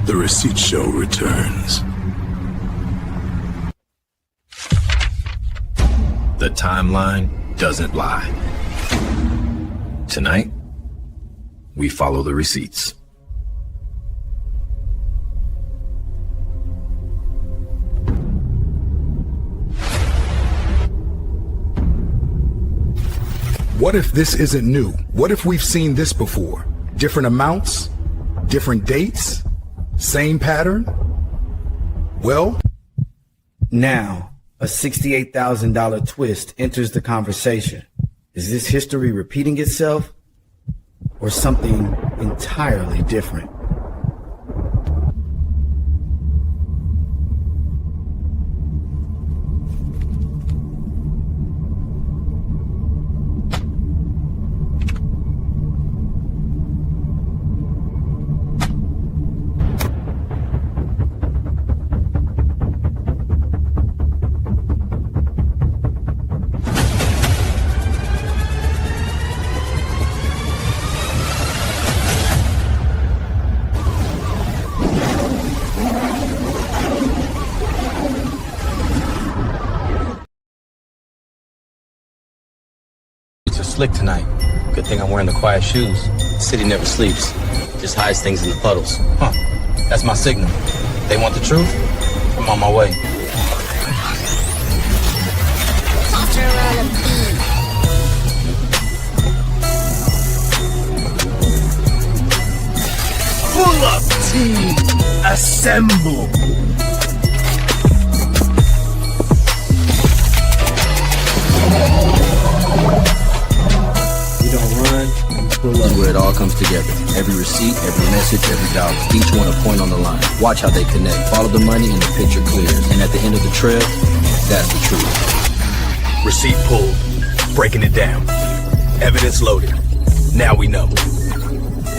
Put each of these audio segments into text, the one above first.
The receipt show returns. The timeline doesn't lie. Tonight, we follow the receipts. What if this isn't new? What if we've seen this before? Different amounts? Different dates? Same pattern? Well, now a $68,000 twist enters the conversation. Is this history repeating itself or something entirely different? Slick tonight. Good thing I'm wearing the quiet shoes. The city never sleeps. Just hides things in the puddles. Huh. That's my signal. They want the truth? I'm on my way. Pull up, team! Assemble! This is where it all comes together. Every receipt, every message, every dollar. Each one a point on the line. Watch how they connect. Follow the money and the picture clears. And at the end of the trail, that's the truth. Receipt pulled. Breaking it down. Evidence loaded. Now we know.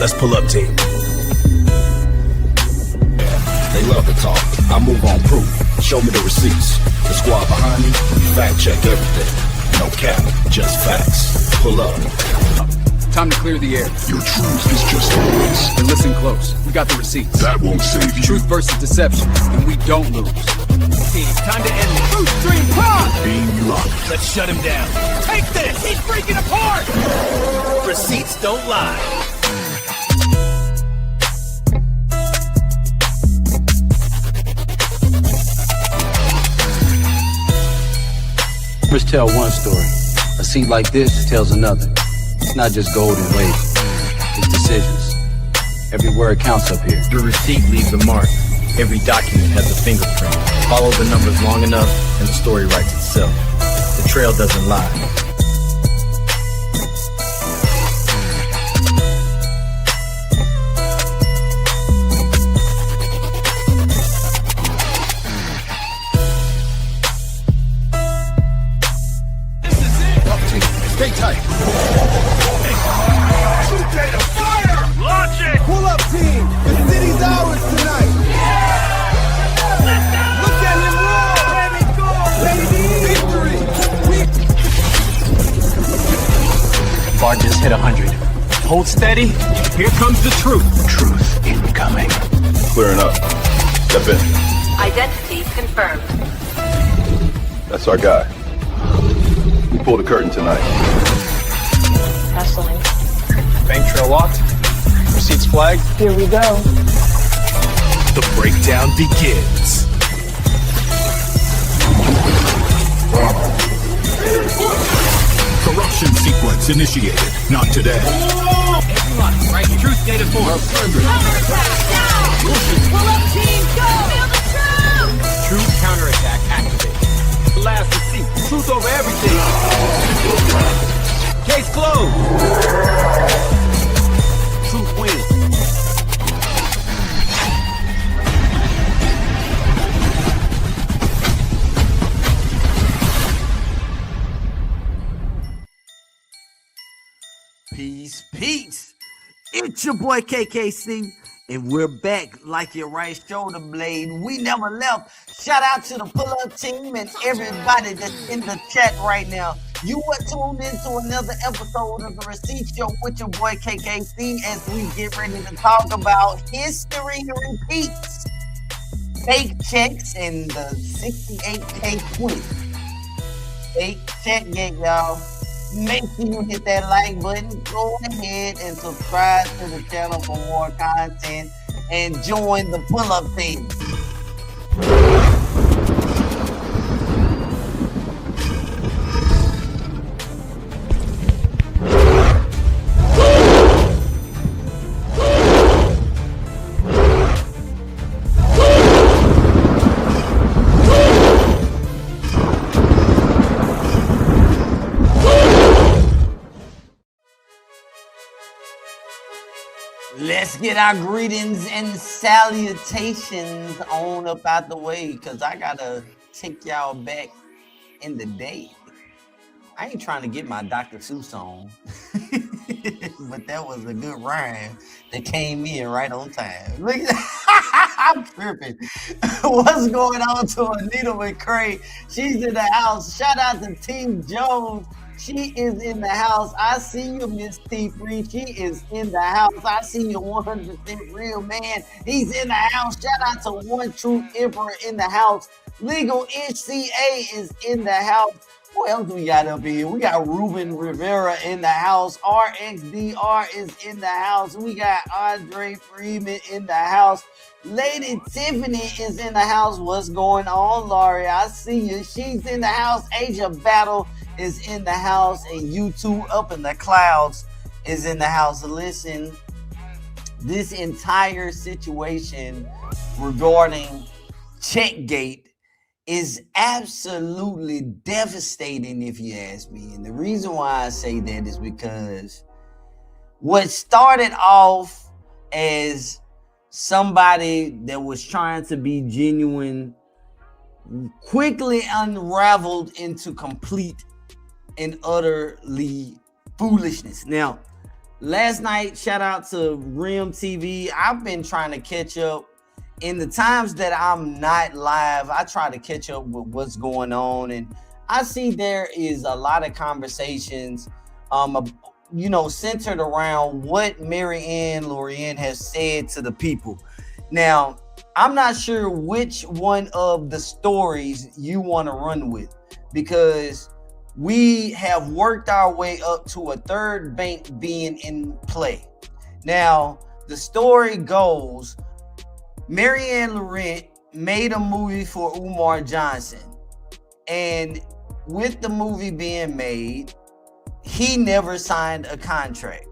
Let's pull up, team. They love to talk. I move on proof. Show me the receipts. The squad behind me, fact check everything. No cap, just facts. Pull up. Time to clear the air. Your truth is just a voice. And listen close. We got the receipts. That won't save you. Truth versus deception, and we don't lose. Team, time to end this. Truth stream pod! Being locked. Let's shut him down. Take this! He's freaking apart! Receipts don't lie. Numbers tell one story. A seat like this tells another. It's not just gold and weight. It's decisions. Every word counts up here. Your receipt leaves a mark. Every document has a fingerprint. Follow the numbers long enough, and the story writes itself. The trail doesn't lie. stay tight. Pull up, team. The city's ours tonight. Look at him roar. Let it go, baby. Victory. Bar just hit 100. Hold steady. Here comes the truth. Truth incoming. Clearing up. Step in. Identity confirmed. That's our guy. We pulled the curtain tonight. Hustling. Bank trail locked. Receipts flagged. Here we go. The breakdown begins. Corruption sequence initiated. Not today. Everyone, right? Truth data form. Counterattack now! Pull up team, go! Feel the truth! Truth counterattack activated. Last receipt. Truth over everything. Case closed. Truth wins. Peace. It's your boy KKC, and we're back like your right shoulder blade. We never left. Shout out to the pull-up team and everybody that's in the chat right now. You are tuned into another episode of the Receipt Show with your boy KKC as we get ready to talk about history repeats, fake checks, and the 68K twist. Fake Checkgate, y'all. Make sure you hit that like button. Go ahead and subscribe to the channel for more content and join the pull-up team. Let's get our greetings and salutations on up out the way, because I gotta take y'all back in the day. I ain't trying to get my Dr. Seuss on, but that was a good rhyme that came in right on time. Look at that. I'm tripping. What's going on to Anita McCray? She's in the house. Shout out to Team Jones. She is in the house. I see you, Miss T3. She is in the house. I see you, 100% real man. He's in the house. Shout out to One True Emperor in the house. Legal HCA is in the house. What else we got up here? We got Ruben Rivera in the house. RXDR is in the house. We got Andre Freeman in the house. Lady Tiffany is in the house. What's going on, Laurie? I see you. She's in the house. Asia Battle is in the house, and U2 Up in the Clouds is in the house. Listen, this entire situation regarding Checkgate is absolutely devastating, if you ask me. And the reason why I say that is because what started off as somebody that was trying to be genuine quickly unraveled into complete and utterly foolishness. Now, last night, shout out to Rim TV. I've been trying to catch up. In the times that I'm not live, I try to catch up with what's going on. And I see there is a lot of conversations, centered around what Maryanne has said to the people. Now, I'm not sure which one of the stories you want to run with, because we have worked our way up to a third bank being in play. Now, the story goes, Maryanne Laurent made a movie for Umar Johnson. And with the movie being made, he never signed a contract.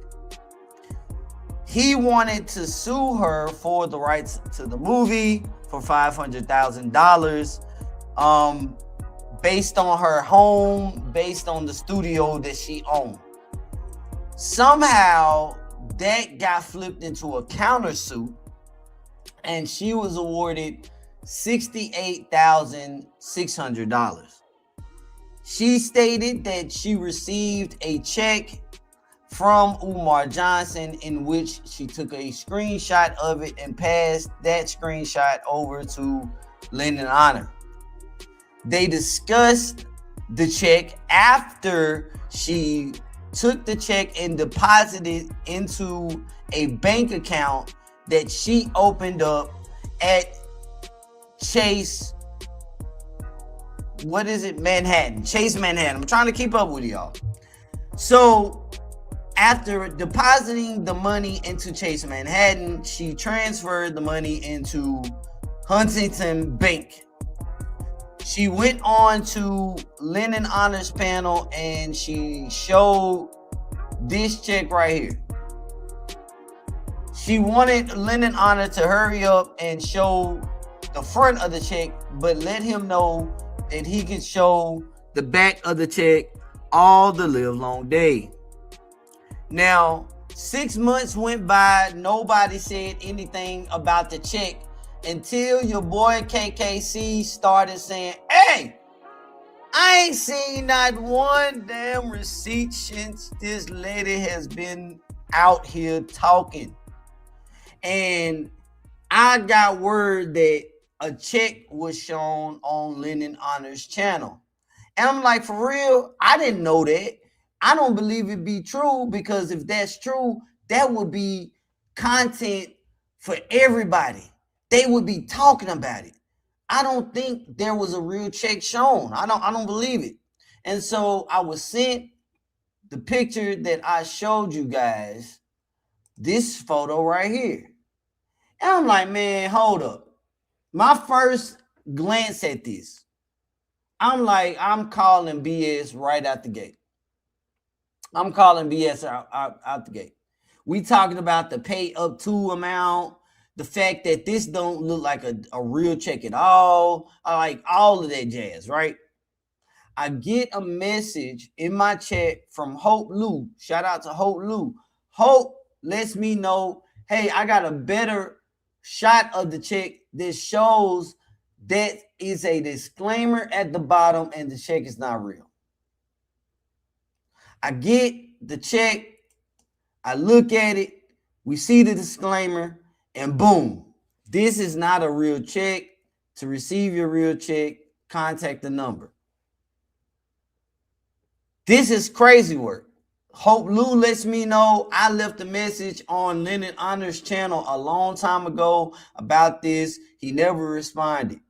He wanted to sue her for the rights to the movie for $500,000, based on her home, based on the studio that she owned. Somehow that got flipped into a countersuit, and she was awarded $68,600. She stated that she received a check from Umar Johnson in which she took a screenshot of it and passed that screenshot over to Lyndon Honor. They discussed the check after she took the check and deposited into a bank account that she opened up at Chase, Manhattan. Chase Manhattan. I'm trying to keep up with y'all. So after depositing the money into Chase Manhattan, she transferred the money into Huntington Bank. She went on to Lyndon Honor's panel and she showed this check right here. She wanted Lyndon Honor to hurry up and show the front of the check, but let him know that he could show the back of the check all the live long day. Now, 6 months went by. Nobody said anything about the check until your boy KKC started saying, hey, I ain't seen not one damn receipt since this lady has been out here talking. And I got word that a check was shown on Lyndon Honor's channel. And I'm like, for real? I didn't know that. I don't believe it be true, because if that's true, that would be content for everybody. They would be talking about it. I don't think there was a real check shown. I don't believe it. And so I was sent the picture that I showed you guys, this photo right here. And I'm like, man, hold up. My first glance at this, I'm like, I'm calling BS right out the gate. I'm calling BS out the gate. We talking about the pay up to amount, the fact that this don't look like a real check at all, like all of that jazz, right? I get a message in my chat from Hope Lou. Shout out to Hope Lou. Hope lets me know, hey, I got a better shot of the check that shows that is a disclaimer at the bottom and the check is not real. I get the check, I look at it, we see the disclaimer, and boom, this is not a real check. To receive your real check, contact the number. This is crazy work. Hope Lou lets me know. I left a message on Leonard Honor's channel a long time ago about this. He never responded.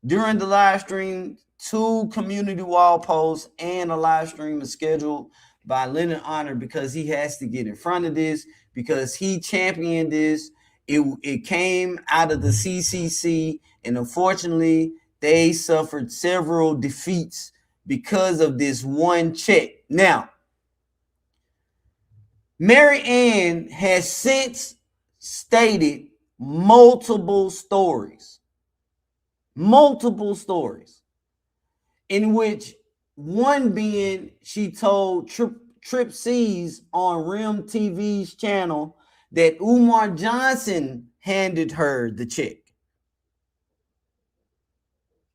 During the live stream, 2 community wall posts and a live stream is scheduled by Leonard Honor, because he has to get in front of this, because he championed this. It came out of the CCC, and unfortunately, they suffered several defeats because of this one check. Now, Maryanne has since stated multiple stories in which one being she told Trip C's on Rim TV's channel that Umar Johnson handed her the check.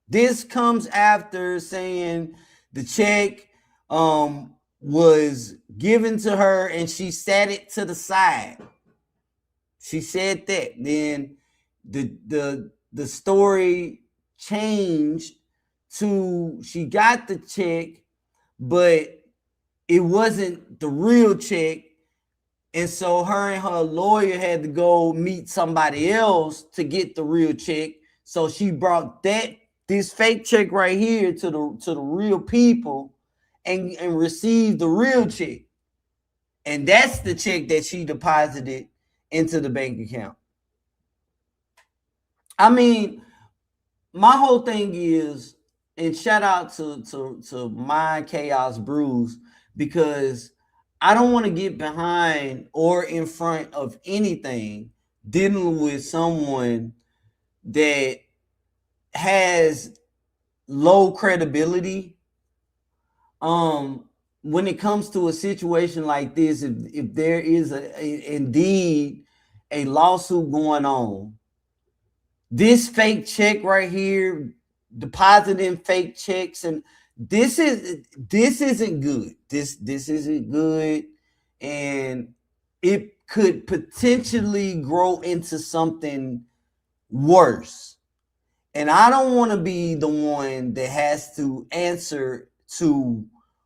This comes after saying the check was given to her and she set it to the side. She said that. Then the story changed to she got the check, but it wasn't the real check. And so her and her lawyer had to go meet somebody else to get the real check. So she brought this fake check right here to the real people and received the real check. And that's the check that she deposited into the bank account. I mean, my whole thing is, and shout out to my Chaos Brews, because I don't want to get behind or in front of anything dealing with someone that has low credibility. When it comes to a situation like this, if there is indeed a lawsuit going on, this fake check right here, depositing fake checks, and this isn't good. This isn't good, and it could potentially grow into something worse. And I don't want to be the one that has to answer to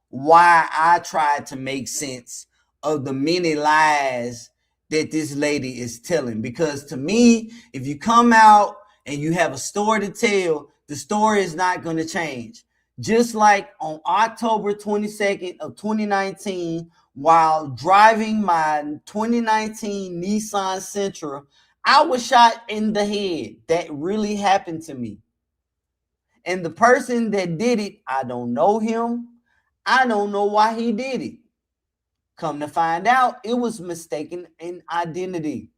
why I tried to make sense of the many lies that this lady is telling. Because to me, if you come out and you have a story to tell, the story is not going to change. Just like on October 22nd of 2019, while driving my 2019 Nissan Sentra, I was shot in the head. That really happened to me. And the person that did it, I don't know him. I don't know why he did it. Come to find out, it was mistaken in identity.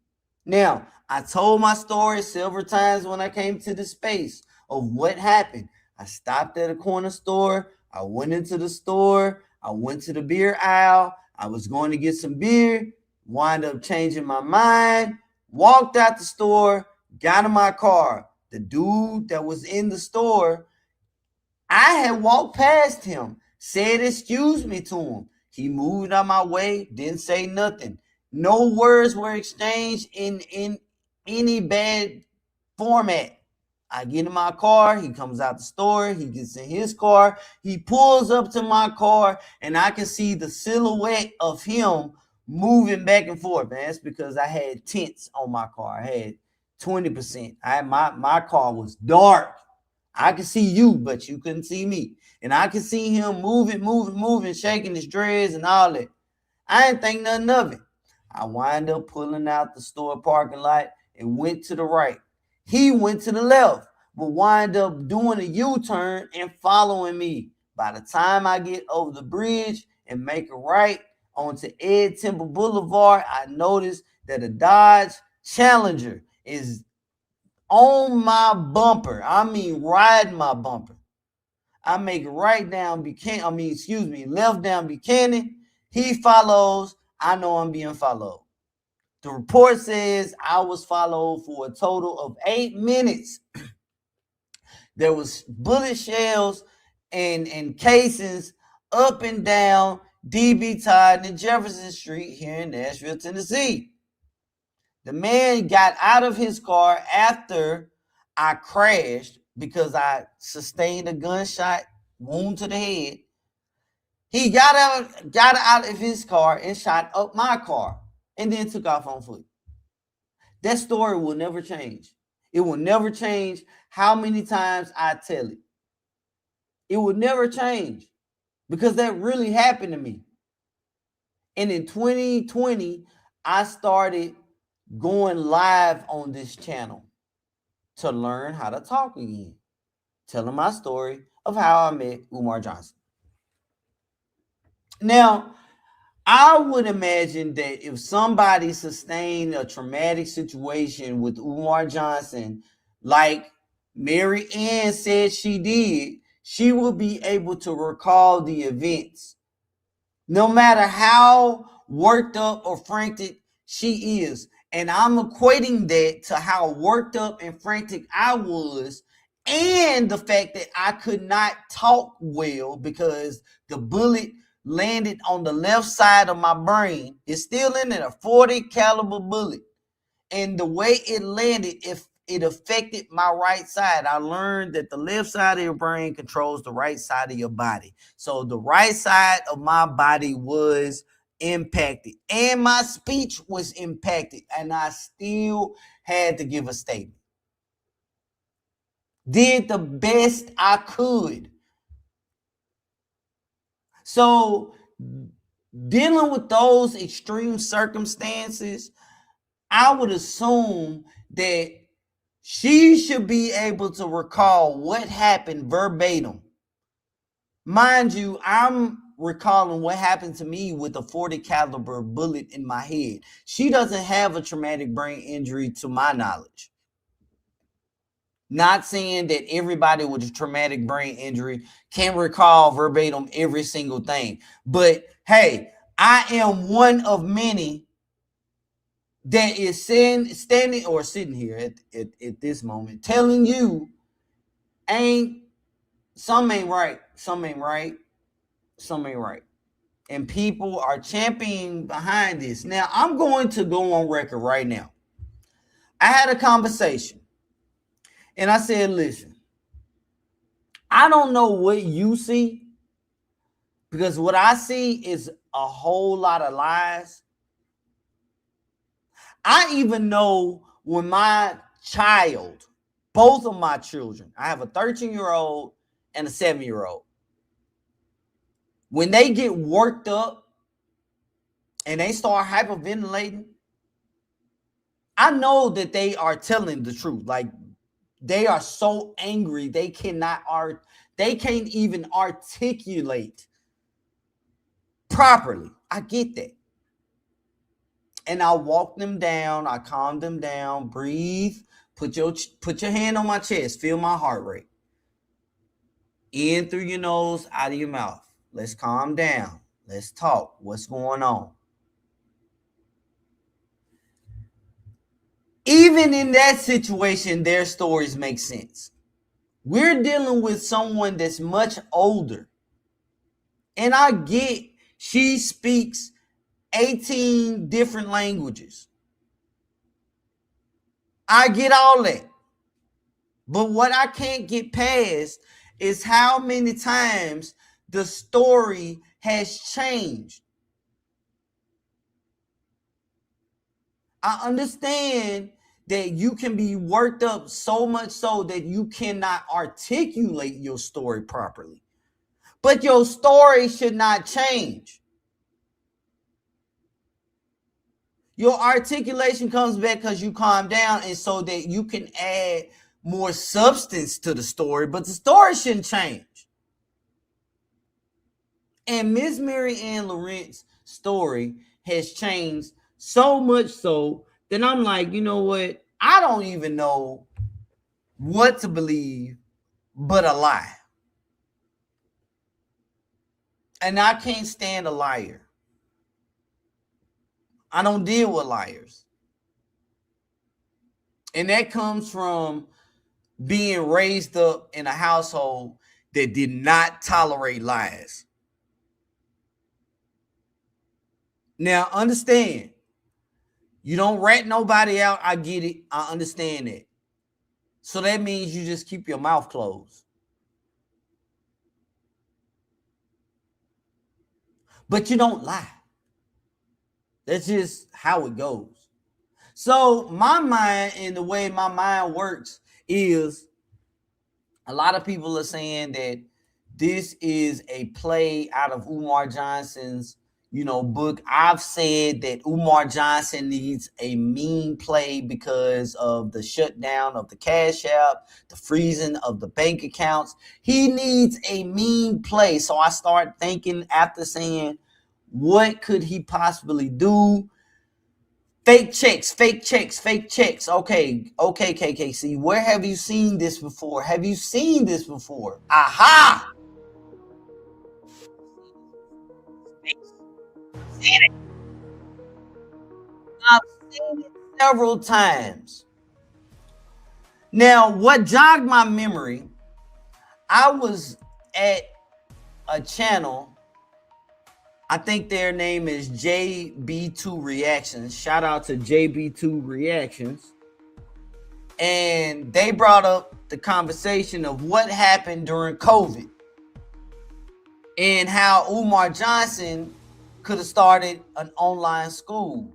Now, I told my story several times when I came to the space of what happened. I stopped at a corner store. I went into the store. I went to the beer aisle. I was going to get some beer, wound up changing my mind, walked out the store, got in my car. The dude that was in the store, I had walked past him, said excuse me to him. He moved out my way, didn't say nothing. No words were exchanged in any bad format. I get in my car. He comes out the store. He gets in his car. He pulls up to my car, and I can see the silhouette of him moving back and forth. Man, that's because I had tints on my car. I had 20%. My car was dark. I could see you, but you couldn't see me. And I could see him moving, shaking his dreads and all that. I didn't think nothing of it. I wind up pulling out the store parking lot and went to the right. He went to the left, but wind up doing a U-turn and following me. By the time I get over the bridge and make a right onto Ed Temple Boulevard, I noticed that a Dodge Challenger is on my bumper. I mean, riding my bumper. I make a right down left down Buchanan. He follows. I know I'm being followed. The report says I was followed for a total of 8 minutes. There was bullet shells and casings up and down DB Todd and Jefferson Street here in Nashville, Tennessee. The man got out of his car after I crashed because I sustained a gunshot wound to the head. He got out of his car and shot up my car and then took off on foot. That story will never change. It will never change how many times I tell it. It will never change because that really happened to me. And in 2020, I started going live on this channel to learn how to talk again, telling my story of how I met Umar Johnson. Now, I would imagine that if somebody sustained a traumatic situation with Umar Johnson, like Maryanne said she did, she would be able to recall the events. No matter how worked up or frantic she is. And I'm equating that to how worked up and frantic I was, and the fact that I could not talk well because the bullet landed on the left side of my brain. It's still in it, a 40 caliber bullet. And the way it landed, if it affected my right side, I learned that the left side of your brain controls the right side of your body. So the right side of my body was impacted and my speech was impacted, and I still had to give a statement. Did the best I could. So dealing with those extreme circumstances, I would assume that she should be able to recall what happened verbatim. Mind you, I'm recalling what happened to me with a 40 caliber bullet in my head. She doesn't have a traumatic brain injury to my knowledge. Not saying that everybody with a traumatic brain injury can recall verbatim every single thing. But hey, I am one of many that is standing or sitting here at this moment telling you some ain't right. And people are championing behind this. Now, I'm going to go on record right now. I had a conversation and I said, listen, I don't know what you see, because what I see is a whole lot of lies. I even know when my child, both of my children, I have a 13-year-old and a 7-year-old, when they get worked up and they start hyperventilating, I know that they are telling the truth. Like, they are so angry they can't even articulate properly. I get that. And I walk them down, I calm them down, breathe, put your hand on my chest, feel my heart rate. In through your nose, out of your mouth. Let's calm down. Let's talk. What's going on? Even in that situation, their stories make sense. We're dealing with someone that's much older. And I get she speaks 18 different languages. I get all that. But what I can't get past is how many times the story has changed. I understand that you can be worked up so much so that you cannot articulate your story properly. But your story should not change. Your articulation comes back because you calm down and so that you can add more substance to the story, but the story shouldn't change. And Miss Maryanne Lawrence's story has changed so much so that I'm like, you know what? I don't even know what to believe but a lie. And I can't stand a liar. I don't deal with liars. And that comes from being raised up in a household that did not tolerate lies. Now, understand, you don't rat nobody out. I get it. I understand that. So that means you just keep your mouth closed. But you don't lie. That's just how it goes. So my mind and the way my mind works is a lot of people are saying that this is a play out of Umar Johnson's, book. I've said that Umar Johnson needs a mean play because of the shutdown of the Cash App, the freezing of the bank accounts. He needs a mean play. So I start thinking after saying, what could he possibly do? Fake checks, fake checks, fake checks. Okay, KKC, where have you seen this before? Have you seen this before? Aha! I've seen it several times. Now, what jogged my memory, I was at a channel, I think their name is JB2 Reactions. Shout out to JB2 Reactions. And they brought up the conversation of what happened during COVID and how Umar Johnson could have started an online school.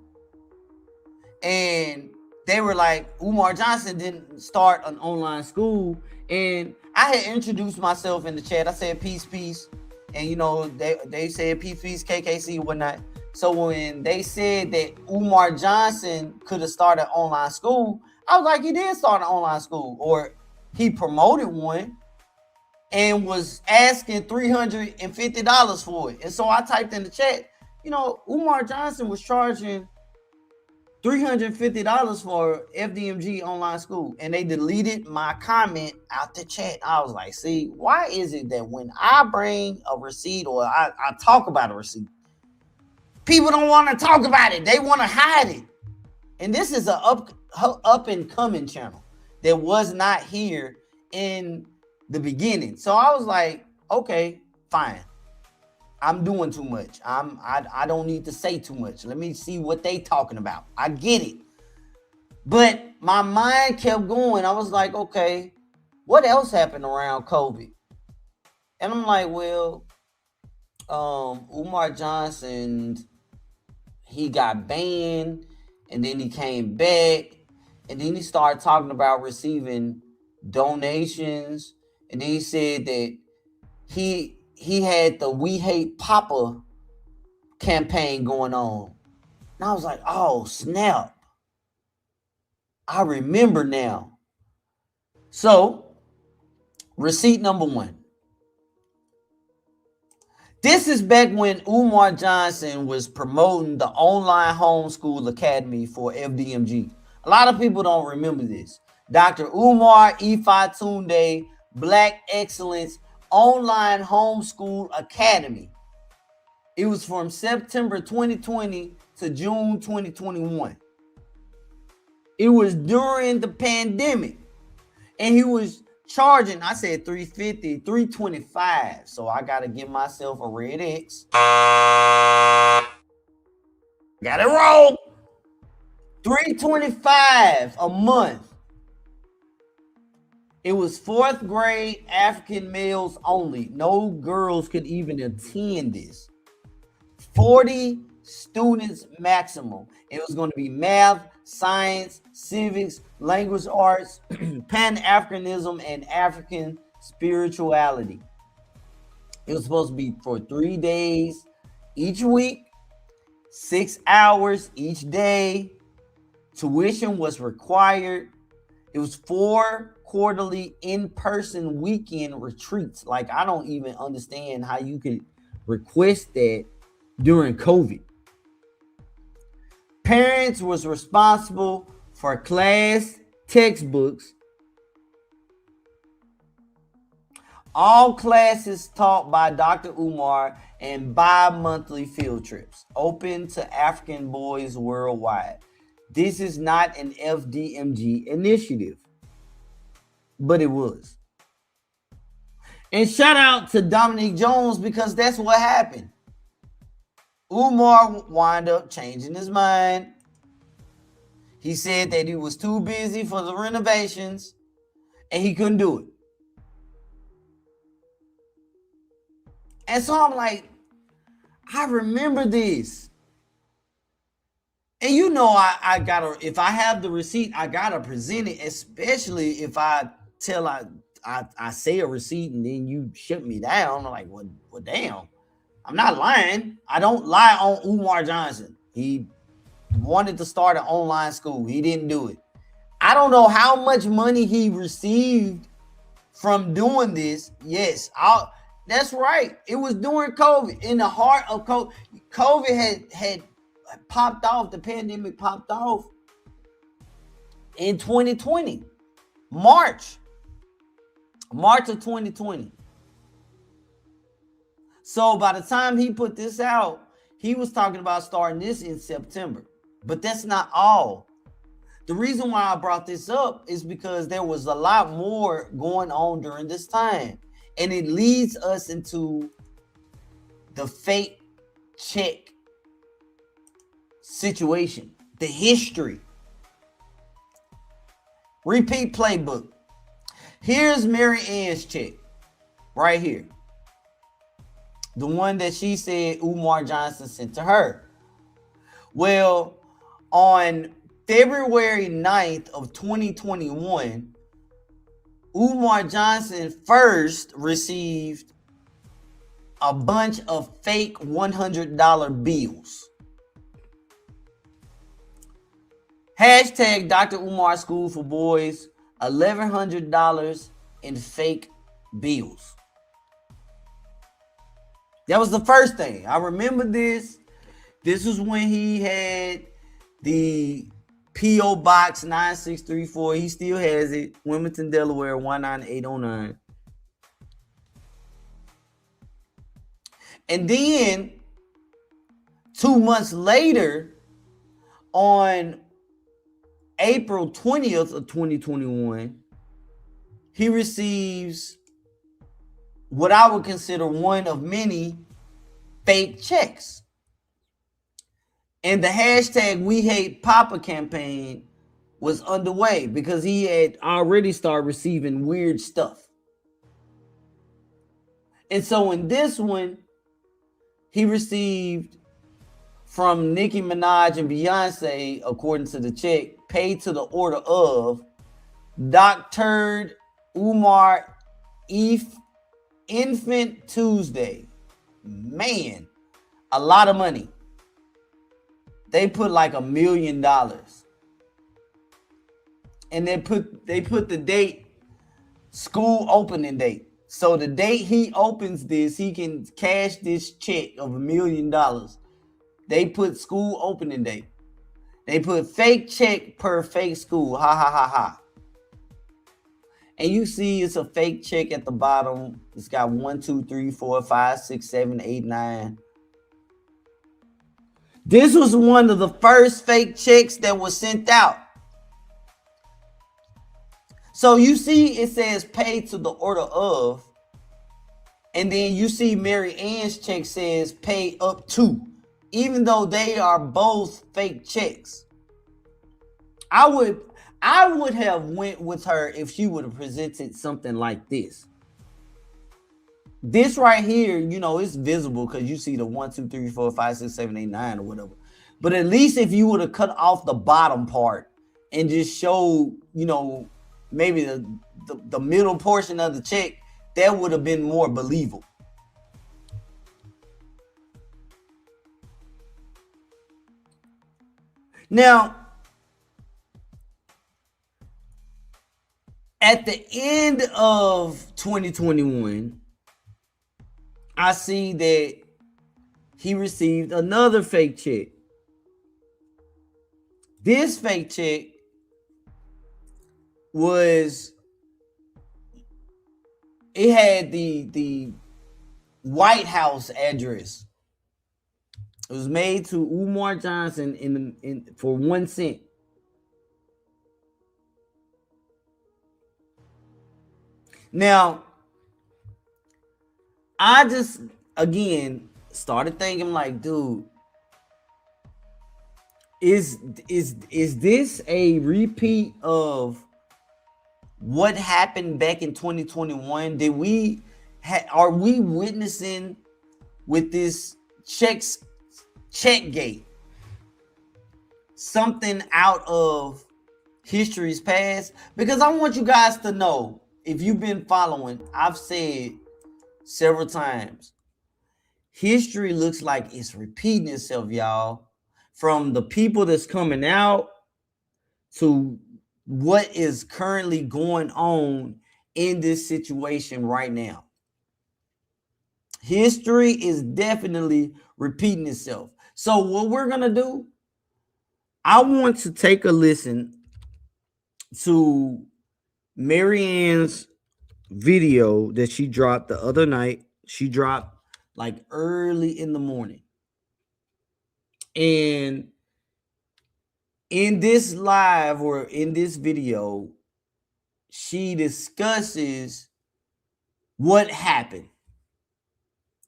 And they were like, Umar Johnson didn't start an online school. And I had introduced myself in the chat. I said, peace, peace. And, they said peace, KKC, whatnot. So when they said that Umar Johnson could have started online school, I was like, he did start an online school, or he promoted one and was asking $350 for it. And so I typed in the chat, Umar Johnson was charging $350 for FDMG online school, and they deleted my comment out the chat. I was like, see, why is it that when I bring a receipt or I talk about a receipt, people don't want to talk about it. They want to hide it. And this is a up and coming channel that was not here in the beginning. So I was like, okay, fine. I'm doing too much. I don't need to say too much. Let me see what they talking about. I get it. But my mind kept going. I was like, okay, what else happened around COVID? And I'm like, well, Umar Johnson, he got banned and then he came back and then he started talking about receiving donations. And then he said that he had the We Hate Papa campaign going on. And I was like, oh, snap. I remember now. So, receipt number one. This is back when Umar Johnson was promoting the online homeschool academy for FDMG. A lot of people don't remember this. Dr. Umar Ify Tunde, Black Excellence Online Homeschool Academy. It was from September 2020 to June 2021. It was during the pandemic. And he was charging, I said 350, 325. So I got to give myself a red X. Got it wrong. 325 a month. It was 4th grade African males only. No girls could even attend this. 40 students maximum. It was going to be math, science, civics, language arts, Pan-Africanism, and African spirituality. It was supposed to be for 3 days each week, 6 hours each day. Tuition was required. It was 4 quarterly in-person weekend retreats. Like, I don't even understand how you could request that during COVID. Parents was responsible for class textbooks. All classes taught by Dr. Umar and bi-monthly field trips open to African boys worldwide. This is not an FDMG initiative, but it was. And shout out to Dominique Jones, because that's what happened. Umar wound up changing his mind. He said that he was too busy for the renovations and he couldn't do it. And so I'm like, I remember this. And you know, I gotta, if I have the receipt, I gotta present it, especially if I tell I say a receipt and then you shut me down. I'm like, well, damn, I'm not lying. I don't lie on Umar Johnson. He wanted to start an online school. He didn't do it. I don't know how much money he received from doing this. Yes, that's right. It was during COVID, in the heart of COVID. COVID had popped off. The pandemic popped off in 2020, March of 2020. So by the time he put this out, he was talking about starting this in September. But that's not all. The reason why I brought this up is because there was a lot more going on during this time. And it leads us into the fake check situation, the history. Repeat playbook. Here's Maryanne's check right here. The one that she said Umar Johnson sent to her. Well, on February 9th of 2021, Umar Johnson first received a bunch of fake $100 bills. Hashtag Dr. Umar School for Boys, $1,100 in fake bills. That was the first thing. I remember this. This was when he had the P.O. Box 9634. He still has it. Wilmington, Delaware, 19809. And then 2 months later, on April 20th of 2021, he receives what I would consider one of many fake checks. And the hashtag We Hate Papa campaign was underway because he had already started receiving weird stuff. And so in this one, he received from Nicki Minaj and Beyonce, according to the check, paid to the order of Dr. Umar Infant Tuesday. Man, a lot of money. They put like $1 million. And they put the date, school opening date. So the date he opens this, he can cash this check of $1 million. They put school opening date. They put fake check per fake school. Ha ha ha ha. And you see it's a fake check at the bottom. It's got 1, 2, 3, 4, 5, 6, 7, 8, 9. This was one of the first fake checks that was sent out. So you see it says paid to the order of, and then you see Maryanne's check says pay up to, even though they are both fake checks. I I would have went with her if she would have presented something like this. This right here, you know, it's visible because you see the 1, 2, 3, 4, 5, 6, 7, 8, 9 or whatever. But at least if you would have cut off the bottom part and just showed, you know, maybe the middle portion of the check, that would have been more believable. Now, at the end of 2021, I see that he received another fake check. This fake check was, it had the White House address. It was made to Umar Johnson for 1 cent. Now, I just, again, started thinking like, dude, is this a repeat of what happened back in 2021? Are we witnessing with this Checkgate something out of history's past? Because I want you guys to know, if you've been following, I've said several times, history looks like it's repeating itself, y'all. From the people that's coming out to what is currently going on in this situation right now. History is definitely repeating itself. So what we're going to do, I want to take a listen to Maryanne's video that she dropped the other night. She dropped like early in the morning. And in this live or in this video, she discusses what happened.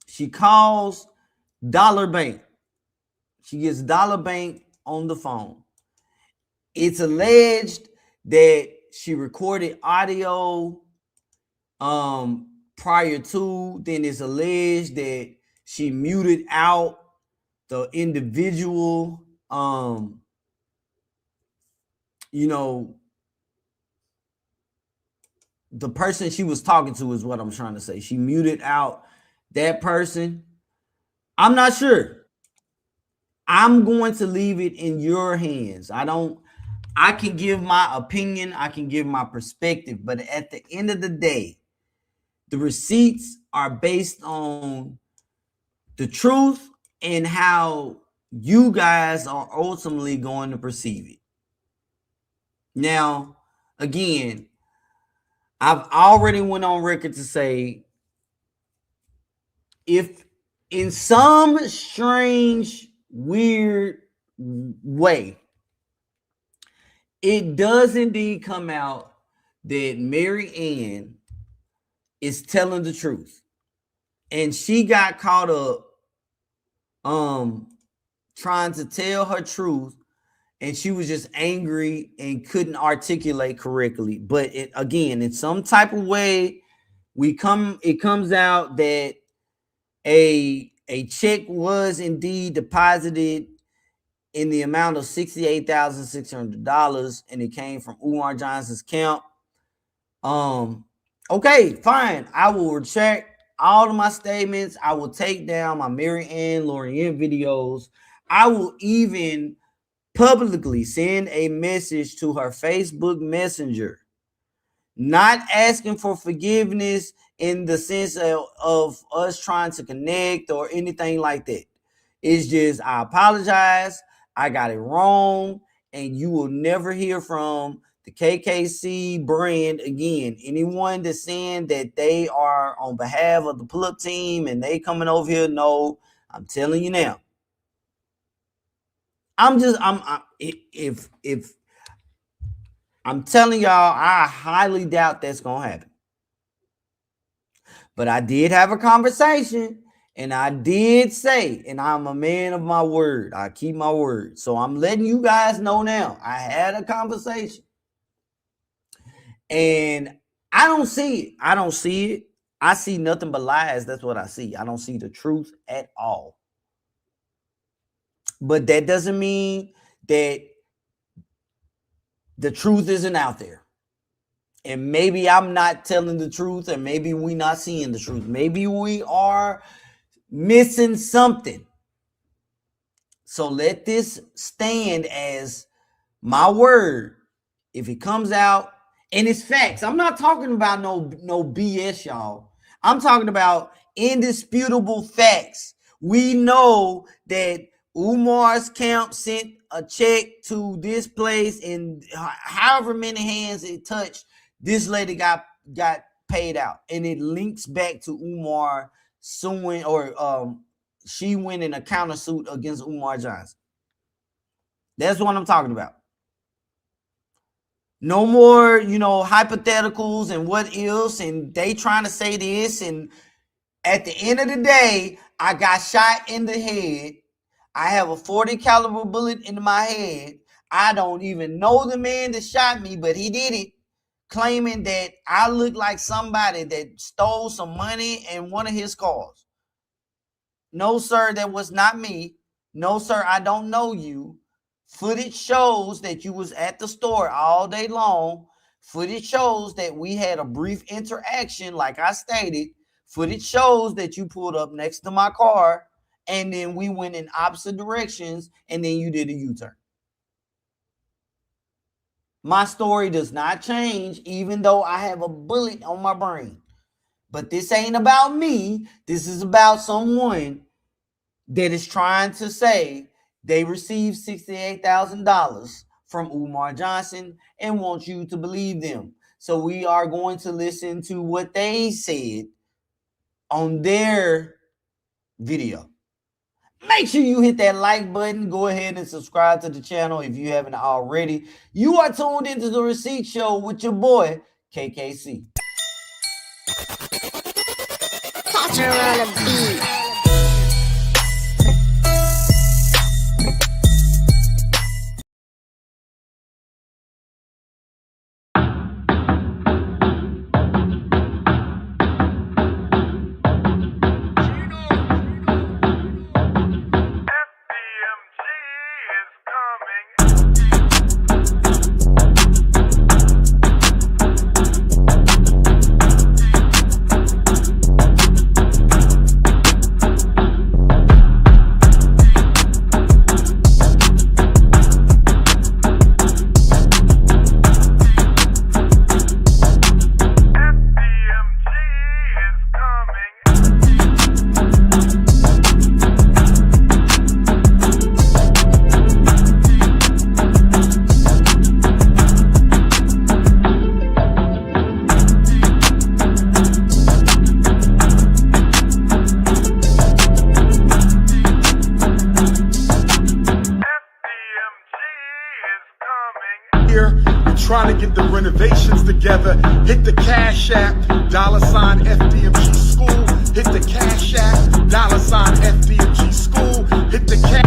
She calls Dollar Bank. She gets Dollar Bank on the phone. It's alleged that she recorded audio prior to, then it's alleged that she muted out the individual, you know, the person she was talking to is what I'm trying to say. She muted out that person. I'm not sure. I'm going to leave it in your hands. I can give my opinion, I can give my perspective, but at the end of the day, the receipts are based on the truth and how you guys are ultimately going to perceive it. Now, again, I've already went on record to say, if in some strange, weird way, it does indeed come out that Maryanne is telling the truth, and she got caught up trying to tell her truth, and she was just angry and couldn't articulate correctly. But again, in some type of way, it comes out that a check was indeed deposited in the amount of $68,600, and it came from Umar Johnson's account. Okay, fine. I will retract all of my statements. I will take down my Maryanne videos. I will even publicly send a message to her Facebook Messenger, not asking for forgiveness in the sense of us trying to connect or anything like that. It's just, I apologize, I got it wrong, and you will never hear from the KKC brand again. Anyone that's saying that they are on behalf of the pull-up team and they coming over here, no, I'm telling you now. I'm telling y'all, I highly doubt that's gonna happen. But I did have a conversation, and I did say, and I'm a man of my word. I keep my word. So I'm letting you guys know now. I had a conversation. And I don't see it. I don't see it. I see nothing but lies. That's what I see. I don't see the truth at all. But that doesn't mean that the truth isn't out there. And maybe I'm not telling the truth, and maybe we're not seeing the truth. Maybe we are missing something. So let this stand as my word. If it comes out and it's facts, I'm not talking about no BS, y'all. I'm talking about indisputable facts. We know that Umar's camp sent a check to this place, and however many hands it touched, this lady got paid out, and it links back to Umar suing, or she winning a countersuit against Umar Johnson. That's what I'm talking about. No more, hypotheticals and what ifs, and they trying to say this, and at the end of the day, I got shot in the head. I have a 40 caliber bullet in my head. I don't even know the man that shot me, but he did it, claiming that I look like somebody that stole some money in one of his cars. No, sir, that was not me. No, sir, I don't know you. Footage shows that you was at the store all day long. Footage shows that we had a brief interaction, like I stated. Footage shows that you pulled up next to my car, and then we went in opposite directions, and then you did a U-turn. My story does not change, even though I have a bullet on my brain. But this ain't about me. This is about someone that is trying to say they received $68,000 from Umar Johnson and want you to believe them. So we are going to listen to what they said on their video. Make sure you hit that like button. Go ahead and subscribe to the channel if you haven't already. You are tuned into The Receipt Show with your boy, KKC. Catch her on a beat. Trying to get the renovations together. Hit the Cash App, $ FDMG School. Hit the Cash App, $ FDMG School. Hit the Cash.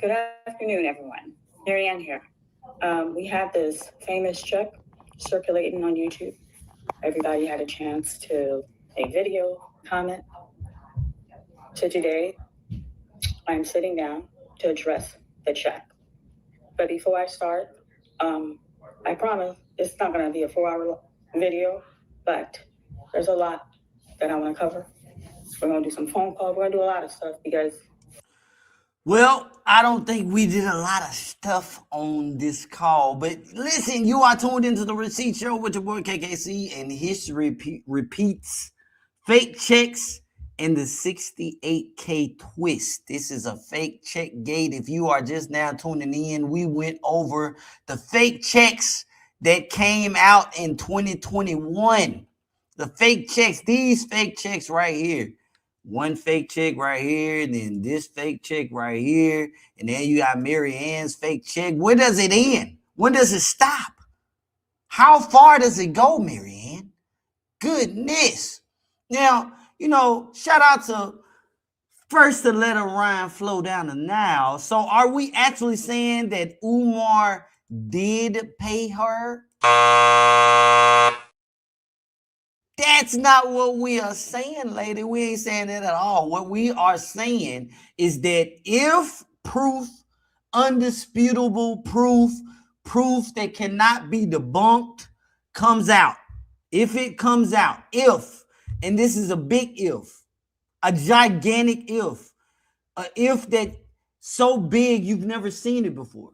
Good afternoon, everyone. Maryanne here. We have this famous check circulating on YouTube. Everybody had a chance to make video, comment. So today, I'm sitting down to address the check. But before I start, I promise it's not going to be a 4-hour video, but there's a lot that I want to cover. We're going to do some phone calls. We're going to do a lot of stuff because... Well, I don't think we did a lot of stuff on this call, but listen, you are tuned into the Receipt Show with your boy KKC, and history repeats. Fake checks and the 68K twist. This is a fake check gate. If you are just now tuning in, we went over the fake checks that came out in 2021. The fake checks, these fake checks right here. One fake check right here, and then this fake check right here, and then you got Maryanne's fake check. Where does it end? When does it stop? How far does it go, Maryanne? Goodness. Now, you know, shout out to first to let Orion flow down the Nile. So are we actually saying that Umar did pay her? That's not what we are saying, lady. We ain't saying that at all. What we are saying is that if proof, undisputable proof, proof that cannot be debunked comes out, if it comes out, if, and this is a big if, a gigantic if, a if that so big you've never seen it before.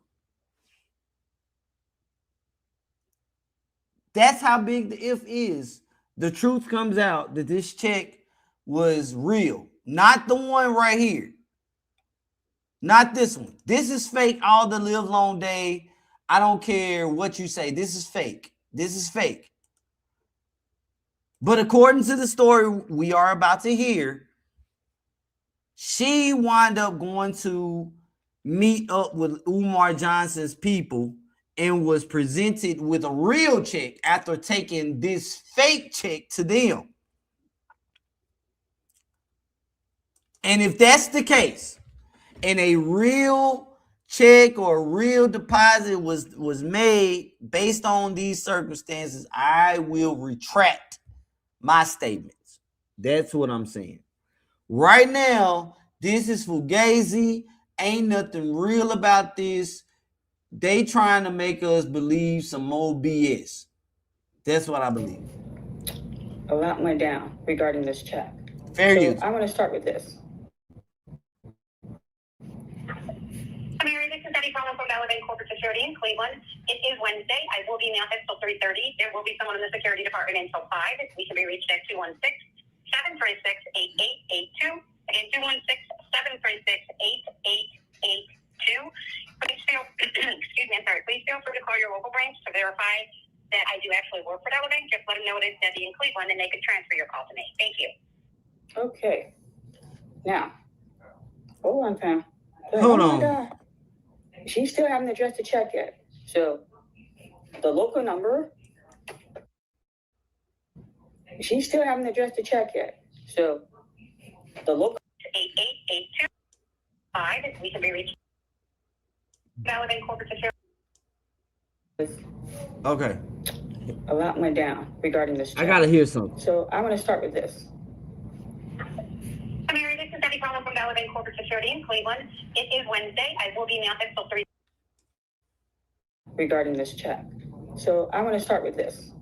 That's how big the if is. The truth comes out that this check was real. Not the one right here. Not this one. This is fake all the live long day. I don't care what you say. This is fake. This is fake. But according to the story we are about to hear, she wound up going to meet up with Umar Johnson's people and was presented with a real check after taking this fake check to them. And if that's the case, and a real check or a real deposit was made based on these circumstances, I will retract my statements. That's what I'm saying. Right now, this is fugazi. Ain't nothing real about this. They trying to make us believe some more BS. That's what I believe. A lot went down regarding this check. Fair use. I want to start with this. Mary, this is Debbie calling from Elevate Corporate Security in Cleveland. It is Wednesday. I will be in the office till 3:30. There will be someone in the security department until 5. We can be reached at 216-736-8882. Again, 216-736-8882. Please feel, excuse me, I'm sorry. Please feel free to call your local branch to verify that I do actually work for Elevate. Just let them know it is Debbie in Cleveland, and they can transfer your call to me. Thank you. Okay. Now, hold on, Pam. Hold on. God. She still haven't addressed the check yet. So, the local number. She still haven't addressed the check yet. So, the local. 8882. We can be reached. Elevate Corporate Security. Okay. A lot went down regarding this check. I gotta hear something. So, I'm going to start with this. Mary, this is Debbie calling from Elevate Corporate Security in Cleveland. It is Wednesday. I will be in the office till 3. Regarding this check. So, I'm going to start with this.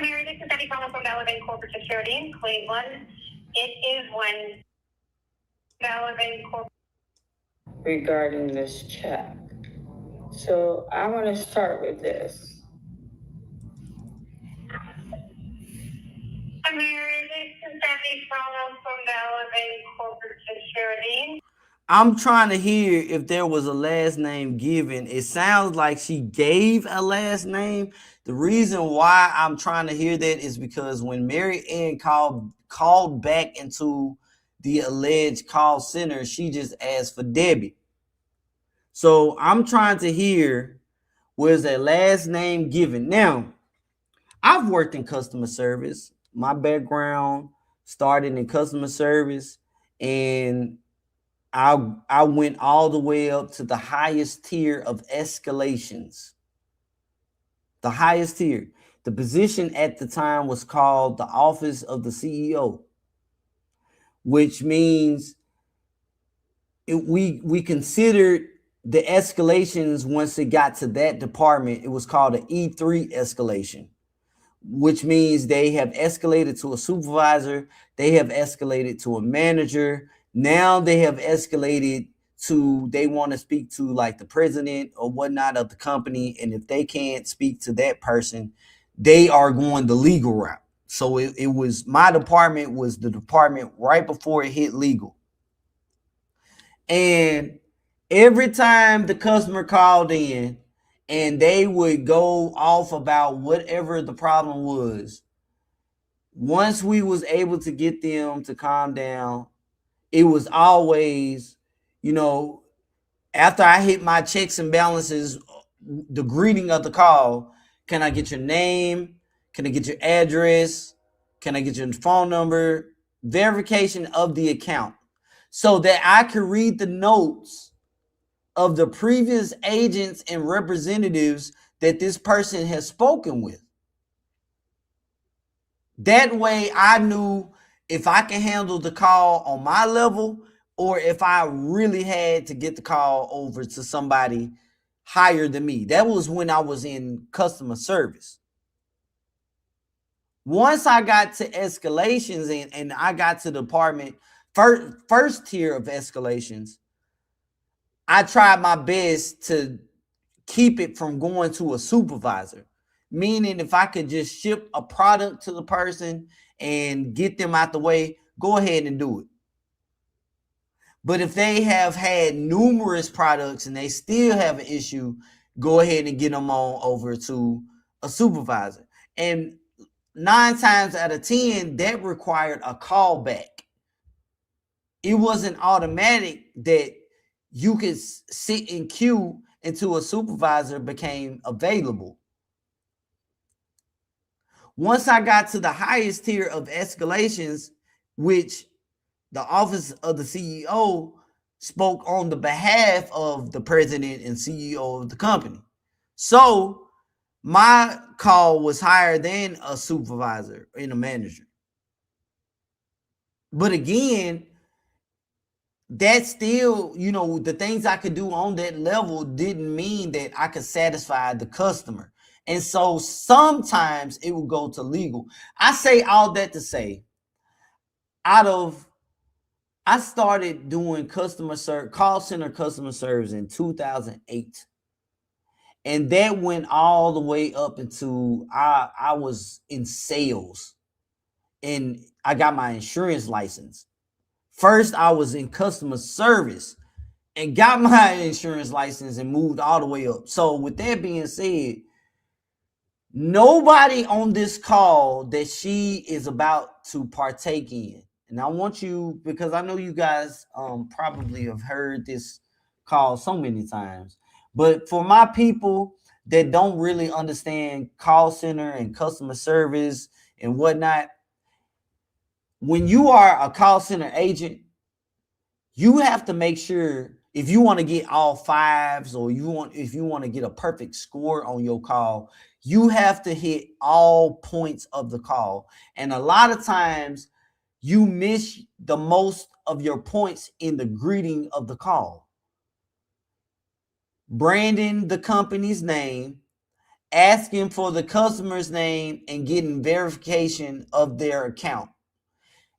Mary, this is Debbie calling from Elevate Corporate Security in Cleveland. It is when Elevate Corporate. Regarding this check. So I want to start with this. Mary, this is Debbie calling from Elevate Corporate Security. I'm trying to hear if there was a last name given. It sounds like she gave a last name. The reason why I'm trying to hear that is because when Maryanne called back into the alleged call center, she just asked for Debbie. So I'm trying to hear, was a last name given? Now, I've worked in customer service. My background started in customer service, and I went all the way up to the highest tier of escalations. The highest tier. The position at the time was called the Office of the CEO, which means we considered the escalations once it got to that department. It was called an E3 escalation, which means they have escalated to a supervisor, they have escalated to a manager. Now they have escalated to, they want to speak to like the president or whatnot of the company. And if they can't speak to that person, they are going the legal route. So it was, my department was the department right before it hit legal. And every time the customer called in and they would go off about whatever the problem was, once we was able to get them to calm down, it was always, you know, after I hit my checks and balances, the greeting of the call, can I get your name? Can I get your address? Can I get your phone number? Verification of the account so that I could read the notes of the previous agents and representatives that this person has spoken with. That way I knew if I can handle the call on my level or if I really had to get the call over to somebody higher than me. That was when I was in customer service. Once I got to escalations and I got to the department, first tier of escalations, I tried my best to keep it from going to a supervisor. Meaning if I could just ship a product to the person and get them out the way, go ahead and do it. But if they have had numerous products and they still have an issue, go ahead and get them on over to a supervisor. And 9 times out of 10, that required a callback. It wasn't automatic that you could sit in queue until a supervisor became available. Once I got to the highest tier of escalations, which the Office of the CEO spoke on the behalf of the president and CEO of the company. So my call was higher than a supervisor and a manager. But again, that still, you know, the things I could do on that level didn't mean that I could satisfy the customer. And so sometimes it would go to legal. I say all that to say, I started doing call center customer service in 2008. And that went all the way up into I was in sales and I got my insurance license. First, I was in customer service and got my insurance license and moved all the way up. So with that being said, nobody on this call that she is about to partake in, and I want you, because I know you guys probably have heard this call so many times, but for my people that don't really understand call center and customer service and whatnot, when you are a call center agent, you have to make sure if you want to get all 5s or if you want to get a perfect score on your call, you have to hit all points of the call. And a lot of times you miss the most of your points in the greeting of the call. Branding the company's name, asking for the customer's name, and getting verification of their account.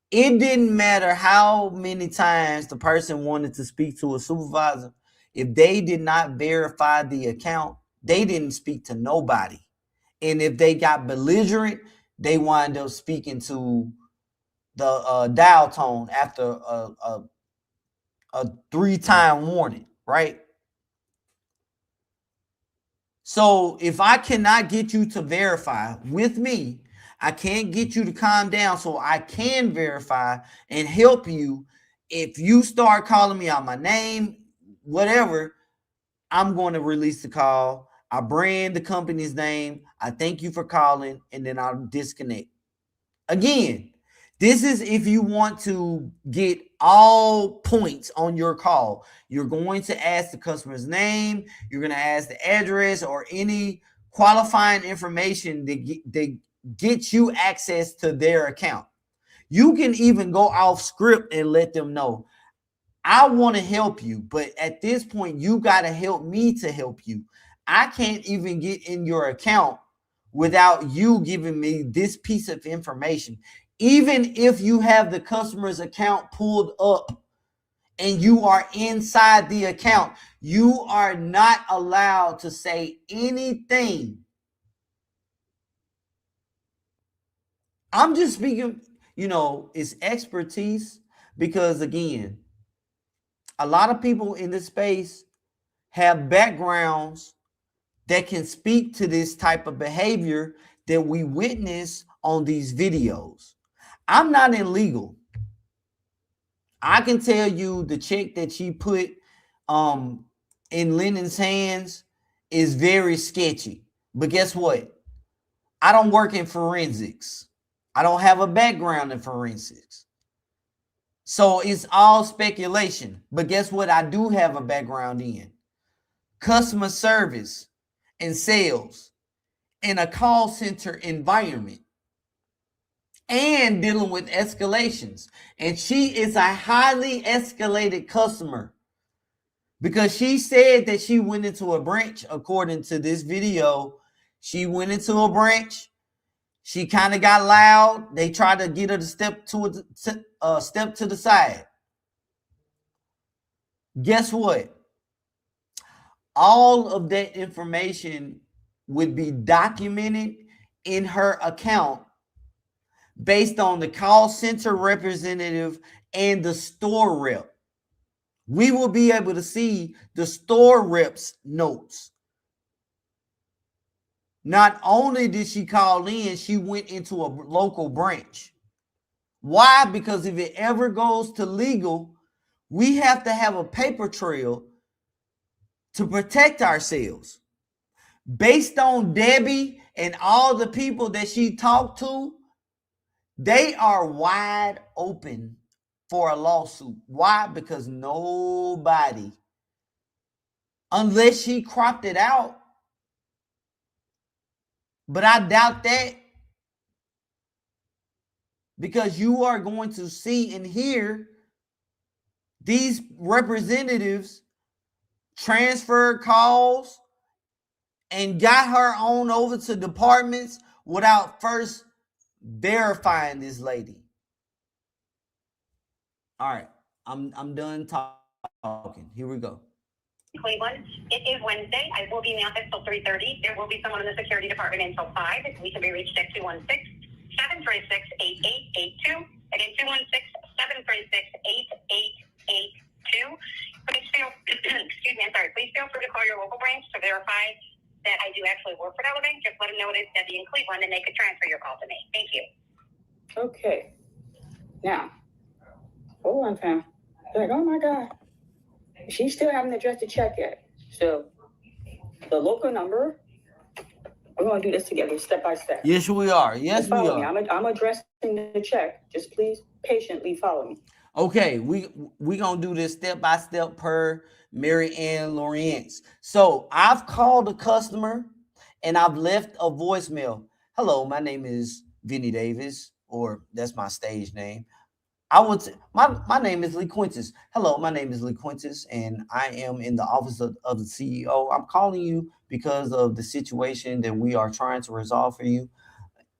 It didn't matter how many times the person wanted to speak to a supervisor. If they did not verify the account, they didn't speak to nobody. And if they got belligerent, they wind up speaking to the dial tone after a 3-time warning, right? So if I cannot get you to verify with me, I can't get you to calm down so I can verify and help you. If you start calling me out my name, whatever, I'm going to release the call. I brand the company's name. I thank you for calling, and then I'll disconnect. Again, This is if you want to get all points on your call. You're going to ask the customer's name. You're going to ask the address or any qualifying information that gets you access to their account. You can even go off script and let them know, I want to help you, but at this point, you got to help me to help you. I can't even get in your account without you giving me this piece of information. Even if you have the customer's account pulled up and you are inside the account, you are not allowed to say anything. I'm just speaking, it's expertise, because again, a lot of people in this space have backgrounds that can speak to this type of behavior that we witness on these videos. I'm not in legal. I can tell you the check that she put in Lennon's hands is very sketchy. But guess what? I don't work in forensics. I don't have a background in forensics. So it's all speculation. But guess what? I do have a background in customer service and sales in a call center environment and dealing with escalations. And she is a highly escalated customer because she said that she went into a branch. According to this video, she went into a branch. She kind of got loud. They tried to get her to step to the side. Guess what? All of that information would be documented in her account based on the call center representative and the store rep. We will be able to see the store rep's notes. Not only did she call in, she went into a local branch. Why? Because if it ever goes to legal, we have to have a paper trail to protect ourselves. Based on Debbie and all the people that she talked to, they are wide open for a lawsuit. Why? Because nobody, unless she cropped it out, but I doubt that, because you are going to see and hear these representatives transferred calls and got her on over to departments without first verifying this lady. All right, I'm done talking. Here we go. Cleveland. It is Wednesday. I will be in the office till 3:30. There will be someone in the security department until 5. We can be reached at 216-736-8882. Again, 216-736-8882. Please feel, please feel free to call your local branch to verify that I do actually work for Dollar Bank. Just let them know it is Debbie in Cleveland and they could transfer your call to me. Thank you. Okay. Now, hold on, fam. Like, oh my God. She still haven't addressed the check yet. So the local number, we're going to do this together step by step. Yes, we are. Yes, we are. I'm addressing the check. Just please patiently follow me. Okay, we going to do this step by step per Maryanne Lawrence. So I've called a customer and I've left a voicemail. Hello, my name is Vinny Davis, or that's my stage name. My name is Lee Quintus. Hello, my name is Lee Quintus, and I am in the office of the CEO. I'm calling you because of the situation that we are trying to resolve for you.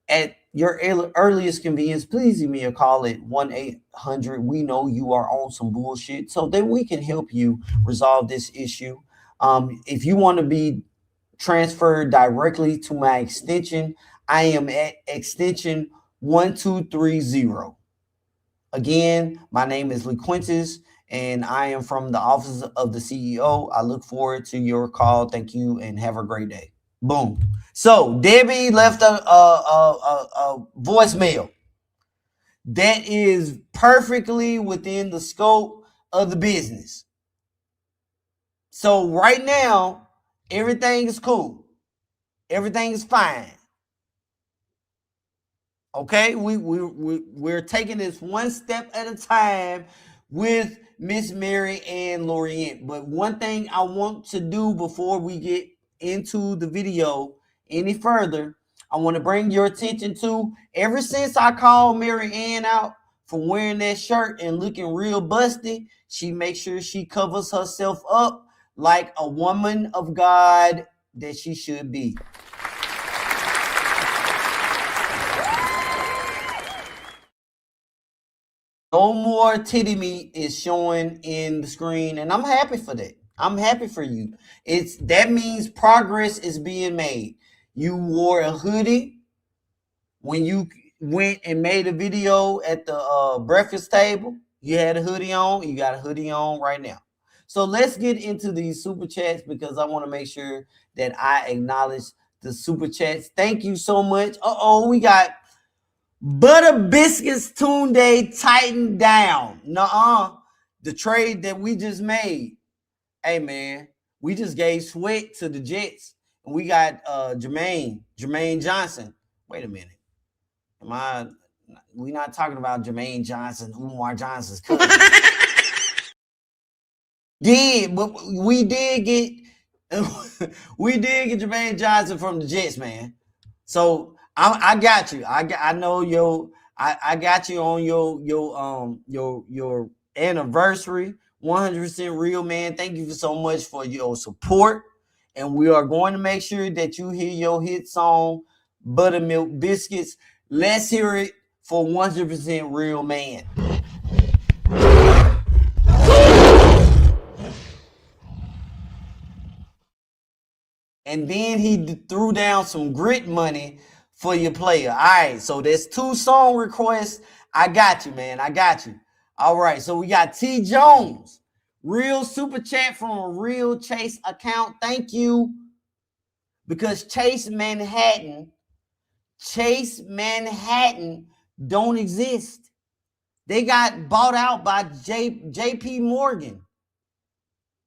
At your earliest convenience, please give me a call at 1-800. We know you are on some bullshit, so that we can help you resolve this issue. If you want to be transferred directly to my extension, I am at extension 1230. Again, my name is Lee Quintus, and I am from the office of the CEO. I look forward to your call. Thank you, and have a great day. Boom. So Debbie left a voicemail that is perfectly within the scope of the business. So right now, everything is cool. Everything is fine. Okay, we're taking this one step at a time with Miss Maryanne Maryanne. But one thing I want to do before we get into the video any further, I want to bring your attention to, ever since I called Maryanne out for wearing that shirt and looking real busty, she makes sure she covers herself up like a woman of God that she should be. No more titty meat is showing in the screen, and I'm happy for that. I'm happy for you. That means progress is being made. You wore a hoodie when you went and made a video at the breakfast table. You had a hoodie on. You got a hoodie on right now. So let's get into these super chats because I want to make sure that I acknowledge the super chats. Thank you so much. We got Butter Biscuits Tunde tightened down. Nuh-uh. The trade that we just made. Hey, man, we just gave Sweat to the Jets. And we got Jermaine Johnson. Wait a minute. We not talking about Jermaine Johnson, Umar Johnson's cousin. But we did get Jermaine Johnson from the Jets, man. So I got you. I know I got you on your anniversary. 100% real, man. Thank you so much for your support. And we are going to make sure that you hear your hit song, Buttermilk Biscuits. Let's hear it for 100% real man. And then he threw down some grit money for your player. All right, so there's 2 song requests. I got you, man. I got you. All right, so we got T. Jones. Real super chat from a real Chase account. Thank you. Because Chase Manhattan don't exist. They got bought out by JP Morgan.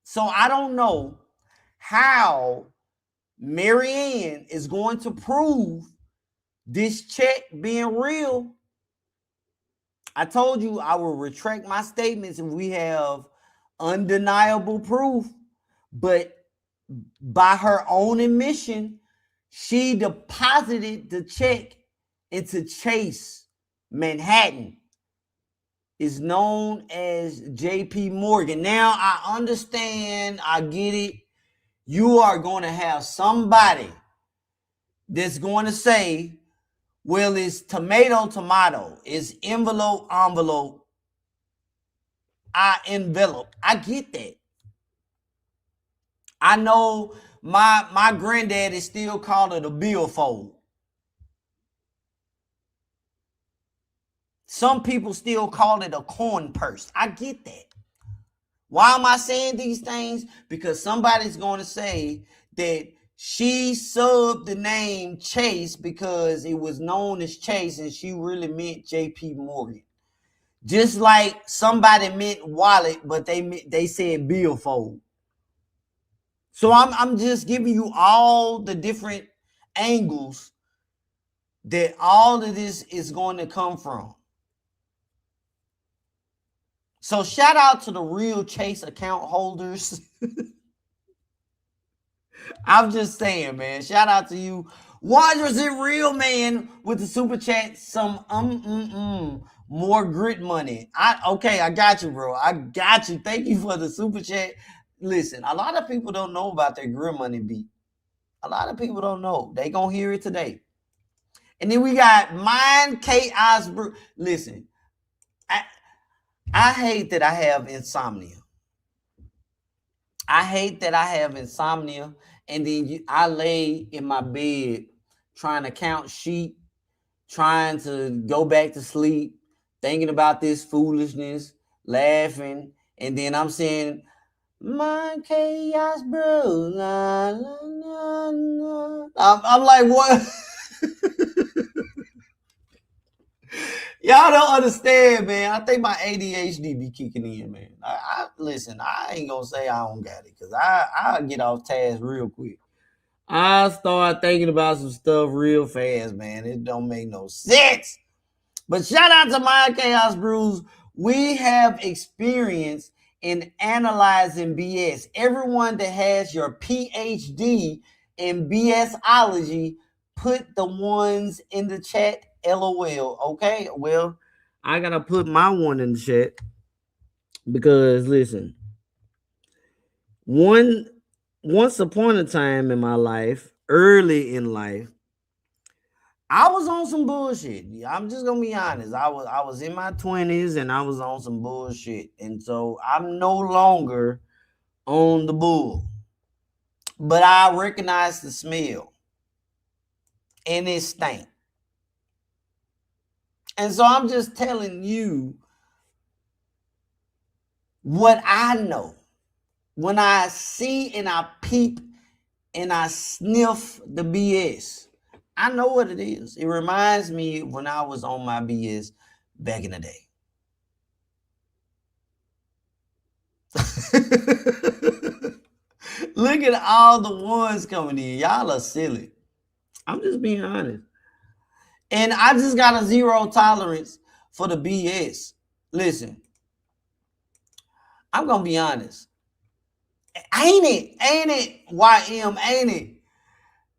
So I don't know how Maryanne is going to prove this check being real. I told you I will retract my statements if we have undeniable proof, but by her own admission, she deposited the check into Chase Manhattan, is known as JP Morgan. Now I understand, I get it. You are going to have somebody that's going to say, well, it's tomato, it's envelope, I envelope. I get that. I know my granddaddy still called it a billfold. Some people still call it a coin purse. I get that. Why am I saying these things? Because somebody's going to say that she subbed the name Chase because it was known as Chase and she really meant JP Morgan. Just like somebody meant wallet, but they said billfold. So I'm just giving you all the different angles that all of this is going to come from. So shout out to the real Chase account holders. I'm just saying, man. Shout out to you. 100% real man with the super chat. Some more grit money. I got you, bro. I got you. Thank you for the super chat. Listen, a lot of people don't know about that grit money beat. A lot of people don't know. They gonna hear it today. And then we got Mind Chaos. Listen, I hate that I have insomnia. And then I lay in my bed trying to count sheep, trying to go back to sleep, thinking about this foolishness, laughing, and then I'm saying, my chaos, bro. La, la, la, la. I'm like, what? Y'all don't understand, man. I think my ADHD be kicking in, man. Listen, I ain't gonna say I don't got it because I get off task real quick. I start thinking about some stuff real fast, man. It don't make no sense. But shout out to my Chaos Brews. We have experience in analyzing BS. Everyone that has your PhD in BSology, put the ones in the chat. LOL. Okay, well, I gotta put my one in the chat because listen, once upon a time in my life, early in life, I was on some bullshit. I'm just gonna be honest. I was in my 20s and I was on some bullshit. And so I'm no longer on the bull. But I recognize the smell. And it stank. And so I'm just telling you what I know. When I see and I peep and I sniff the BS, I know what it is. It reminds me when I was on my BS back in the day. Look at all the ones coming in. Y'all are silly. I'm just being honest. And I just got a zero tolerance for the BS. Listen, I'm going to be honest. Ain't it, YM, ain't it?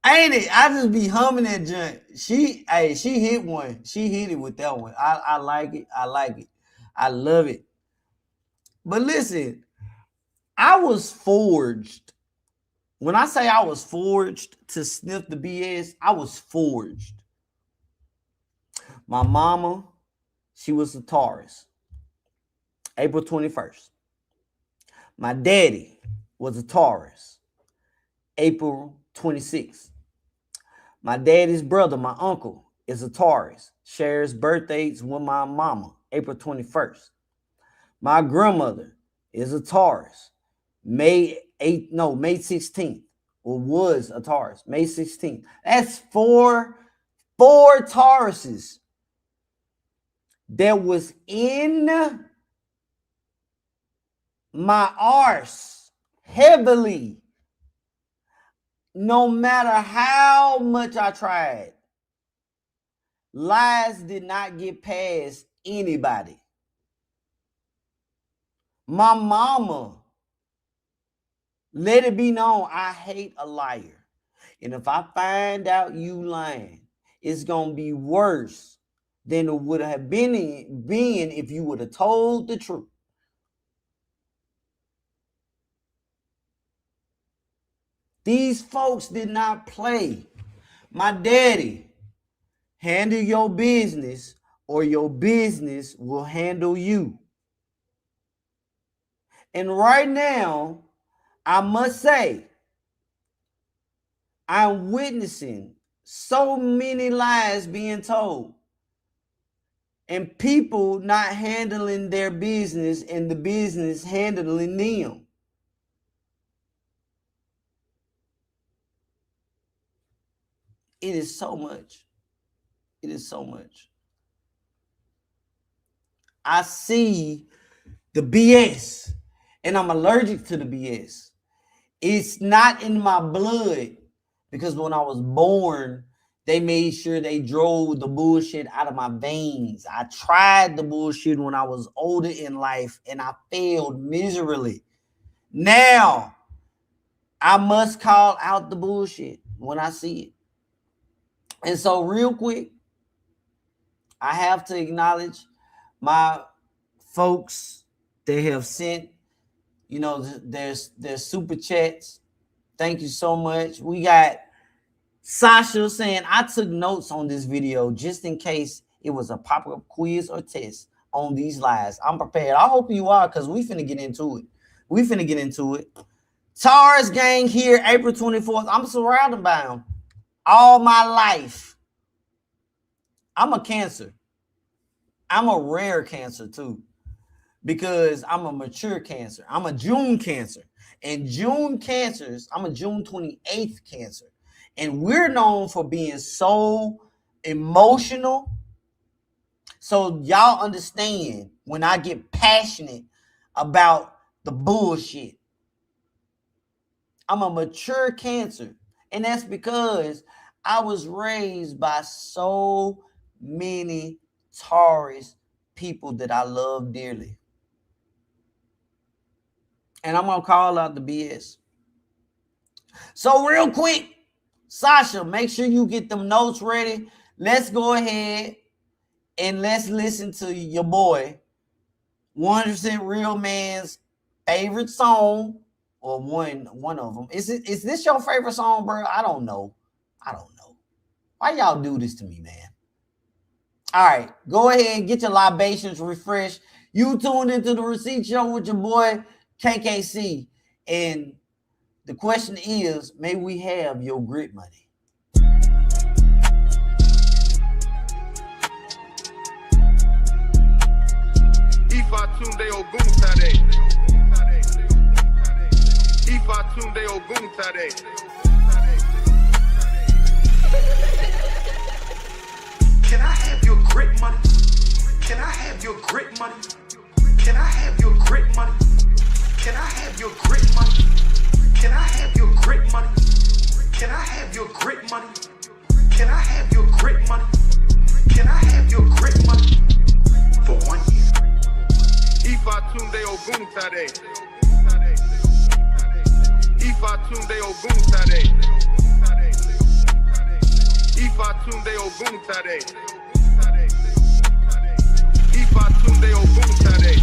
Ain't it? I just be humming that joint. She hit one. She hit it with that one. I like it. I like it. I love it. But listen, I was forged. When I say I was forged to sniff the BS, I was forged. My mama, she was a Taurus. April 21st. My daddy was a Taurus. April 26th. My daddy's brother, my uncle, is a Taurus. Shares birthdays with my mama, April 21st. My grandmother is a Taurus. May 16th, or was a Taurus, May 16th. That's four Tauruses that was in my arse heavily. No matter how much I tried, lies did not get past anybody. My mama let it be known, I hate a liar. And if I find out you lying, it's going to be worse than it would have been if you would have told the truth. These folks did not play. My daddy, handle your business or your business will handle you. And right now, I must say, I'm witnessing so many lies being told and people not handling their business and the business handling them. It is so much. It is so much. I see the BS and I'm allergic to the BS. It's not in my blood because when I was born, they made sure they drove the bullshit out of my veins. I tried the bullshit when I was older in life and I failed miserably. Now, I must call out the bullshit when I see it. And so real quick, I have to acknowledge my folks. They have sent, there's super chats. Thank you so much. We got Sasha saying, I took notes on this video just in case it was a pop-up quiz or test on these lies. I'm prepared. I hope you are, because we finna get into it. Taurus gang here, April 24th. I'm surrounded by them all my life. I'm a Cancer. I'm a rare Cancer too, because I'm a mature Cancer. I'm a June Cancer. And June Cancers, I'm a June 28th Cancer. And we're known for being so emotional. So y'all understand when I get passionate about the bullshit. I'm a mature Cancer. And that's because I was raised by so many Taurus people that I love dearly. And I'm going to call out the BS. So real quick, Sasha, make sure you get them notes ready. Let's go ahead and let's listen to your boy, 100% Real Man's favorite song, or one of them. Is this your favorite song, bro? I don't know. Why y'all do this to me, man? All right, go ahead and get your libations refreshed. You tuned into the Receipt Show with your boy KKC, and the question is, may we have your grit money? Ifatunde Oguntade. Ifatunde Oguntade. Can I have your grit money? Can I have your grit money? Can I have your grit money? Can I have your grit money? Can I have your grit money? Can I have your grit money? Can I have your grit money? Can I have your grit money? For 1 year. Ifatunde Oguntade. Ifatunde Oguntade. Ifatunde Oguntade. Ifatunde Oguntade.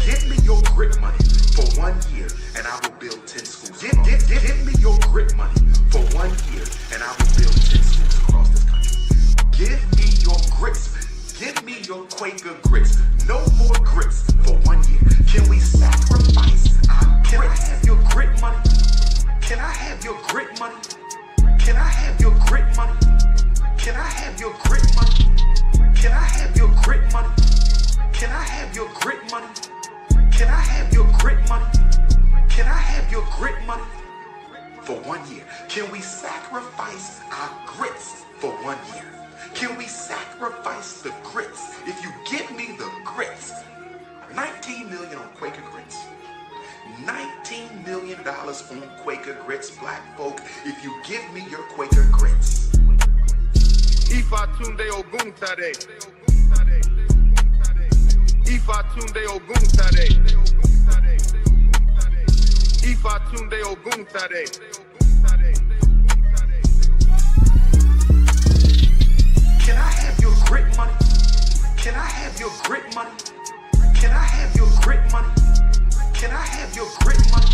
Give me your grit money for 1 year and I will build 10 schools. Give me your grit money for 1 year and I will build 10 schools across this country. Give me your grits. Give me your Quaker grits. No more grits for 1 year. Can we sacrifice our Can I have your grit money? Can I have your grit money? Can I have your grit money? Can I have your grit money? Can I have your grit money? Can I have your grit money? Can I have your grit money? Can I have your grit money? For 1 year. Can we sacrifice our grits for 1 year? Can we sacrifice the grits? If you give me the grits, 19 million on Quaker grits. $19 million on Quaker grits, black folk, if you give me your Quaker grits. Ifatunde Oguntade. Ifatunde Oguntade. Ifatunde Oguntade. Can I have your grit money? Can I have your grit money? Can I have your grit money? Can I have your grit money?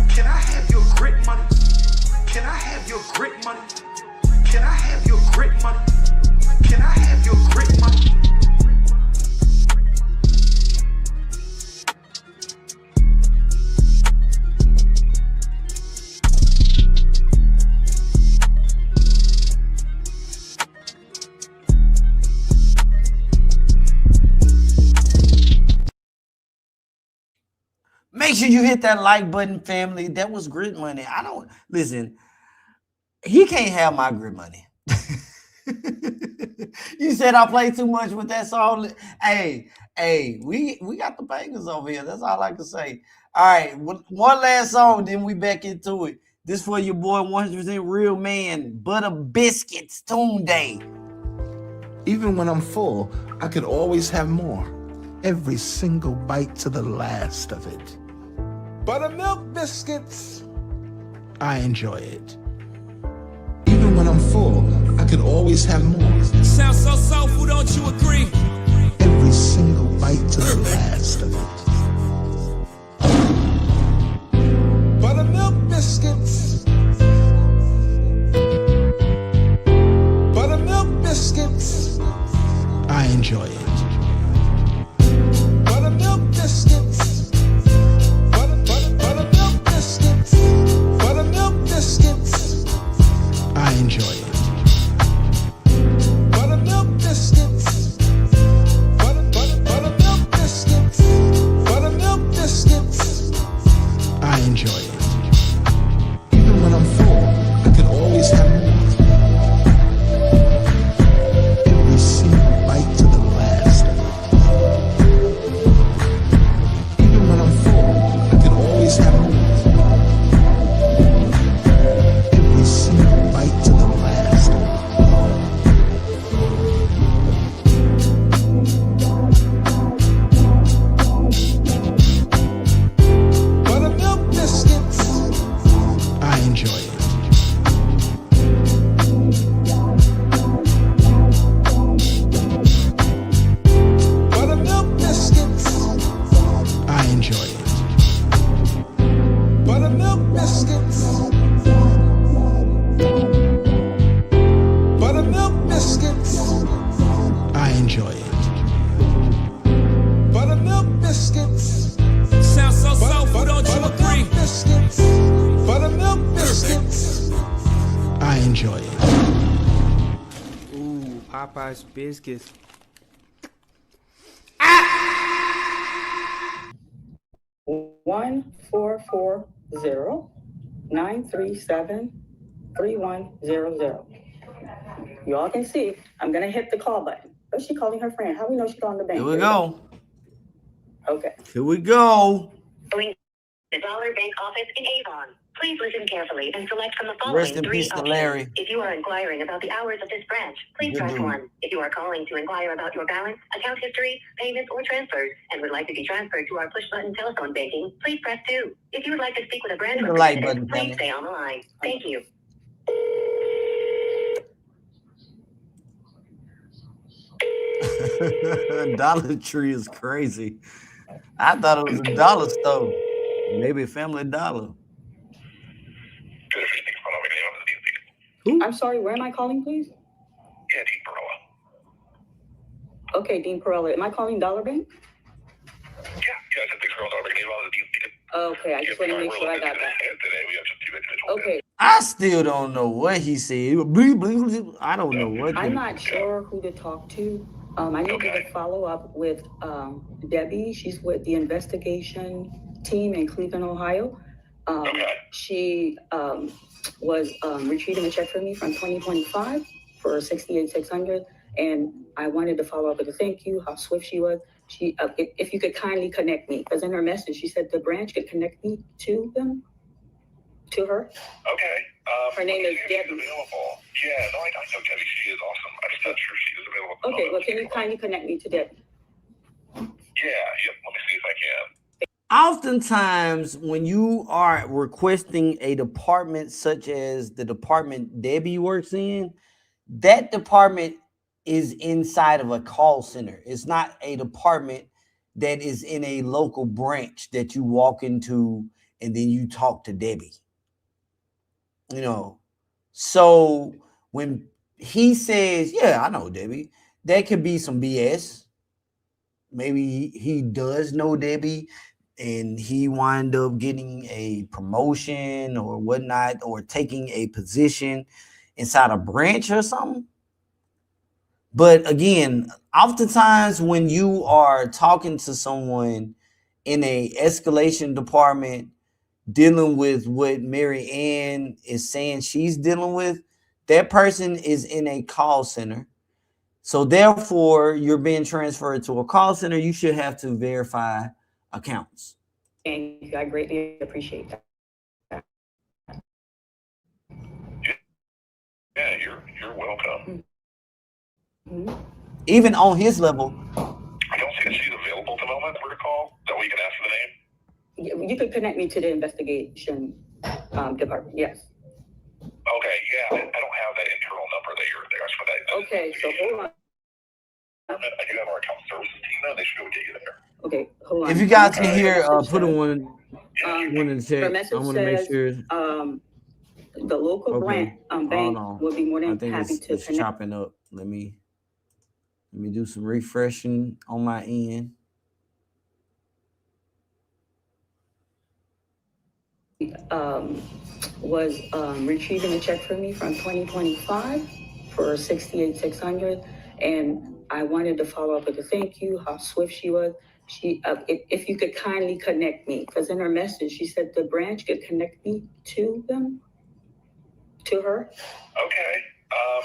Can I have your grit money? Can I have your grit money? Can I have your grit money? Can I have your grit money? Make sure you hit that like button, family. That was grit money. I don't listen. He can't have my grit money. You said I play too much with that song. Hey, we got the bangers over here. That's all I can say. All right, one last song, then we back into it. This for your boy, 100% Real Man, Butter Biscuits, Tune Day. Even when I'm full, I could always have more. Every single bite to the last of it. Buttermilk biscuits. I enjoy it. Even when I'm full, I could always have more. Sounds so soulful, don't you agree? Every single bite to the last of it. Buttermilk biscuits. Buttermilk biscuits. I enjoy it. Buttermilk biscuits. Buttermilk biscuits. Buttermilk biscuits. I enjoy it. Buttermilk biscuits. Buttermilk biscuits. enjoy it. Buttermilk biscuits. Buttermilk biscuits. I enjoy it. Buttermilk biscuits. Sounds so soulful, don't you agree? Biscuits. Buttermilk biscuits. I enjoy it. Ooh, Popeye's biscuits. 1-440-937-3100. You all can see, I'm gonna hit the call button. But she calling her friend. How we know she calling the bank? Here we go. Okay. Here we go. The Dollar Bank office in Avon. Please listen carefully and select from the Rest following in three peace to options. Larry. If you are inquiring about the hours of this branch, please Good press dude. 1. If you are calling to inquire about your balance, account history, payments, or transfers, and would like to be transferred to our push-button telephone banking, please press 2. If you would like to speak with a branch Hit the like representative, button, please stay on the line. Thank you. Dollar Tree is crazy. I thought it was a dollar store. Maybe Family Dollar. I'm sorry, where am I calling, please? Yeah, Dean Perella. Okay, Dean Perella. Am I calling Dollar Bank? Yeah, I said thanks for all the Dean Okay, I just want to make sure I got that. Today we have just 2 individuals. Okay, I still don't know what he said. Bleep, bleep, bleep. I don't know what. I'm not sure who to talk to. I need you to follow up with Debbie. She's with the investigation team in Cleveland, Ohio. She was retrieving a check for me from 2025 for $68,600, and I wanted to follow up with a thank you, how swift she was. She, if you could kindly connect me, because in her message she said the branch could connect me to them, to her. Okay. Her name is Debbie. Available. Yeah, no, I know Debbie. She is awesome. I'm just not sure she is available. Okay, well, can you kindly connect me to Debbie? Yeah, yep. Let me see if I can. Oftentimes, when you are requesting a department such as the department Debbie works in, that department is inside of a call center. It's not a department that is in a local branch that you walk into and then you talk to Debbie. You know, so when he says, yeah, I know Debbie, that could be some BS. Maybe he does know Debbie and he wind up getting a promotion or whatnot, or taking a position inside a branch or something. But again, oftentimes when you are talking to someone in a escalation department dealing with what Maryanne is saying she's dealing with, that person is in a call center. So therefore, you're being transferred to a call center. You should have to verify accounts. Thank you. I greatly appreciate that. Yeah, you're welcome. Even on his level. I don't see that she's available at the moment for the call. That way you can ask for the name. You could connect me to the investigation department. Yes. Okay, yeah, I don't have that internal number that you're there. For that. Okay, so hold on. I do have our account services team though. They should be able to get you there. Okay, hold on. If you guys can hear, put one in the chat. Her message I want to make sure. The local bank will be more than happy to it's connect. chopping up. Let me do some refreshing on my end. Was retrieving a check for me from 2025 for $68,600, and I wanted to follow up with a thank you, how swift she was. She, if you could kindly connect me, because in her message she said the branch could connect me to them, to her. Okay.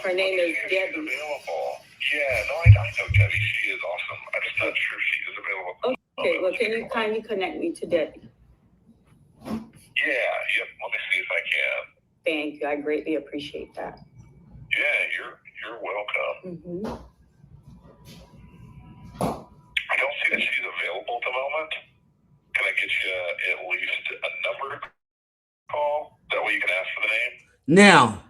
Her name is Debbie. Available. Yeah, no, I know Debbie. She is awesome. I'm just not sure she is available. Okay, well, can you kindly connect me to Debbie? Yeah, yep. Let me see if I can. Thank you. I greatly appreciate that. Yeah, you're welcome. I don't see that she's available at the moment. Can I get you at least a number to call? That way you can ask for the name. Now,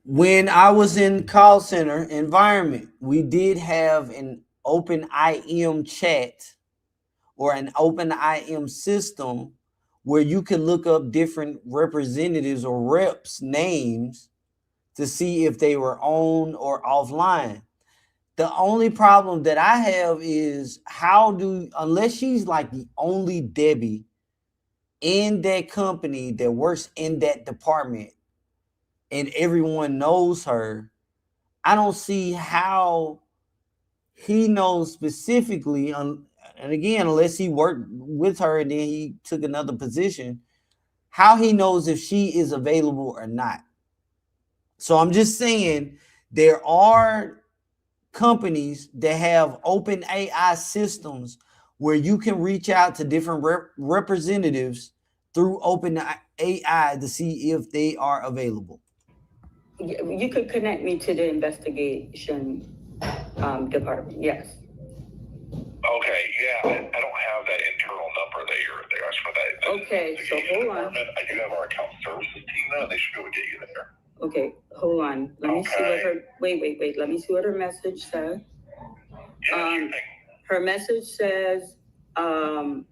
when I was in call center environment, we did have an open IM chat or an open IM system where you can look up different representatives or reps names to see if they were on or offline. The only problem that I have is unless she's like the only Debbie in that company that works in that department and everyone knows her, I don't see how he knows specifically, and again, unless he worked with her and then he took another position, how he knows if she is available or not. So I'm just saying there are companies that have open AI systems where you can reach out to different representatives through open AI to see if they are available. You could connect me to the investigation department, yes. Okay, yeah, I don't have that internal number that you're asking for that. Okay, so hold on. I do have our account services team though, and they should be able to get you there. Okay, hold on. Let me see what her wait. Let me see what her message says. Her message says the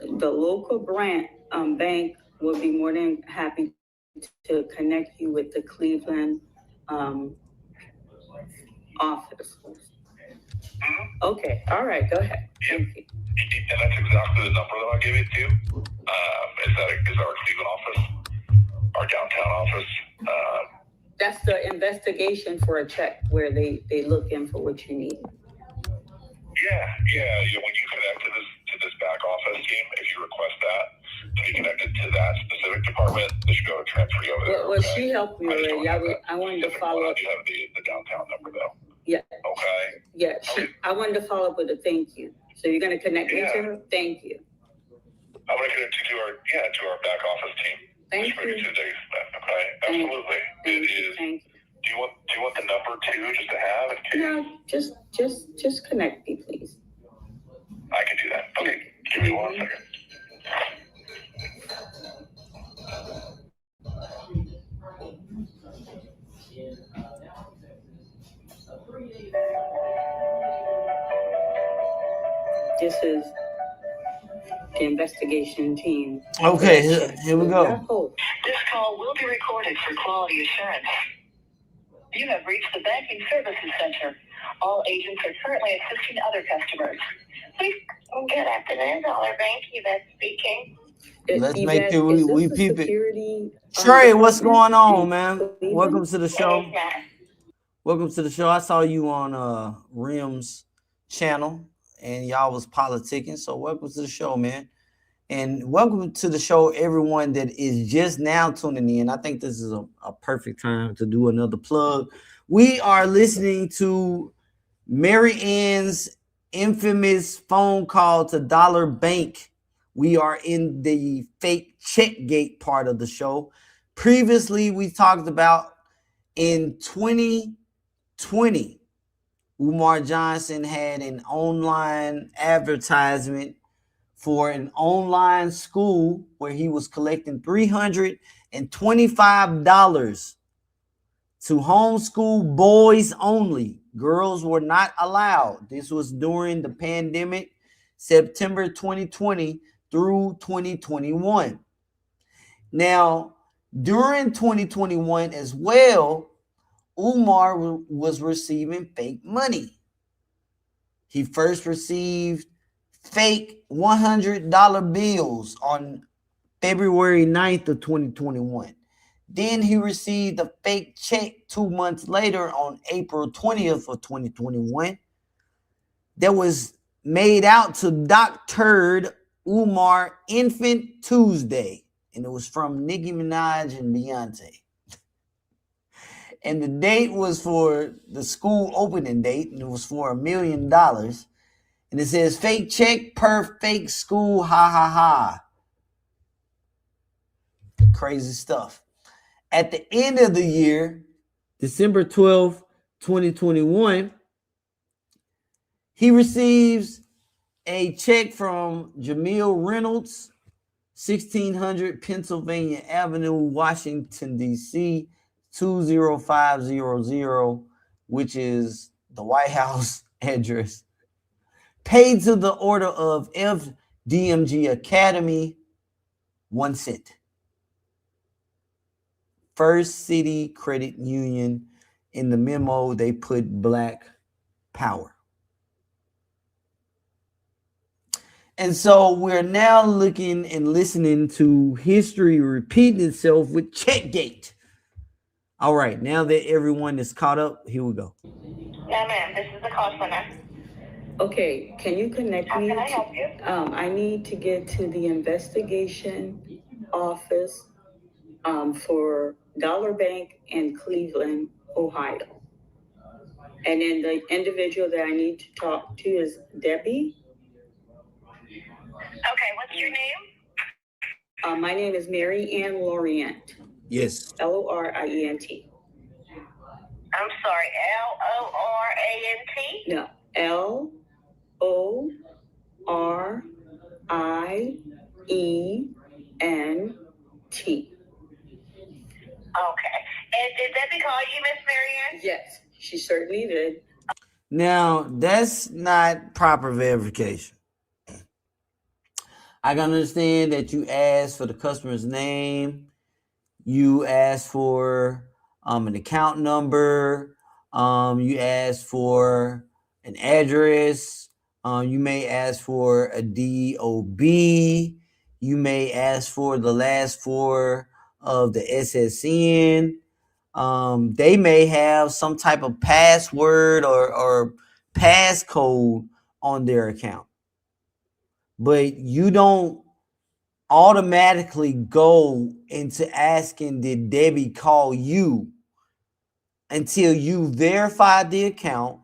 local bank will be more than happy to connect you with the Cleveland office. Okay, all right, go ahead. Yep. And that's exactly the number that I'll give you to. Is our Cleveland office, our downtown office. That's the investigation for a check where they look in for what you need. Yeah. When you connect to this back office team, if you request that to be connected to that specific department, they should go transfer you over there. Well, she helped me already. I wanted to follow up. I do have the downtown number though. Yeah. Okay. Yeah. I wanted to follow up with a thank you. So you're going to connect me to her? Thank you. I'm going to connect you to our back office team. Thank you. Okay. Absolutely. Thank you. Do you want the number too, just to have in case? No, just connect me, please. I can do that. Okay. Give me 1 second. This is the investigation team. Okay, here we go. This call will be recorded for quality assurance. You have reached the Banking Services Center. All agents are currently assisting other customers. Please. Good afternoon, Dollar Bank. Yvette speaking. Let's make sure we peep it. Trey, what's going on, man? Welcome to the show. Welcome to the show. I saw you on Rim's channel and y'all was politicking. So welcome to the show, man. And welcome to the show, everyone that is just now tuning in. I think this is a perfect time to do another plug. We are listening to Maryanne's infamous phone call to Dollar Bank. We are in the fake Checkgate part of the show. Previously, we talked about in 2020, Umar Johnson had an online advertisement for an online school where he was collecting $325 to homeschool boys only. Girls were not allowed. This was during the pandemic, September 2020 through 2021. Now, during 2021 as well, Umar was receiving fake money. He first received fake $100 bills on February 9th of 2021. Then he received a fake check 2 months later on April 20th of 2021 that was made out to Dr. Umar Infant Tuesday, and it was from Nicki Minaj and Beyonce. And the date was for the school opening date, and it was for $1 million. And it says, fake check per fake school, ha ha ha. Crazy stuff. At the end of the year, December 12th, 2021, he receives a check from Jamil Reynolds, 1600 Pennsylvania Avenue, Washington, D.C., 20500, which is the White House address. Paid to the order of FDMG Academy, 1 cent. First City Credit Union. In the memo, they put Black Power. And so we're now looking and listening to history repeating itself with Checkgate. All right, now that everyone is caught up, here we go. Yeah, ma'am, this is the call center. Okay, can you connect How me? can I help you? I need to get to the investigation office for Dollar Bank in Cleveland, Ohio. And then the individual that I need to talk to is Debbie. Okay, what's your name? My name is Maryanne Lorient. Yes. Lorient. I'm sorry, Lorant? No, Lorient. Okay. And did Debbie call you, Miss Maryanne? Yes, she certainly did. Now, that's not proper verification. I can understand that you asked for the customer's name. You asked for an account number. You asked for an address. You may ask for a DOB. You may ask for the last 4 of the SSN. They may have some type of password or passcode on their account. But you don't automatically go into asking, did Debbie call you, until you verify the account,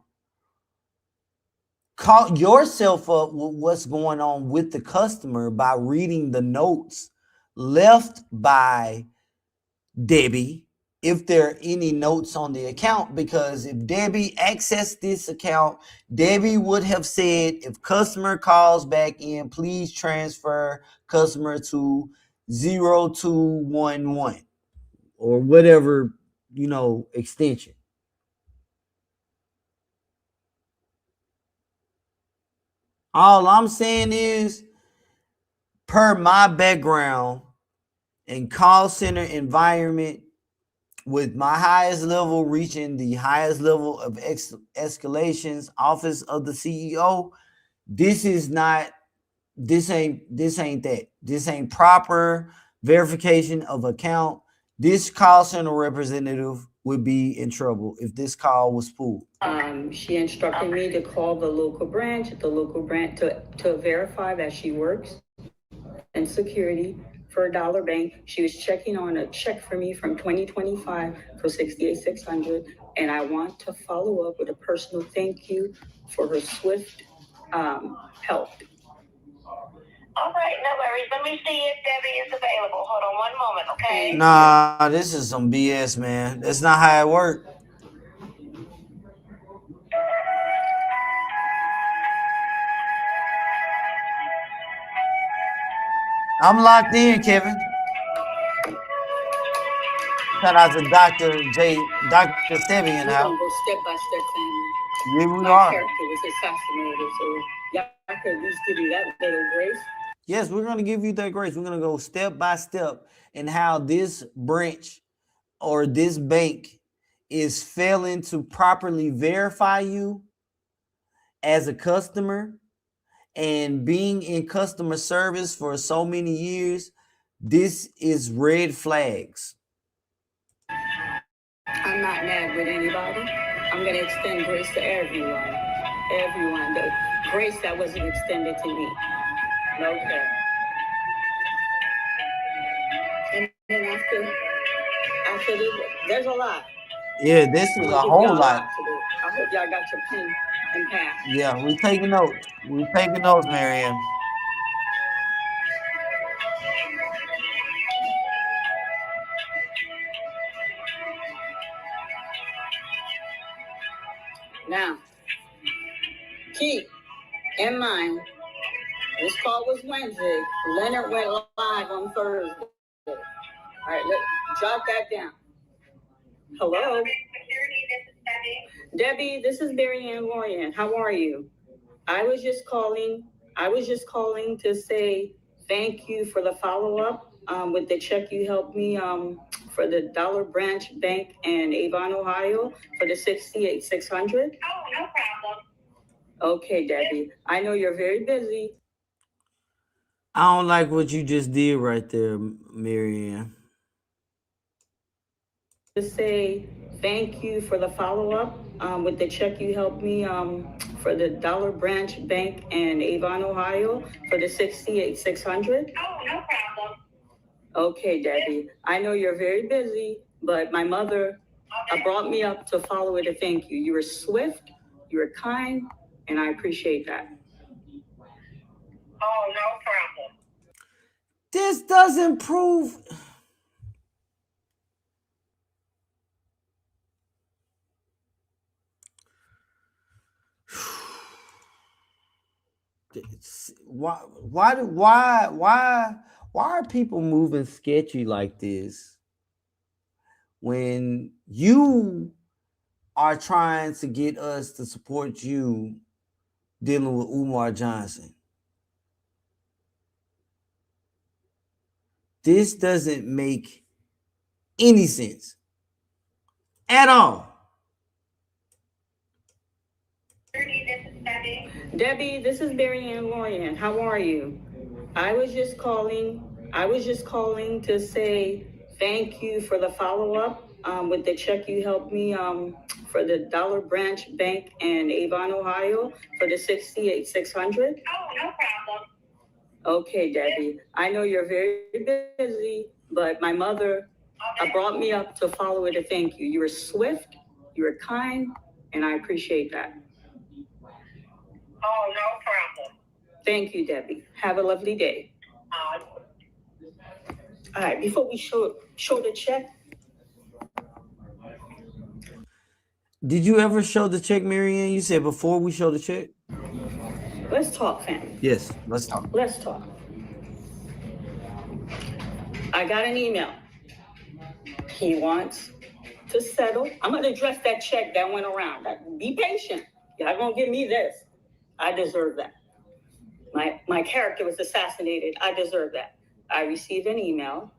call yourself up with what's going on with the customer by reading the notes left by Debbie, if there are any notes on the account, because if Debbie accessed this account, Debbie would have said, if customer calls back in, please transfer customer to 0211 or whatever, extension. All I'm saying is, per my background in call center environment, with my highest level reaching the highest level of escalations, office of the CEO, this ain't that. This ain't proper verification of account. This call center representative would be in trouble if this call was pulled. She instructed me to call the local branch to verify that she works in security for Dollar Bank. She was checking on a check for me from 2025 for $68,600, and I want to follow up with a personal thank you for her swift help. All right, no worries. Let me see if Debbie is available. Hold on one moment, okay? Nah, this is some BS, man. That's not how it works. I'm locked in, Kevin. Shout out to Dr. Sebi in the house. We're gonna go step by step, family. Yeah, we My are. character was assassinated, so y'all could at least give me that little grace. Yes, we're going to give you that grace. We're going to go step by step in how this branch or this bank is failing to properly verify you as a customer, and being in customer service for so many years. This is red flags. I'm not mad with anybody. I'm going to extend grace to everyone. Everyone. The grace that wasn't extended to me. Okay. And then after this, there's a lot. Yeah, this is a whole lot. I hope y'all got your pen and pad. Yeah, we're taking notes. We're taking notes, Maryanne. Now, keep in mind, this call was Wednesday. Leonard went live on Thursday. All right, let's jot that down. Hello? Debbie, this is Maryanne Maryanne. How are you? I was just calling to say thank you for the follow-up with the check you helped me for the Dollar Branch Bank in Avon, Ohio for the 68,600. Oh, no problem. Okay, Debbie. I know you're very busy. I don't like what you just did right there, Maryanne. To say thank you for the follow-up with the check you helped me for the Dollar Branch Bank in Avon, Ohio for the 68,600. Oh, no problem. Okay, Debbie. I know you're very busy, but my mother brought me up to follow it a thank you. You were swift, you were kind, and I appreciate that. Oh, no problem. This doesn't prove. Why are people moving sketchy like this when you are trying to get us to support you dealing with Umar Johnson? This doesn't make any sense at all. Debbie, this is Maryanne. How are you? I was just calling to say thank you for the follow-up with the check you helped me for the Dollar Branch Bank in Avon, Ohio for the 68,600. Oh, no problem. Okay, Debbie. I know you're very busy, but my mother brought me up to follow it a thank you. You were swift, you were kind, and I appreciate that. Oh, no problem. Thank you, Debbie. Have a lovely day. All right, before we show the check. Did you ever show the check, Maryanne? You said before we show the check? Let's talk, fam. Yes, let's talk. Let's talk. I got an email. He wants to settle. I'm going to address that check that went around. Be patient. Y'all going to give me this. I deserve that. My character was assassinated. I deserve that. I received an email.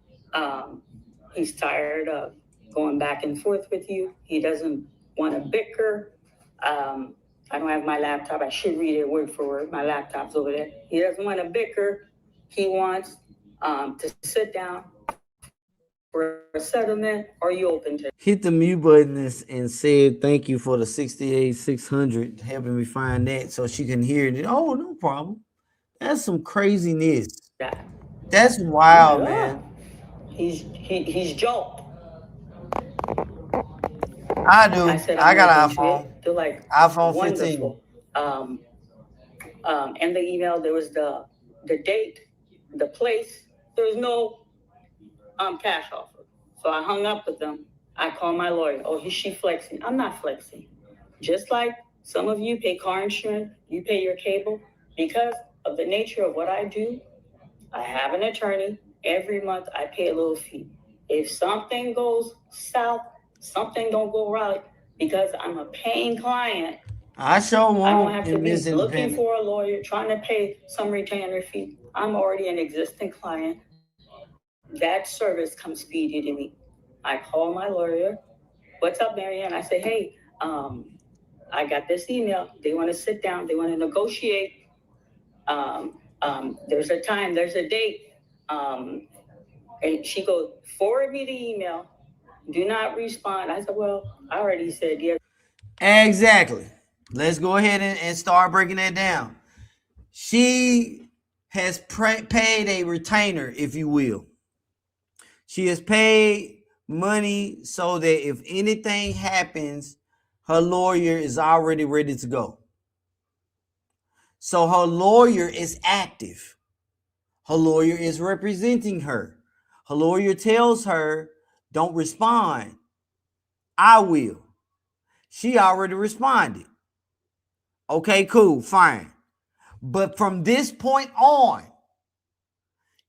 He's tired of going back and forth with you. He doesn't want to bicker. I don't have my laptop. I should read it word for word. My laptop's over there. He doesn't want to bicker. He wants to sit down for a settlement. Are you open to it? Hit the mute button and said thank you for the 68,600 helping me find that so she can hear it. Oh, no problem. That's some craziness. That's wild, man. He's joked. I do. I got an iPhone. They're like iPhone 15. Wonderful. In the email there was the date, the place. There was no cash offer. So I hung up with them. I called my lawyer. Oh, is she flexing? I'm not flexing. Just like some of you pay car insurance, you pay your cable. Because of the nature of what I do, I have an attorney. Every month I pay a little fee. If something goes south, something don't go right, because I'm a paying client, I sure won't. I don't have to be looking for a lawyer, trying to pay some retainer fee. I'm already an existing client. That service comes speedy to me. I call my lawyer. What's up, Maryanne? I say, hey, I got this email. They want to sit down. They want to negotiate. There's a time, there's a date. And she goes, forward me the email. Do not respond. I said, well, I already said yes. Exactly. Let's go ahead and start breaking that down. She has paid a retainer, if you will. She has paid money so that if anything happens, her lawyer is already ready to go. So her lawyer is active. Her lawyer is representing her. Her lawyer tells her, don't respond. I will. She already responded. Okay, cool, fine. But from this point on,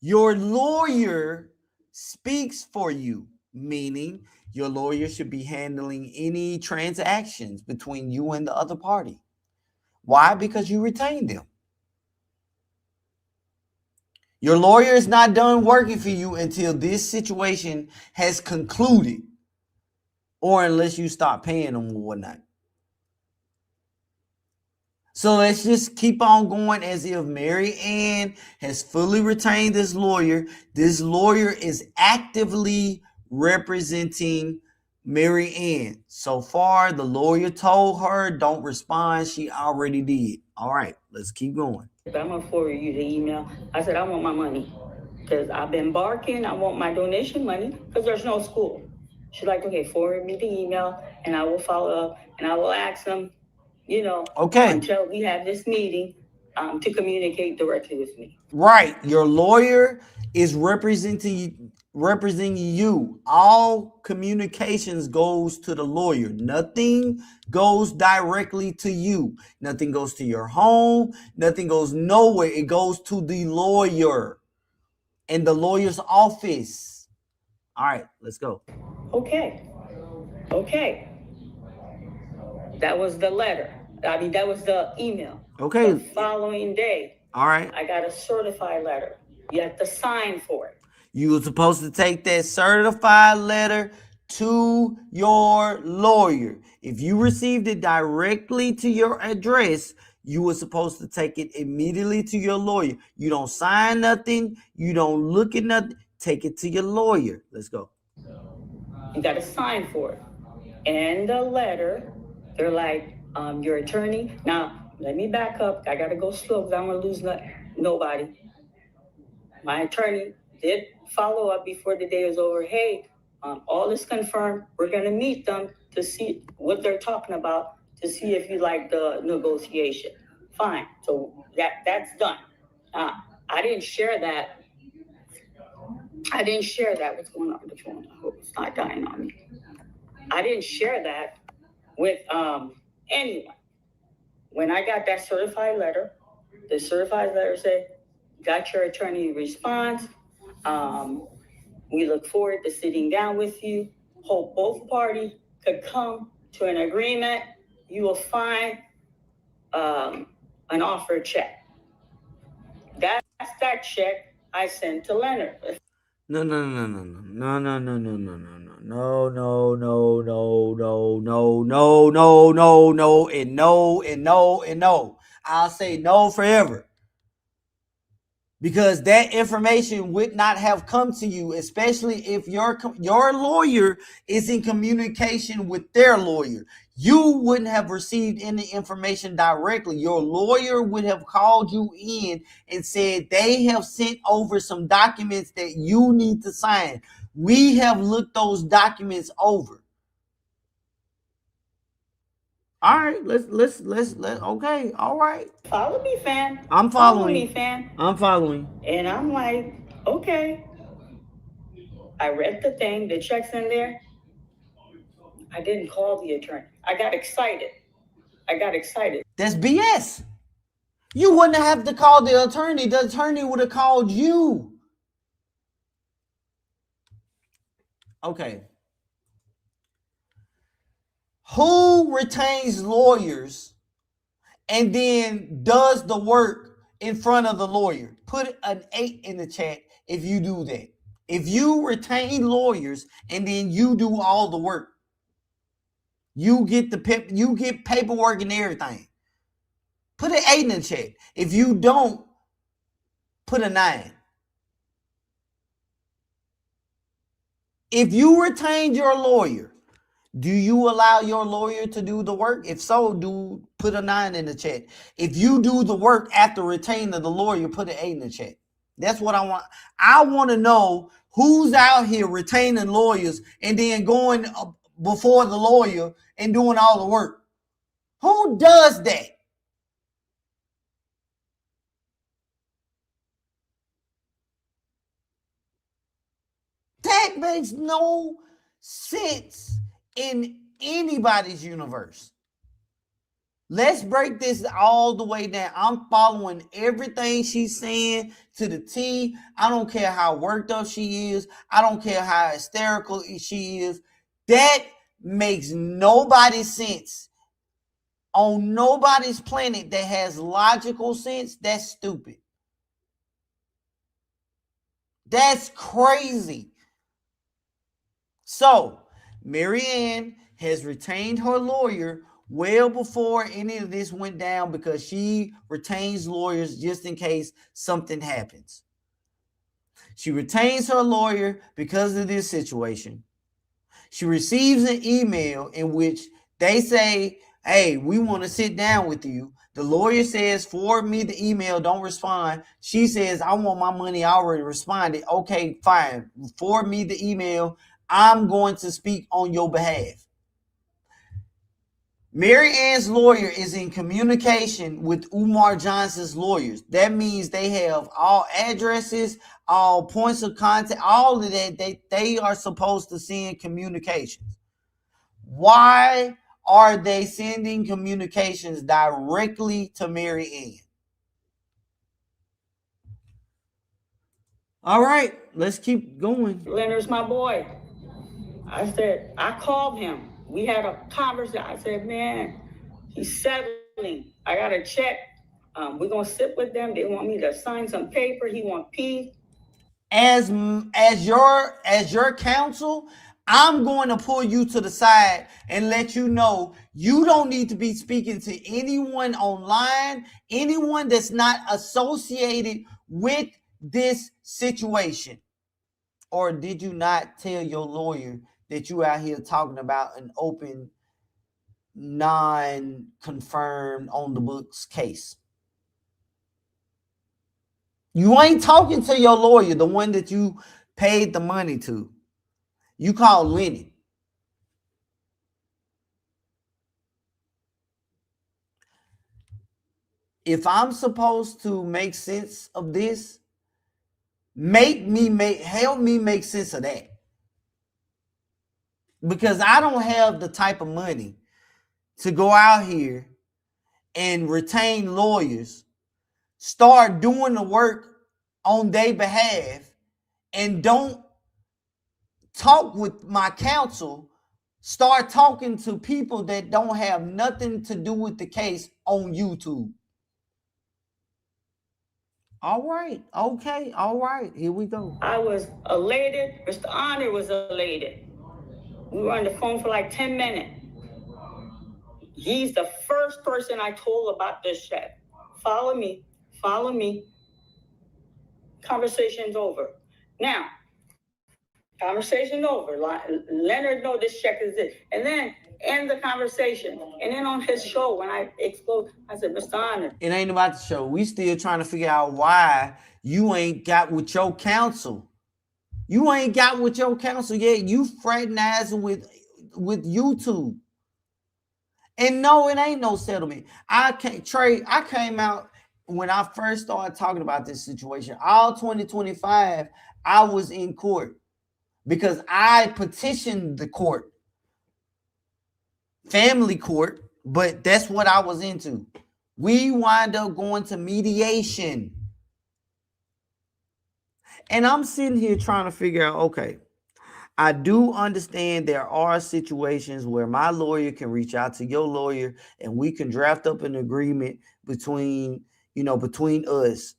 your lawyer speaks for you, meaning your lawyer should be handling any transactions between you and the other party. Why? Because you retained them. Your lawyer is not done working for you until this situation has concluded, or unless you stop paying them or whatnot. So let's just keep on going as if Maryanne has fully retained this lawyer. This lawyer is actively representing Maryanne. So far, the lawyer told her, don't respond. She already did. All right, let's keep going. I'm going to forward you the email. I said, I want my money because I've been barking. I want my donation money because there's no school. She's like, okay, forward me the email and I will follow up and I will ask them, you know, okay, until we have this meeting to communicate directly with me. Right. Your lawyer is representing you. All communications goes to the lawyer. Nothing goes directly to you. Nothing goes to your home. Nothing goes nowhere. It goes to the lawyer and the lawyer's office. All right, let's go. Okay. That was the letter. I mean, that was the email. Okay. The following day. All right. I got a certified letter. You have to sign for it. You were supposed to take that certified letter to your lawyer. If you received it directly to your address, you were supposed to take it immediately to your lawyer. You don't sign nothing. You don't look at nothing. Take it to your lawyer. Let's go. You got to sign for it. And the letter, they're like, your attorney. Now, let me back up. I got to go slow because I'm going to lose nobody. My attorney did follow up before the day was over. Hey, all is confirmed. We're going to meet them to see what they're talking about, to see if you like the negotiation. Fine. So that's done. I didn't share that. What's going on with the phone? I hope it's not dying on me. I didn't share that with anyone. When I got that certified letter, the certified letter said, got your attorney response. We look forward to sitting down with you. Hope both parties could come to an agreement. You will find an offer check. That's that check I sent to Leonard. No, and no. I'll say no forever. Because that information would not have come to you, especially if your lawyer is in communication with their lawyer. You wouldn't have received any information directly. Your lawyer would have called you in and said they have sent over some documents that you need to sign. We have looked those documents over. All right, let's okay, all right. Follow me, fam. I'm following. Follow me, fam. I'm following. And I'm like, okay. I read the thing, the check's in there. I didn't call the attorney. I got excited. That's BS. You wouldn't have to call the attorney. The attorney would have called you. Okay. Who retains lawyers and then does the work in front of the lawyer? Put an 8 in the chat if you do that. If you retain lawyers and then you do all the work, you get paperwork and everything. Put an 8 in the chat. If you don't, put a 9. If you retained your lawyer, do you allow your lawyer to do the work? If so, put a 9 in the chat. If you do the work after retaining the lawyer, put an 8 in the chat. That's what I want. I want to know who's out here retaining lawyers and then going before the lawyer and doing all the work. Who does that? That makes no sense in anybody's universe. Let's break this all the way down. I'm following everything she's saying to the T. I don't care how worked up she is. I don't care how hysterical she is. That makes nobody sense on nobody's planet that has logical sense, that's stupid. That's crazy. So, Maryanne has retained her lawyer well before any of this went down because she retains lawyers just in case something happens. She retains her lawyer because of this situation. She receives an email in which they say, hey, we want to sit down with you. The lawyer says, forward me the email, don't respond. She says, I want my money, I already responded. Okay, fine. Forward me the email. I'm going to speak on your behalf. Maryanne's lawyer is in communication with Umar Johnson's lawyers. That means they have all addresses, all points of contact, all of that. They are supposed to send communications. Why are they sending communications directly to Maryanne? All right, let's keep going. Leonard's my boy. I said, I called him. We had a conversation. I said, man, he's settling. I got a check. We're going to sit with them. They want me to sign some paper. He wants peace. As your counsel, I'm going to pull you to the side and let you know you don't need to be speaking to anyone online, anyone that's not associated with this situation. Or did you not tell your lawyer that you out here talking about an open, non-confirmed on the books case? You ain't talking to your lawyer, the one that you paid the money to. You call Lenny. If I'm supposed to make sense of this, help me make sense of that. Because I don't have the type of money to go out here and retain lawyers, start doing the work on their behalf, and don't talk with my counsel, start talking to people that don't have nothing to do with the case on YouTube. All right, okay, all right, here we go. I was elated. Mr. Honor was elated. We were on the phone for like 10 minutes. He's the first person I told about this check. Follow me, follow me. Conversation's over. Now, conversation over. Leonard know this check is it. And then end the conversation. And then on his show, when I explode, I said, Mr. Honor. It ain't about the show. We still trying to figure out why you ain't got with your counsel. You ain't got with your counsel yet. You fraternizing with YouTube. And no, it ain't no settlement. I came out when I first started talking about this situation. All 2025, I was in court because I petitioned the court. Family court, but that's what I was into. We wind up going to mediation. And I'm sitting here trying to figure out, okay, I do understand there are situations where my lawyer can reach out to your lawyer and we can draft up an agreement between us.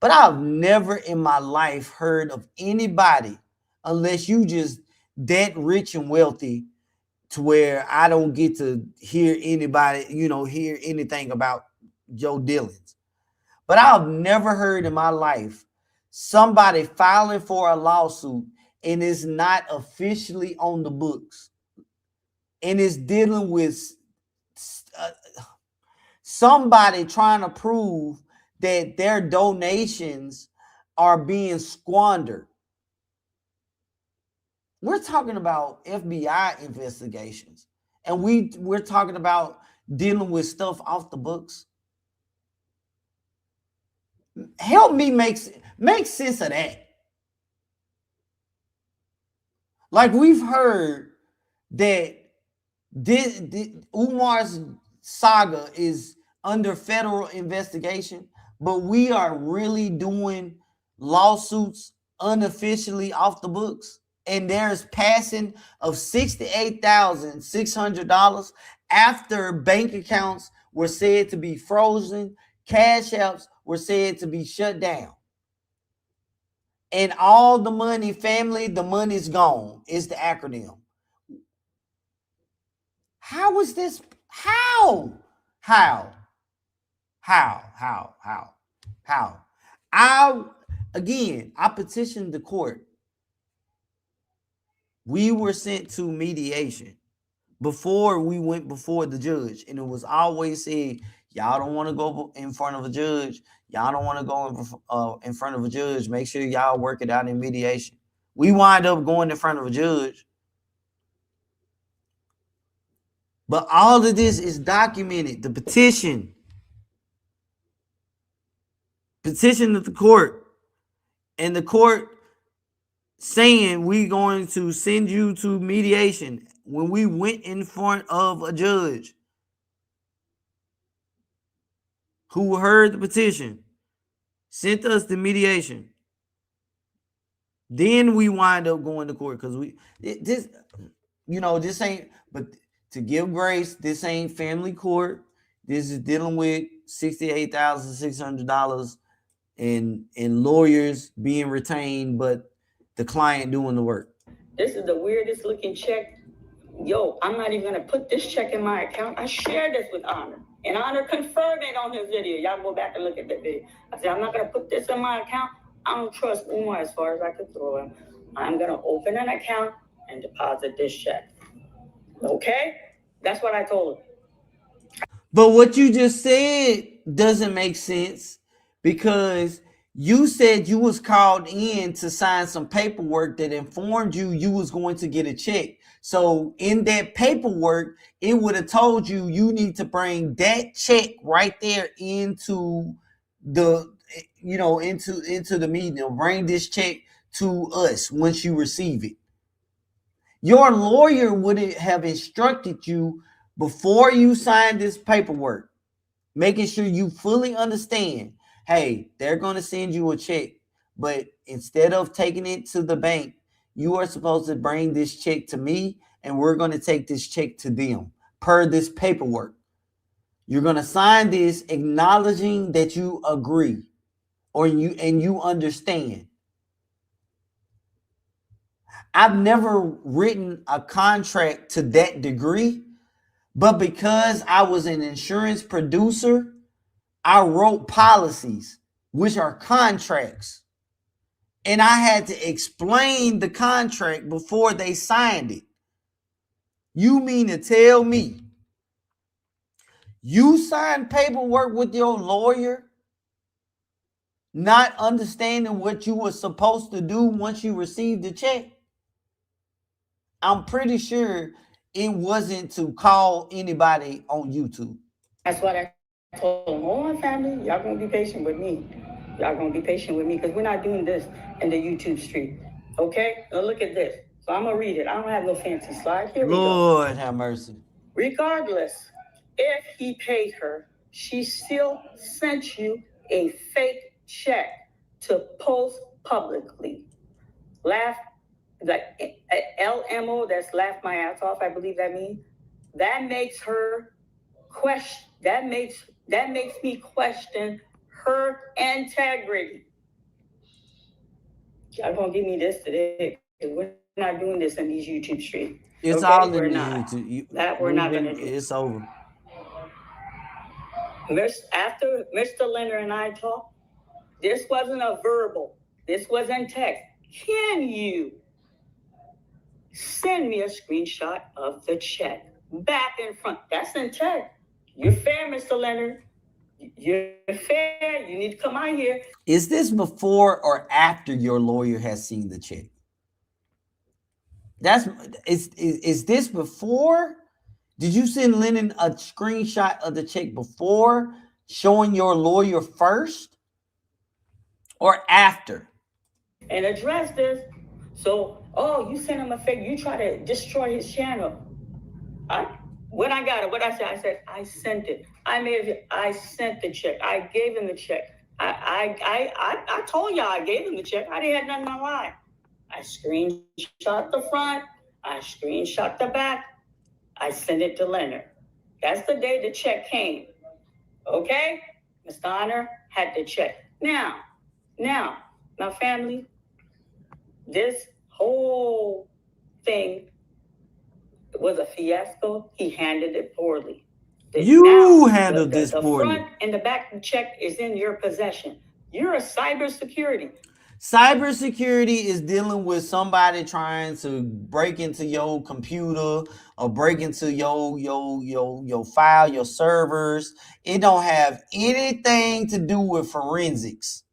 But I've never in my life heard of anybody, unless you just that rich and wealthy, to where I don't get to hear anybody, hear anything about your dealings. But I've never heard in my life somebody filing for a lawsuit and is not officially on the books and is dealing with somebody trying to prove that their donations are being squandered. We're talking about FBI investigations, and we're talking about dealing with stuff off the books. Help me make sense of that. Like, we've heard that this Umar's saga is under federal investigation, but we are really doing lawsuits unofficially off the books and there's passing of $68,600 after bank accounts were said to be frozen, cash apps were said to be shut down. And all the money, family, the money's gone is the acronym. How is this? How? I petitioned the court. We were sent to mediation before we went before the judge, and it was always said, y'all don't want to go in front of a judge. Y'all don't want to go in front of a judge. Make sure y'all work it out in mediation. We wind up going in front of a judge. But all of this is documented. The petition to the court, and the court saying we're going to send you to mediation. When we went in front of a judge who heard the petition, sent us to mediation, then we wind up going to court because this ain't, but to give grace, this ain't family court. This is dealing with $68,600 and lawyers being retained, but the client doing the work. This is the weirdest looking check. Yo, I'm not even gonna put this check in my account. I shared this with Honor, and Honor confirmed it on his video. Y'all go back and look at that video. I said, I'm not gonna put this in my account. I don't trust Umar as far as I could throw him. I'm gonna open an account and deposit this check. Okay? That's what I told him. But what you just said doesn't make sense, because you said you was called in to sign some paperwork that informed you was going to get a check. So in that paperwork, it would have told you need to bring that check right there into the, into the meeting, or bring this check to us once you receive it. Your lawyer would have instructed you before you signed this paperwork, making sure you fully understand, hey, they're going to send you a check, but instead of taking it to the bank, you are supposed to bring this check to me, and we're going to take this check to them per this paperwork. You're going to sign this acknowledging that you agree, or you understand. I've never written a contract to that degree, but because I was an insurance producer, I wrote policies, which are contracts, and I had to explain the contract before they signed it. You mean to tell me you signed paperwork with your lawyer, not understanding what you were supposed to do once you received the check? I'm pretty sure it wasn't to call anybody on YouTube. That's what I told them. Hold on, family. Y'all gonna be patient with me. Y'all gonna be patient with me, because we're not doing this in the YouTube street. Okay? Now look at this. So I'm gonna read it. I don't have no fancy slide. Here we go. Lord have mercy. Regardless, if he paid her, she still sent you a fake check to post publicly. Laugh, like LMO, that's laugh my ass off, I believe that means. That makes her question, that makes me question her integrity. Y'all gonna give me this today, because we're not doing this in these YouTube streets. It's okay, all in we're the not. YouTube. That we're not gonna do. It's over. After Mr. Leonard and I talked, this wasn't a verbal. This wasn't text. Can you send me a screenshot of the check back and front? That's in text. You're fair, Mr. Leonard. You're fair. You need to come out here. Is this before or after your lawyer has seen the check? Is this before? Did you send Lennon a screenshot of the check before showing your lawyer first, or after? And address this. So, you sent him a fake. You try to destroy his channel. When I got it, what I said, I sent it. I sent the check. I gave him the check. I told y'all I gave him the check. I didn't have nothing to lie. I screenshot the front. I screenshot the back. I sent it to Leonard. That's the day the check came. Okay? Mr. Honor had the check. Now, my family, this whole thing was a fiasco. He handled it poorly. You handled this the poorly. The front and the back check is in your possession. You're a cybersecurity. Cybersecurity is dealing with somebody trying to break into your computer or break into your file, your servers. It don't have anything to do with forensics.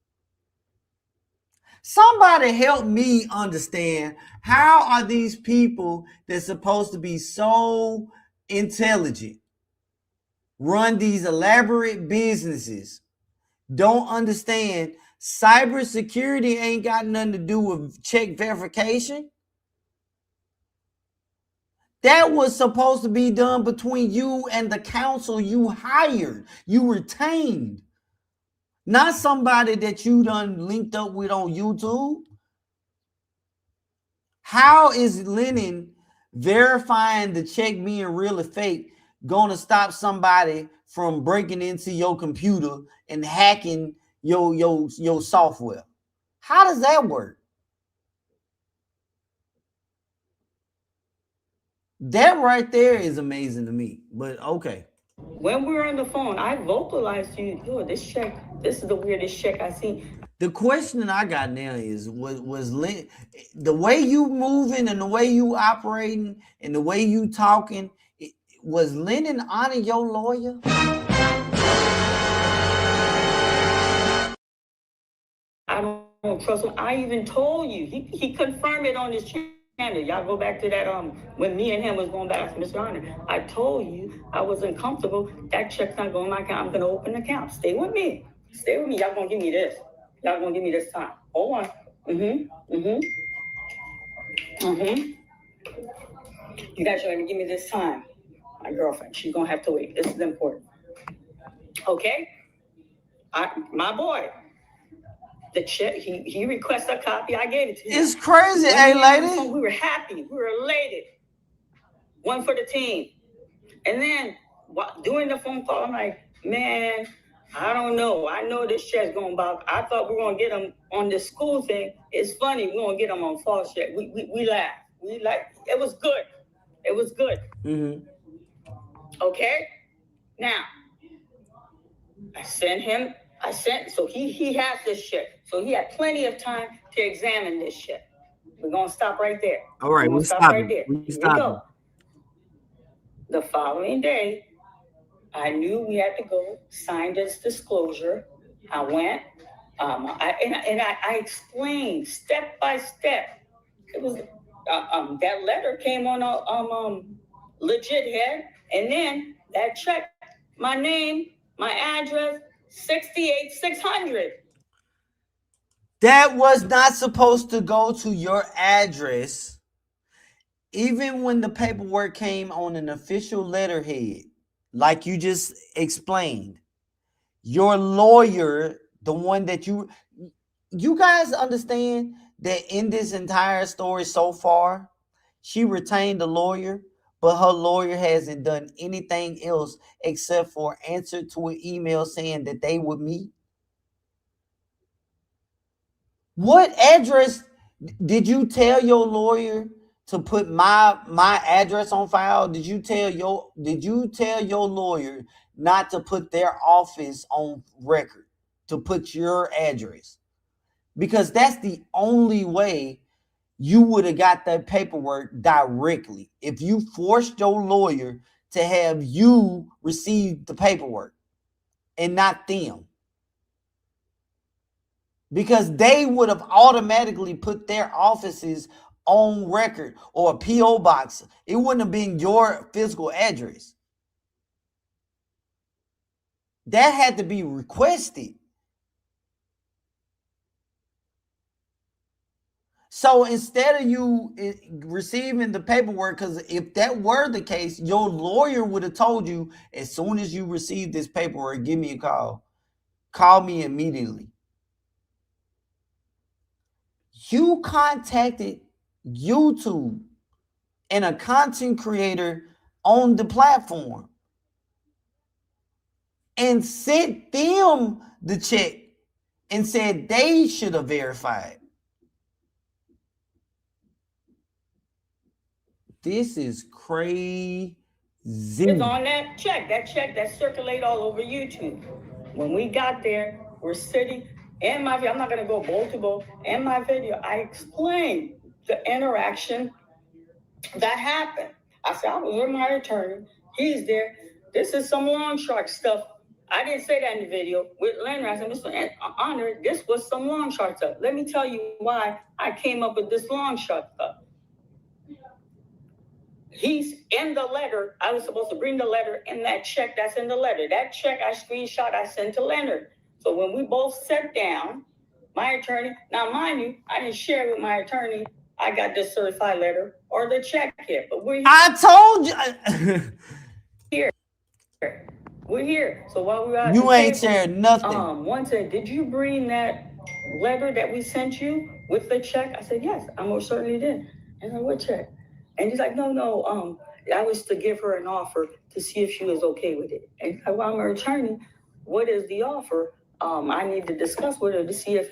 Somebody help me understand, how are these people that's supposed to be so intelligent, run these elaborate businesses, don't understand cybersecurity ain't got nothing to do with check verification? That was supposed to be done between you and the counsel you hired, you retained, not somebody that you done linked up with on YouTube. How is Lennon verifying the check being real or fake going to stop somebody from breaking into your computer and hacking your software? How does that work? That right there is amazing to me, but okay. When we were on the phone, I vocalized to you, yo, this check, this is the weirdest check I see. The question I got now is, was the way you moving and the way you operating and the way you talking, was Lennon honoring your lawyer? I don't trust him. I even told you. He confirmed it on his channel. Y'all go back to that when me and him was going back to Mr. Honor. I told you I wasn't comfortable. That check's not going in my account. I'm gonna open an account. Stay with me. Stay with me. Y'all gonna give me this. Y'all gonna give me this time. Hold on. You guys are gonna give me this time. My girlfriend, she's gonna have to wait. This is important. Okay? My boy. The check, he requested a copy. I gave it to him. It's crazy, hey lady. We were happy. We were elated. One for the team. And then during the phone call, I'm like, man, I don't know. I know this check's going about. I thought we were going to get him on this school thing. It's funny. We're going to get him on false check. We laughed. We like, it was good. It was good. Okay? Now, so he has this check. So he had plenty of time to examine this shit. We're gonna stop right there. All right, we'll stop right there. We go. The following day, I knew we had to go sign this disclosure. I went, I explained step by step. It was that letter came on a legit head, and then that check, my name, my address, 68,600. That was not supposed to go to your address. Even when the paperwork came on an official letterhead, like you just explained, your lawyer, the one that you guys understand that in this entire story so far, she retained a lawyer, but her lawyer hasn't done anything else except for answer to an email saying that they would meet. What address did you tell your lawyer to put my address on file? Did you tell your lawyer not to put their office on record, to put your address? Because that's the only way you would have got that paperwork directly, if you forced your lawyer to have you receive the paperwork and not them. Because they would have automatically put their offices on record, or a P.O. box. It wouldn't have been your physical address. That had to be requested. So instead of you receiving the paperwork, because if that were the case, your lawyer would have told you, as soon as you receive this paperwork, give me a call. Call me immediately. You contacted YouTube and a content creator on the platform and sent them the check and said they should have verified. This is crazy. It's on that check that circulate all over YouTube. When we got there, we're sitting in my video. I'm not going to go bowl to bowl. In my video, I explained the interaction that happened. I said, I was with my attorney. He's there. This is some long shark stuff. I didn't say that in the video. With Leonard, I said, Mr. Honor, this was some long shark stuff. Let me tell you why I came up with this long shark stuff. He's in the letter. I was supposed to bring the letter in that check that's in the letter. That check I screenshot, I sent to Leonard. So when we both sat down, my attorney, now mind you, I didn't share with my attorney, I got this certified letter or the check here. But we're here. I told you. Here. We're here. So while we were you ain't shared nothing. One said, did you bring that letter that we sent you with the check? I said, yes, I most certainly did. And I said, what check? And he's like, no, I was to give her an offer to see if she was okay with it. And he's like, well, I'm her attorney. What is the offer? I need to discuss with her to see if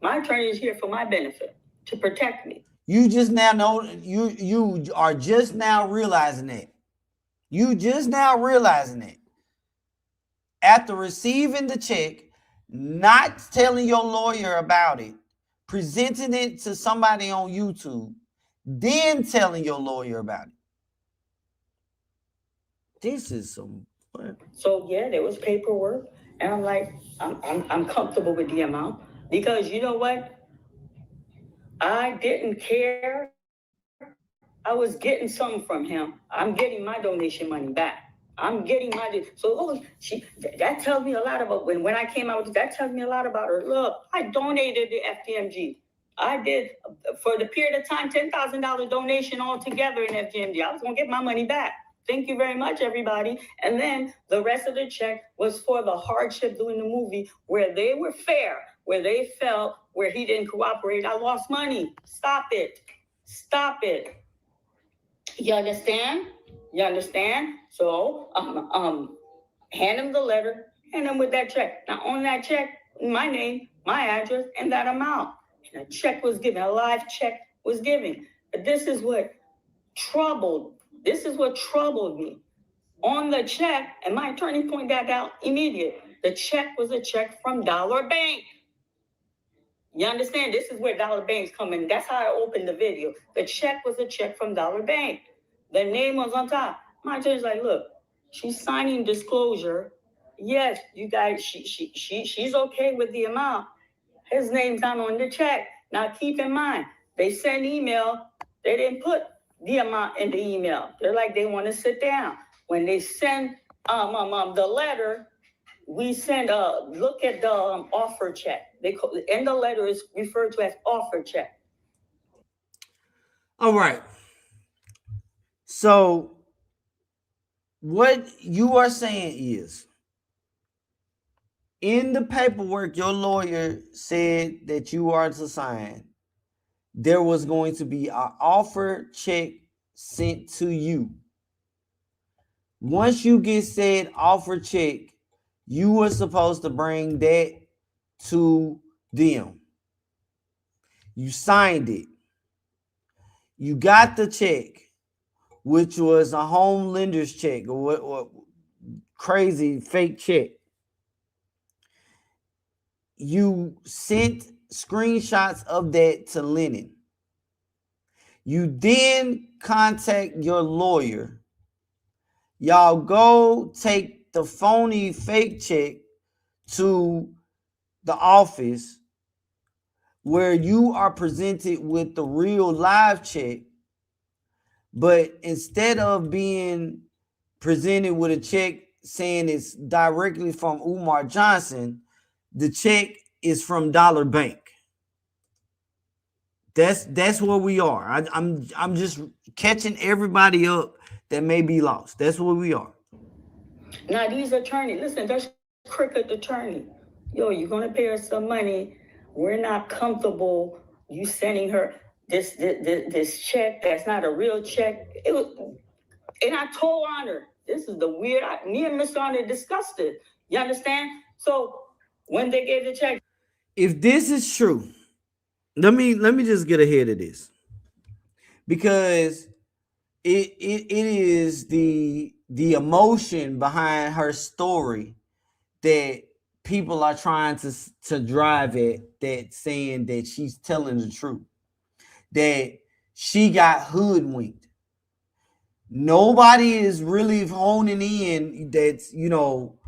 my attorney is here for my benefit, to protect me. You just now know, you are just now realizing it. You just now realizing it. After receiving the check, not telling your lawyer about it, presenting it to somebody on YouTube, then telling your lawyer about it. This is some. So yeah, there was paperwork, and I'm like, I'm comfortable with the amount because you know what? I didn't care. I was getting something from him. I'm getting my donation money back. I'm getting my that tells me a lot about when I came out with that tells me a lot about her. Look, I donated to FDMG. I did for the period of time $10,000 donation altogether in FDMG. I was gonna get my money back. Thank you very much, everybody. And then the rest of the check was for the hardship doing the movie where they were fair, where they felt where he didn't cooperate. I lost money. Stop it. Stop it. You understand? You understand? So hand him the letter, hand him with that check. Now on that check, my name, my address, and that amount. And a check was given, a live check was given. But this is what troubled me. On the check, and my attorney pointed that out immediately. The check was a check from Dollar Bank. You understand? This is where Dollar Bank's coming. That's how I opened the video. The check was a check from Dollar Bank. The name was on top. My attorney's like, look, she's signing disclosure. Yes, you guys, she's okay with the amount. His name's not on the check. Now keep in mind, they send email. They didn't put the amount in the email. They're like, they want to sit down. When they send the letter, we send look at the offer check. In the letter is referred to as offer check. All right. So what you are saying is, in the paperwork your lawyer said that you are to sign, there was going to be an offer check sent to you. Once you get said offer check, you were supposed to bring that to them. You signed it. You got the check, which was a home lender's check or crazy fake check. You sent screenshots of that to Lennon. You then contact your lawyer. Y'all go take the phony fake check to the office where you are presented with the real live check. But instead of being presented with a check saying it's directly from Umar Johnson, the check is from Dollar Bank. That's where we are. I'm just catching everybody up that may be lost. That's where we are. Now these attorneys, listen, that's crooked attorney. Yo, you're gonna pay us some money. We're not comfortable you sending her this check that's not a real check. It was, and I told Honor, this is the weird. Me and Mr. Honor discussed it. You understand? So when they gave the check, if this is true, let me just get ahead of this, because it is the emotion behind her story that people are trying to drive at, that saying that she's telling the truth, that she got hoodwinked. Nobody is really honing in that's, you know,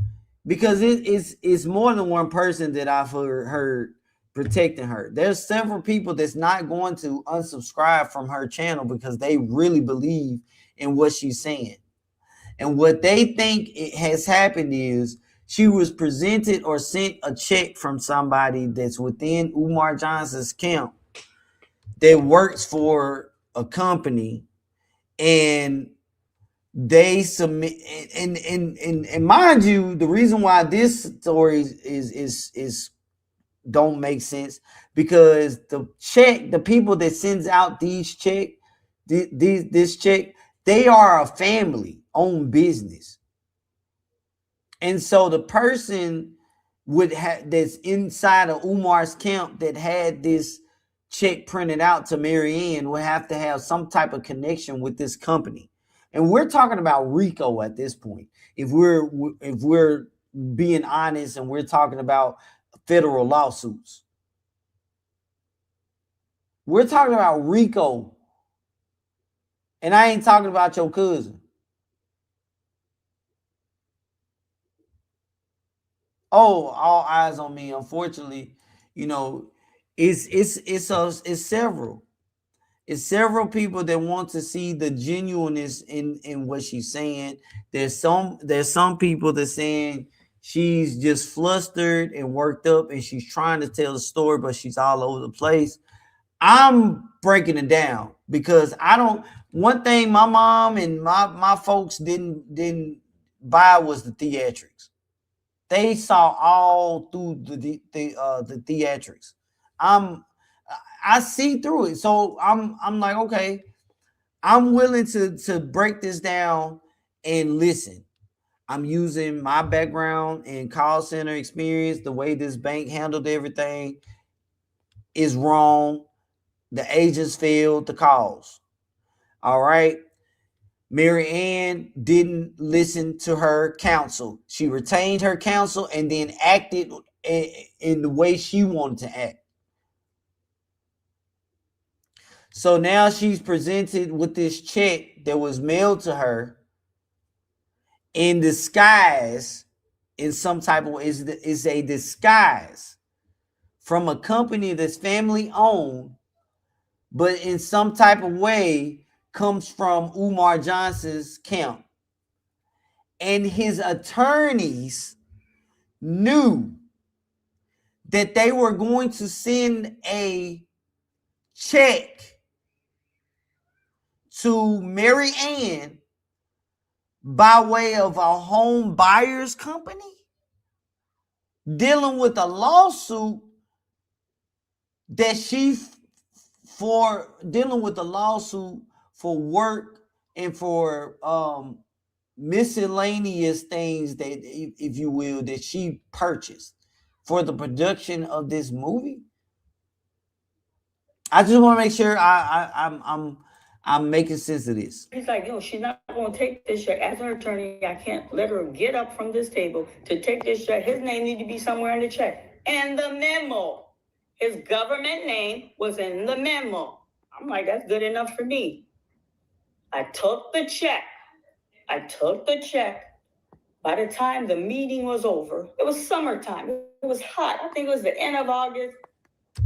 because it's more than one person that I've heard protecting her. There's several people that's not going to unsubscribe from her channel because they really believe in what she's saying. And what they think it has happened is she was presented or sent a check from somebody that's within Umar Johnson's camp that works for a company, and they submit, and mind you, the reason why this story is don't make sense, because the people that sends out this check, they are a family owned business. And so the person would have that's inside of Umar's camp that had this check printed out to Maryanne would have to have some type of connection with this company. And we're talking about RICO at this point. If we're being honest, and we're talking about federal lawsuits, we're talking about RICO. And I ain't talking about your cousin. Oh, all eyes on me. Unfortunately, you know, it's several. It's several people that want to see the genuineness in what she's saying. There's some people that saying she's just flustered and worked up and she's trying to tell the story, but she's all over the place. I'm breaking it down because one thing my mom and my folks didn't buy was the theatrics. They saw all through the theatrics. I see through it. So I'm like, okay, I'm willing to break this down and listen. I'm using my background in call center experience. The way this bank handled everything is wrong. The agents failed the calls. All right. Maryanne didn't listen to her counsel. She retained her counsel and then acted in the way she wanted to act. So now she's presented with this check that was mailed to her in disguise, in some type of way. Is a disguise from a company that's family owned, but in some type of way comes from Umar Johnson's camp. And his attorneys knew that they were going to send a check to Maryanne by way of a home buyer's company dealing with a lawsuit that dealing with a lawsuit for work and for miscellaneous things that, if you will, that she purchased for the production of this movie. I just want to make sure I'm making sense of this. He's like, no, she's not going to take this check. As her attorney, I can't let her get up from this table to take this check. His name needs to be somewhere in the check. And the memo, his government name was in the memo. I'm like, that's good enough for me. I took the check. By the time the meeting was over, it was summertime. It was hot. I think it was the end of August,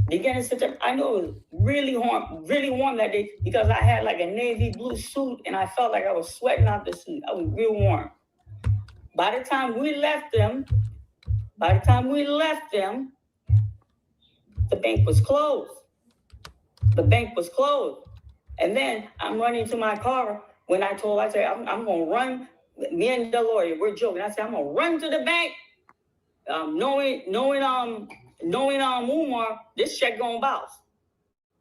beginning of September. I know it was really warm that day because I had like a navy blue suit and I felt like I was sweating out the suit. I was real warm. By the time we left them, the bank was closed. And then I'm running to my car when I said, I'm going to run. Me and the lawyer, we're joking. I said, I'm going to run to the bank, knowing Umar, this check going to bounce.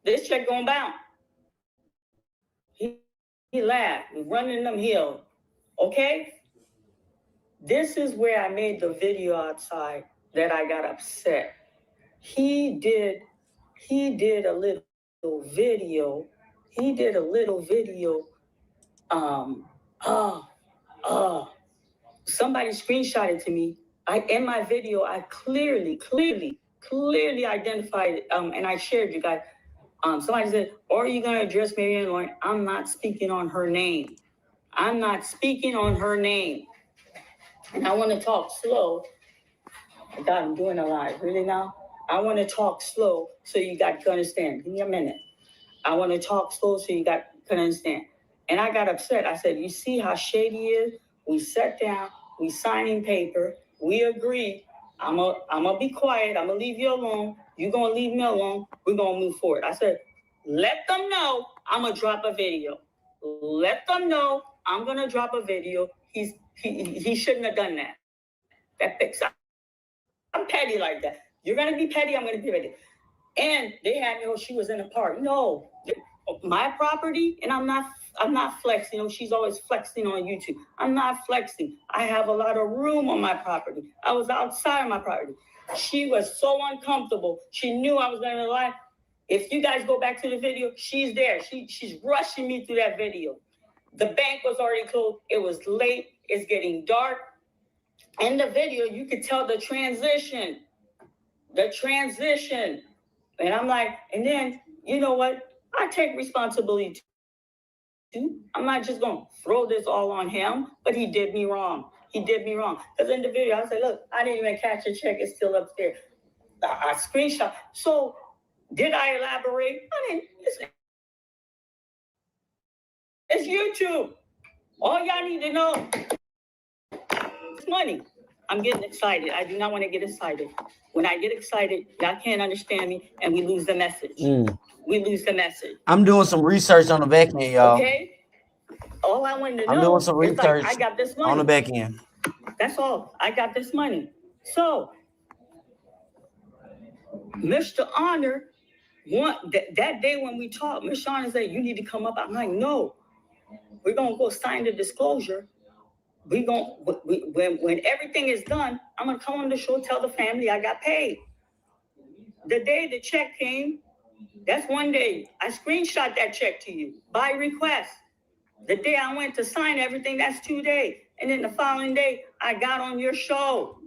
This check gonna bounce. He laughed, running them hills. Okay? This is where I made the video outside that I got upset. He did a little video. He did a little video. Somebody screenshotted to me. In my video, I clearly identified, and I shared you guys. Somebody said, "Or are you gonna address Maryanne Lauren?" I'm not speaking on her name. I'm not speaking on her name. And I want to talk slow. God, I'm doing a lot. Really now? I want to talk slow so you guys can understand. Give me a minute. I want to talk slow so you guys can understand. And I got upset. I said, you see how shady he is? We sat down, we signing paper, we agreed. I'm gonna be quiet. I'm gonna leave you alone. You're gonna leave me alone. We're gonna move forward. I said, let them know I'm gonna drop a video. Let them know I'm gonna drop a video. He shouldn't have done that. That fix. I'm petty like that. You're gonna be petty. I'm gonna be petty. And they had me. Oh, she was in the park. No, my property, and I'm not flexing. You know, she's always flexing on YouTube. I'm not flexing. I have a lot of room on my property. I was outside of my property. She was so uncomfortable. She knew I was gonna lie. If you guys go back to the video, she's there. She's rushing me through that video. The bank was already closed. It was late. It's getting dark. In the video, you could tell the transition. And I'm like, and then, you know what? I take responsibility too. I'm not just going to throw this all on him, but he did me wrong. Because in the video, I said, look, I didn't even catch a check. It's still upstairs. I screenshot. So did I elaborate? I didn't. Listen. It's YouTube. All y'all need to know. It's money. I'm getting excited. I do not want to get excited. When I get excited, y'all can't understand me, and we lose the message. We lose the message. I'm doing some research on the back end, y'all. Okay? All I wanted to know I'm doing some research like, I got this money. on the back end. That's all. I got this money. So, Mr. Honor, that day when we talked, Mr. Honor said, you need to come up. I'm like, no. We're going to go sign the disclosure. When everything is done, I'm gonna come on the show, tell the family I got paid. The day the check came, that's one day. I screenshot that check to you by request. The day I went to sign everything, that's 2 days. And then the following day, I got on your show.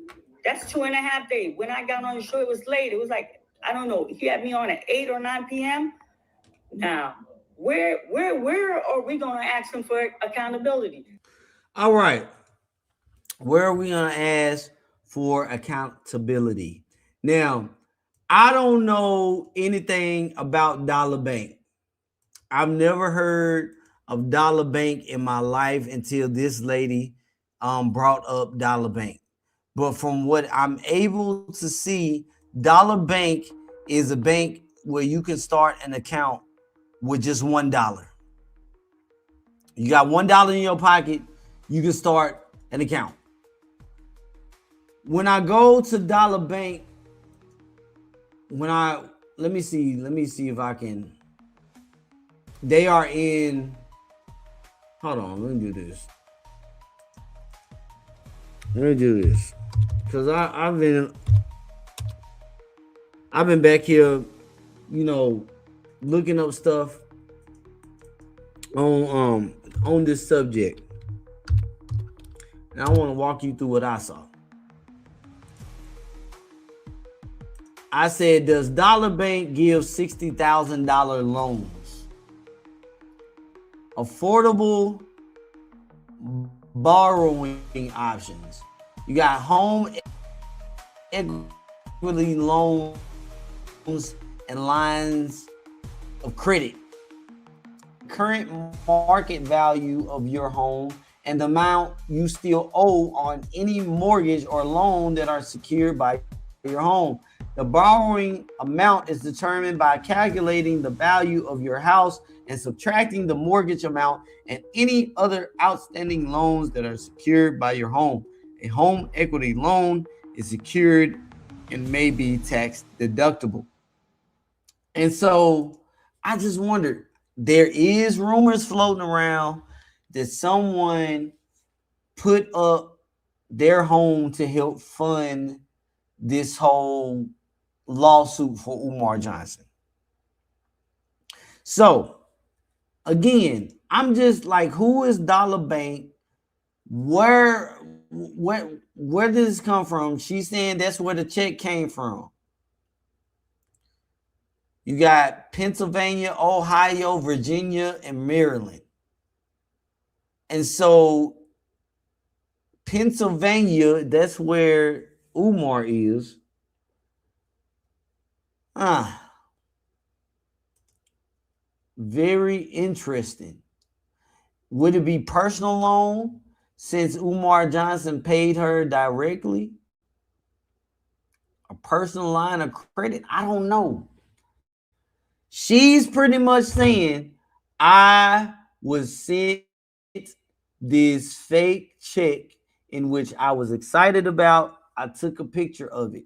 That's 2.5 days. When I got on the show, it was late. It was like, I don't know, he had me on at 8 or 9 p.m. Now, where are we gonna ask him for accountability? All right. Where are we going to ask for accountability? Now, I don't know anything about Dollar Bank. I've never heard of Dollar Bank in my life until this lady brought up Dollar Bank. But from what I'm able to see, Dollar Bank is a bank where you can start an account with just $1. You got $1 in your pocket, you can start an account. When I go to Dollar Bank, let me see if I can. They are in. Hold on, let me do this. Because I've been back here, you know, looking up stuff on this subject. And I want to walk you through what I saw. I said, does Dollar Bank give $60,000 loans? Affordable borrowing options. You got home equity loans and lines of credit. Current market value of your home and the amount you still owe on any mortgage or loan that are secured by your home. The borrowing amount is determined by calculating the value of your house and subtracting the mortgage amount and any other outstanding loans that are secured by your home. A home equity loan is secured and may be tax deductible. And so I just wondered. There is rumors floating around that someone put up their home to help fund this whole lawsuit for Umar Johnson. So again, I'm just like, who is Dollar Bank? Where did this come from? She's saying that's where the check came from. You got Pennsylvania, Ohio, Virginia, and Maryland. And so Pennsylvania, that's where Umar is. Very interesting. Would it be personal loan since Umar Johnson paid her directly? A personal line of credit? I don't know. She's pretty much saying, I was sent this fake check in which I was excited about. I took a picture of it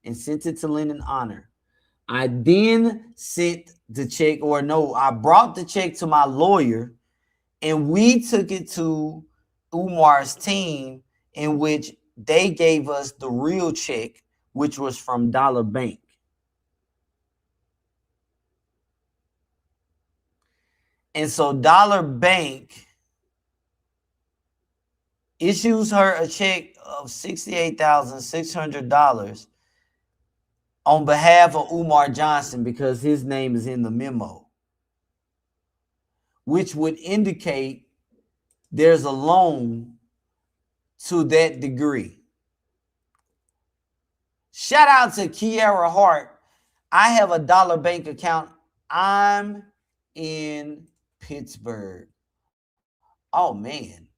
and sent it to Lyndon Honor. I then sent the check, or no, I brought the check to my lawyer and we took it to Umar's team, in which they gave us the real check, which was from Dollar Bank. And so Dollar Bank issues her a check of $68,600 on behalf of Umar Johnson because his name is in the memo, which would indicate there's a loan to that degree. Shout out to Kiara Hart. I have a Dollar Bank account. I'm in Pittsburgh. Oh man,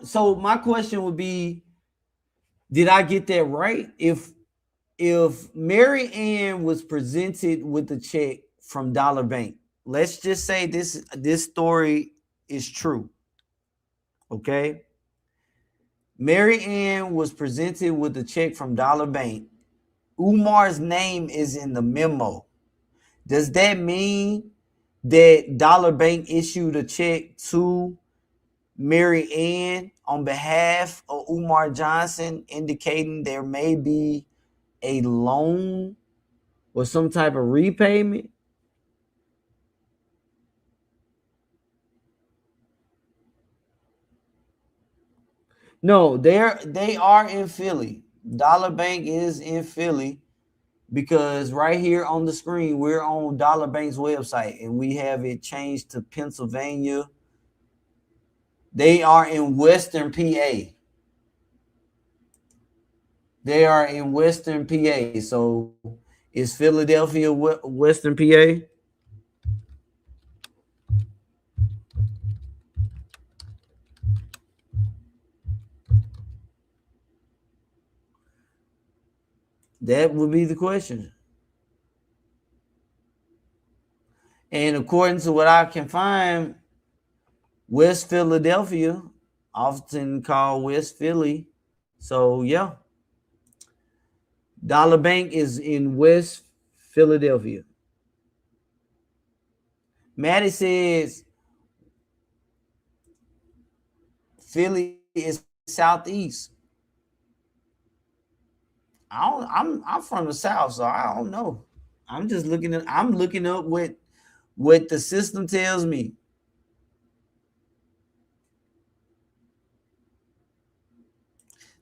so my question would be, did I get that right? If Maryanne was presented with a check from Dollar Bank, let's just say this story is true. Okay. Maryanne was presented with a check from Dollar Bank. Umar's name is in the memo. Does that mean that Dollar Bank issued a check to Maryanne on behalf of Umar Johnson, indicating there may be a loan or some type of repayment? No, they are in Philly. Dollar Bank is in Philly because right here on the screen, we're on Dollar Bank's website and we have it changed to Pennsylvania. They are in Western PA. They are in Western PA. So is Philadelphia Western PA? That would be the question. And according to what I can find, West Philadelphia, often called West Philly. So yeah, Dollar Bank is in West Philadelphia. Maddie says Philly is southeast. I'm from the South, so I don't know. I'm just looking up what the system tells me.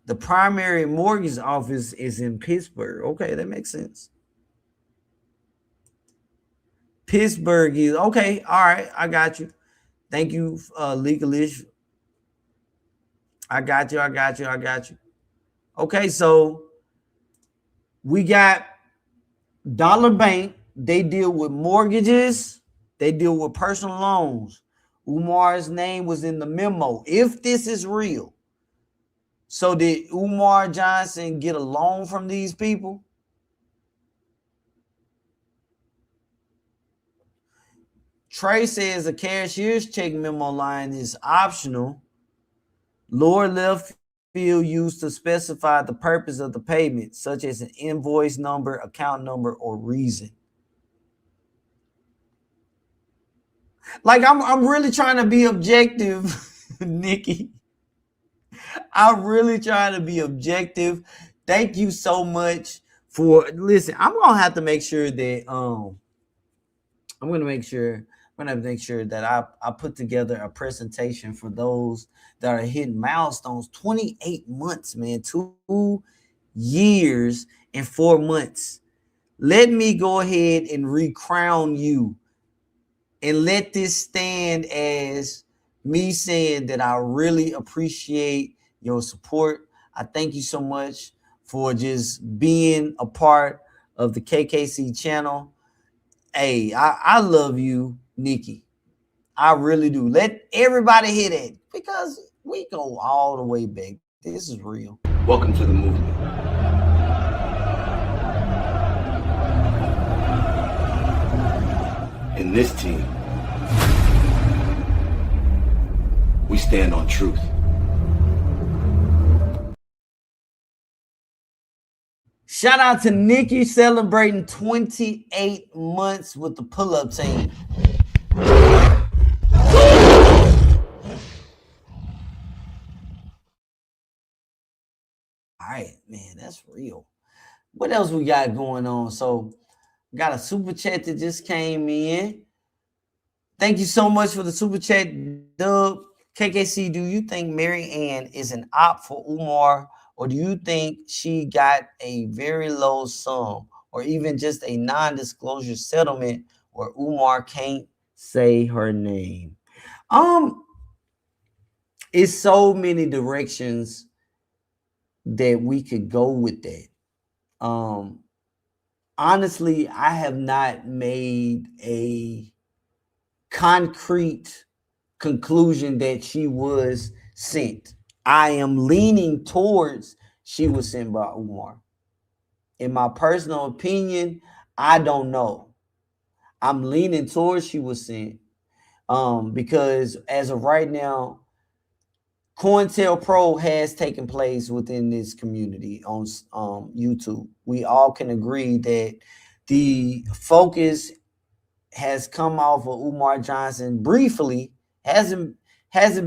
The primary mortgage office is in Pittsburgh. Okay, that makes sense. Pittsburgh is okay. All right, I got you. Thank you, Legalish. I got you. Okay, so we got Dollar Bank. They deal with mortgages. They deal with personal loans. Umar's name was in the memo. If this is real, so did Umar Johnson get a loan from these people? Trey says a cashier's check memo line is optional. Lower left field used to specify the purpose of the payment, such as an invoice number, account number, or reason. Like I'm really trying to be objective, Nikki. I'm really trying to be objective. Thank you so much for listen. I'm gonna have to make sure that I'm gonna make sure that I put together a presentation for those that are hitting milestones. 28 months, man, 2 years and 4 months. Let me go ahead and recrown you and let this stand as me saying that I really appreciate your support. I thank you so much for just being a part of the KKC channel. Hey, I love you, Nikki. I really do. Let everybody hear that because we go all the way back. This is real. Welcome to the movement. In this team, we stand on truth. Shout out to Nikki celebrating 28 months with the pull-up team. All right, man, that's real. What else we got going on? So, got a super chat that just came in. Thank you so much for the super chat, Dub. KKC, do you think Maryanne is an op for Umar, or do you think she got a very low sum, or even just a non-disclosure settlement where Umar can't say her name? It's so many directions that we could go with that. Honestly, I have not made a concrete conclusion that she was sent. I am leaning towards she was sent by Umar. In my personal opinion, I don't know. I'm leaning towards she was sent because as of right now, COINTELPRO has taken place within this community on YouTube. We all can agree that the focus has come off of Umar Johnson briefly. Hasn't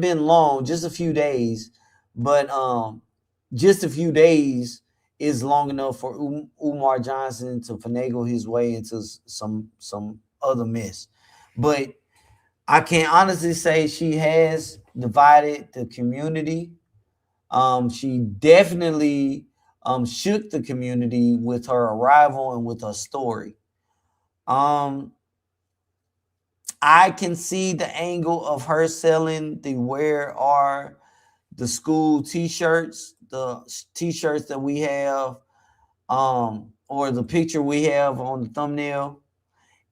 been long, just a few days, but just a few days is long enough for Umar Johnson to finagle his way into some other mess. But I can honestly say she has divided the community. She definitely shook the community with her arrival and with her story. I can see the angle of her selling the "Where Are the School" t-shirts, the t-shirts that we have, or the picture we have on the thumbnail,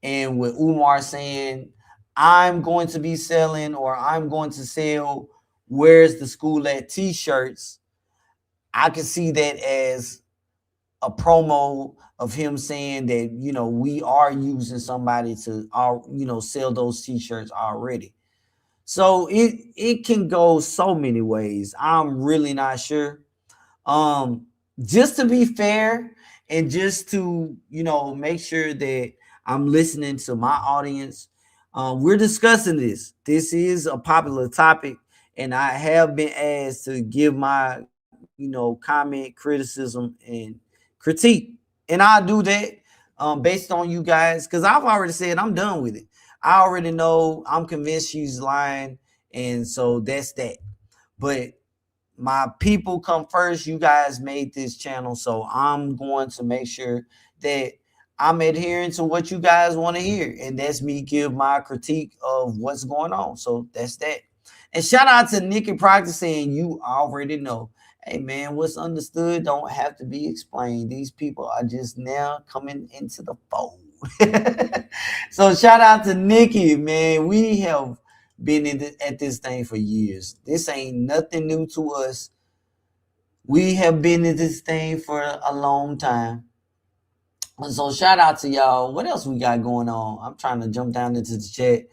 and with Umar saying, I'm going to be selling, or I'm going to sell "Where's the School at" t-shirts. I can see that as a promo of him saying that, you know, we are using somebody to, sell those t-shirts already. So it can go so many ways. I'm really not sure. Just to be fair and just to, make sure that I'm listening to my audience, we're discussing this. This is a popular topic, and I have been asked to give my, comment, criticism, and critique. And I'll do that based on you guys, because I've already said I'm done with it. I already know, I'm convinced she's lying, and so that's that. But my people come first. You guys made this channel, so I'm going to make sure that I'm adhering to what you guys want to hear, and that's me give my critique of what's going on. So that's that. And shout out to Nikki Proctor saying, you already know. Hey, man, what's understood don't have to be explained. These people are just now coming into the fold. So shout out to Nikki, man. We have been at this thing for years. This ain't nothing new to us. We have been in this thing for a long time. So shout out to y'all. What else we got going on? I'm trying to jump down into the chat.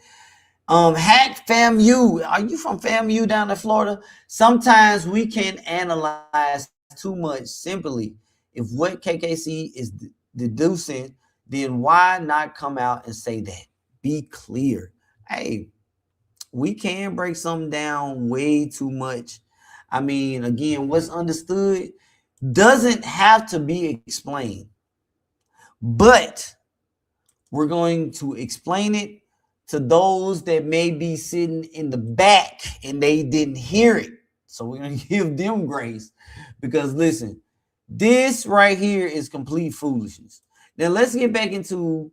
Hack FAMU. Are you from FAMU down in Florida? Sometimes we can't analyze too much simply. If what KKC is deducing, then why not come out and say that? Be clear. Hey, we can break something down way too much. I mean, again, what's understood doesn't have to be explained, but we're going to explain it to those that may be sitting in the back and they didn't hear it. So we're going to give them grace because listen, this right here is complete foolishness. Now let's get back into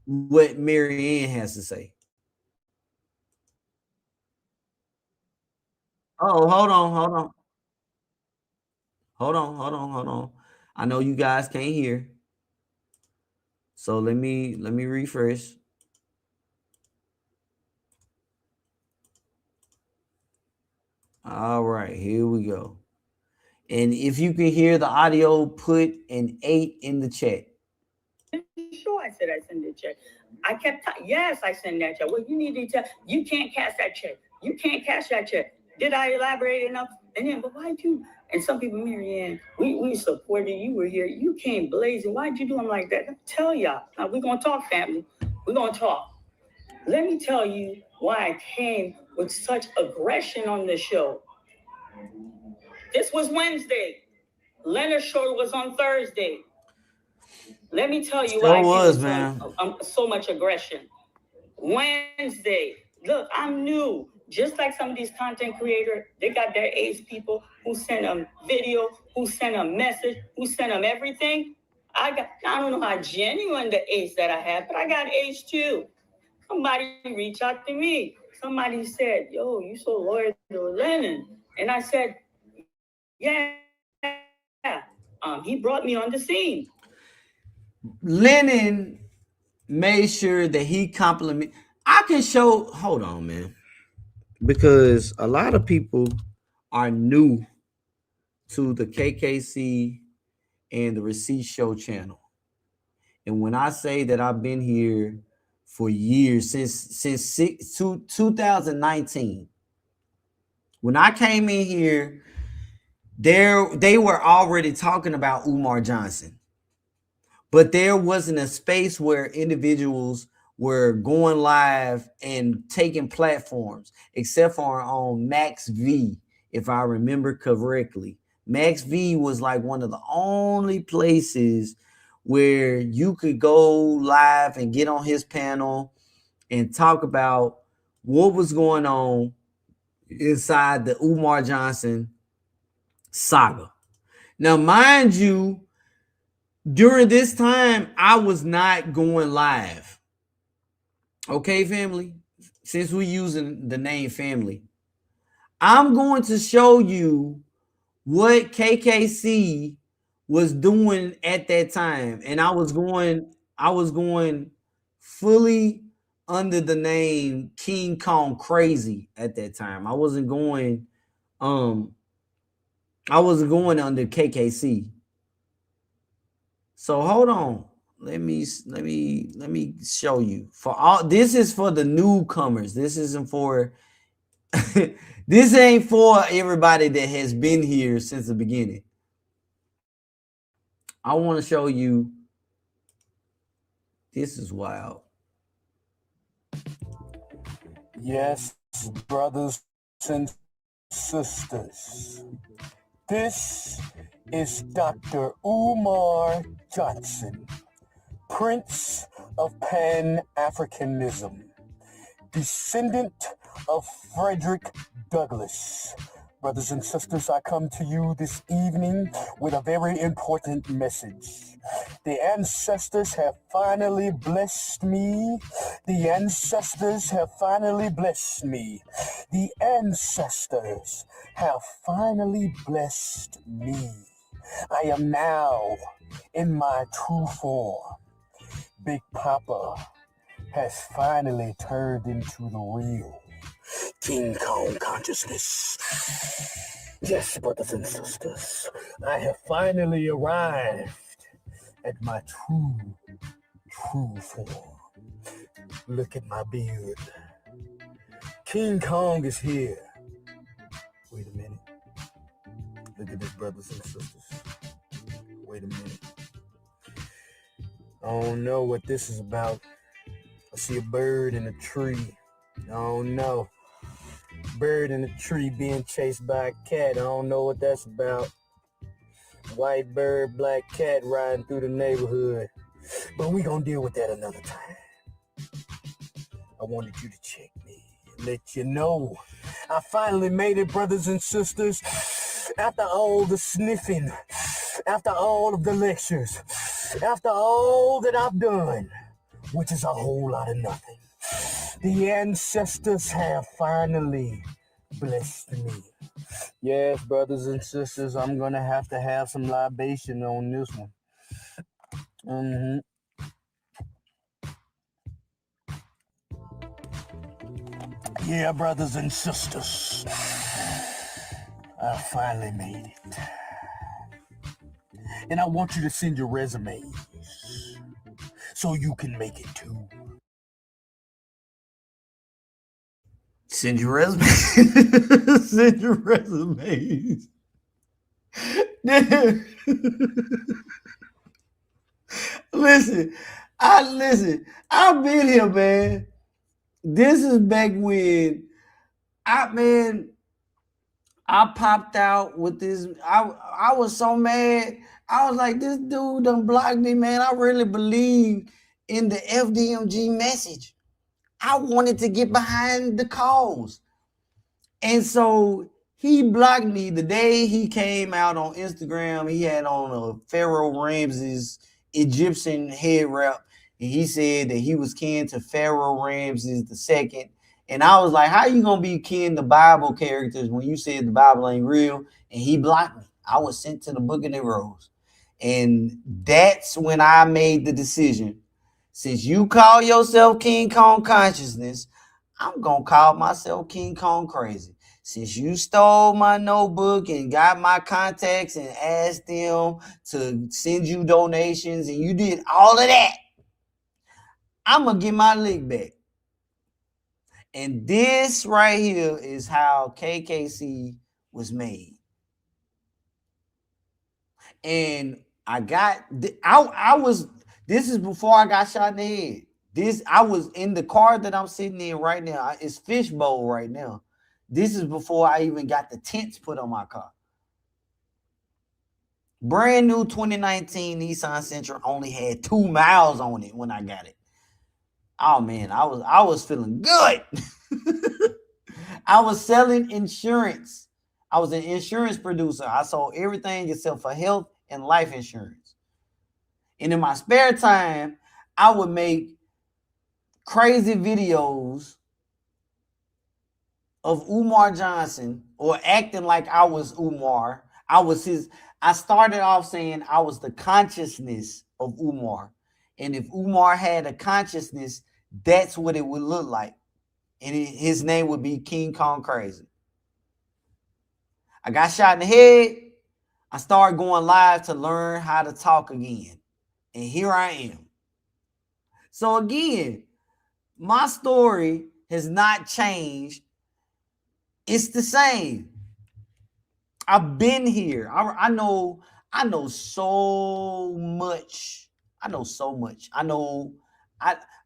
what Maryanne has to say. Oh, hold on. I know you guys can't hear. So let me refresh. All right, here we go. And if you can hear the audio, put an 8 in the chat. Sure, I said I send the check. I kept, yes, I send that check. Well, you need to tell, you can't cash that check. You can't cash that check. Did I elaborate enough? And then, but why'd you? And some people, Maryanne, we supported you. Were here. You came blazing. Why'd you do them like that? Tell y'all. Now we're gonna talk, family. We're gonna talk. Let me tell you why I came with such aggression on the show. This was Wednesday. Leonard show was on Thursday. Let me tell you why I came with so much aggression. Wednesday. Look, I'm new. Just like some of these content creators, they got their ace people who send them video, who send them message, who send them everything. I don't know how genuine the ace that I have, but I got ace too. Somebody reached out to me. Somebody said, yo, you so loyal to Lennon. And I said, yeah. He brought me on the scene. Lennon made sure that he complimented. I can show, hold on, man. Because a lot of people are new to the KKC and the Receipt Show channel. And when I say that I've been here for years, since 2019, when I came in here, they were already talking about Umar Johnson. But there wasn't a space where individuals were going live and taking platforms, except for on Max V, if I remember correctly. Max V was like one of the only places where you could go live and get on his panel and talk about what was going on inside the Umar Johnson saga. Now, mind you, during this time, I was not going live. Okay, family? Since we're using the name family, I'm going to show you what KKC was doing at that time. And I was going fully under the name King Kong Crazy at that time. I wasn't going under KKC. So hold on. Let me show you. For all, this is for the newcomers. This isn't for this ain't for everybody that has been here since the beginning. I want to show you. This is wild. Yes, brothers and sisters. This is Dr. Umar Johnson, Prince of Pan-Africanism, descendant of Frederick Douglass. Brothers and sisters, I come to you this evening with a very important message. The ancestors have finally blessed me. The ancestors have finally blessed me. The ancestors have finally blessed me. I am now in my true form. Big Papa has finally turned into the real King Kong consciousness. Yes, brothers and sisters, I have finally arrived at my true form. Look at my beard. King Kong is here. Wait a minute. Look at this, brothers and sisters. Wait a minute. I don't know what this is about. I see a bird in a tree. I don't know. Bird in a tree being chased by a cat. I don't know what that's about. White bird, black cat riding through the neighborhood. But we gonna deal with that another time. I wanted you to check me and let you know I finally made it, brothers and sisters. After all the sniffing, after all of the lectures, after all that I've done, which is a whole lot of nothing, the ancestors have finally blessed me. Yes, brothers and sisters, I'm gonna have some libation on this one. Yeah, brothers and sisters, I finally made it. And I want you to send your resumes so you can make it too. Send your resumes. Send your resumes. Listen, I've been here, man. This is back when I popped out with this. I was so mad. I was like, this dude done blocked me, man. I really believe in the FDMG message. I wanted to get behind the cause. And so he blocked me the day he came out on Instagram. He had on a Pharaoh Ramses Egyptian head wrap. And he said that he was kin to Pharaoh Ramses II. And I was like, how you going to be kin to Bible characters when you said the Bible ain't real? And he blocked me. I was sent to the Book of the Rose. And that's when I made the decision. Since you call yourself King Kong Consciousness, I'm going to call myself King Kong Crazy. Since you stole my notebook and got my contacts and asked them to send you donations and you did all of that, I'm going to get my lick back. And this right here is how KKC was made. And this is before I got shot in the head. I was in the car that I'm sitting in right now. It's fishbowl right now. This is before I even got the tents put on my car. Brand new 2019 Nissan Sentra, only had 2 miles on it when I got it. Oh man, I was feeling good. I was selling insurance. I was an insurance producer. I sold everything except for health and life insurance. And in my spare time, I would make crazy videos of Umar Johnson or acting like I was Umar. I started off saying I was the consciousness of Umar. And if Umar had a consciousness, that's what it would look like. And his name would be King Kong Crazy. I got shot in the head. I started going live to learn how to talk again. And here I am. So again, my story has not changed. It's the same. I've been here. I know so much.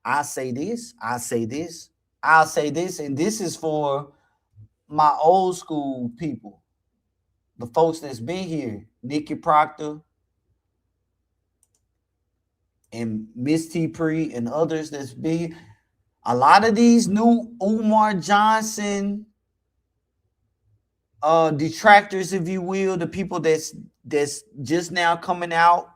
I say this, I'll say this, and this is for my old school people, the folks that's been here, Nikki Proctor and Miss T. Pre and others that's been here. A lot of these new Umar Johnson detractors, if you will, the people that's just now coming out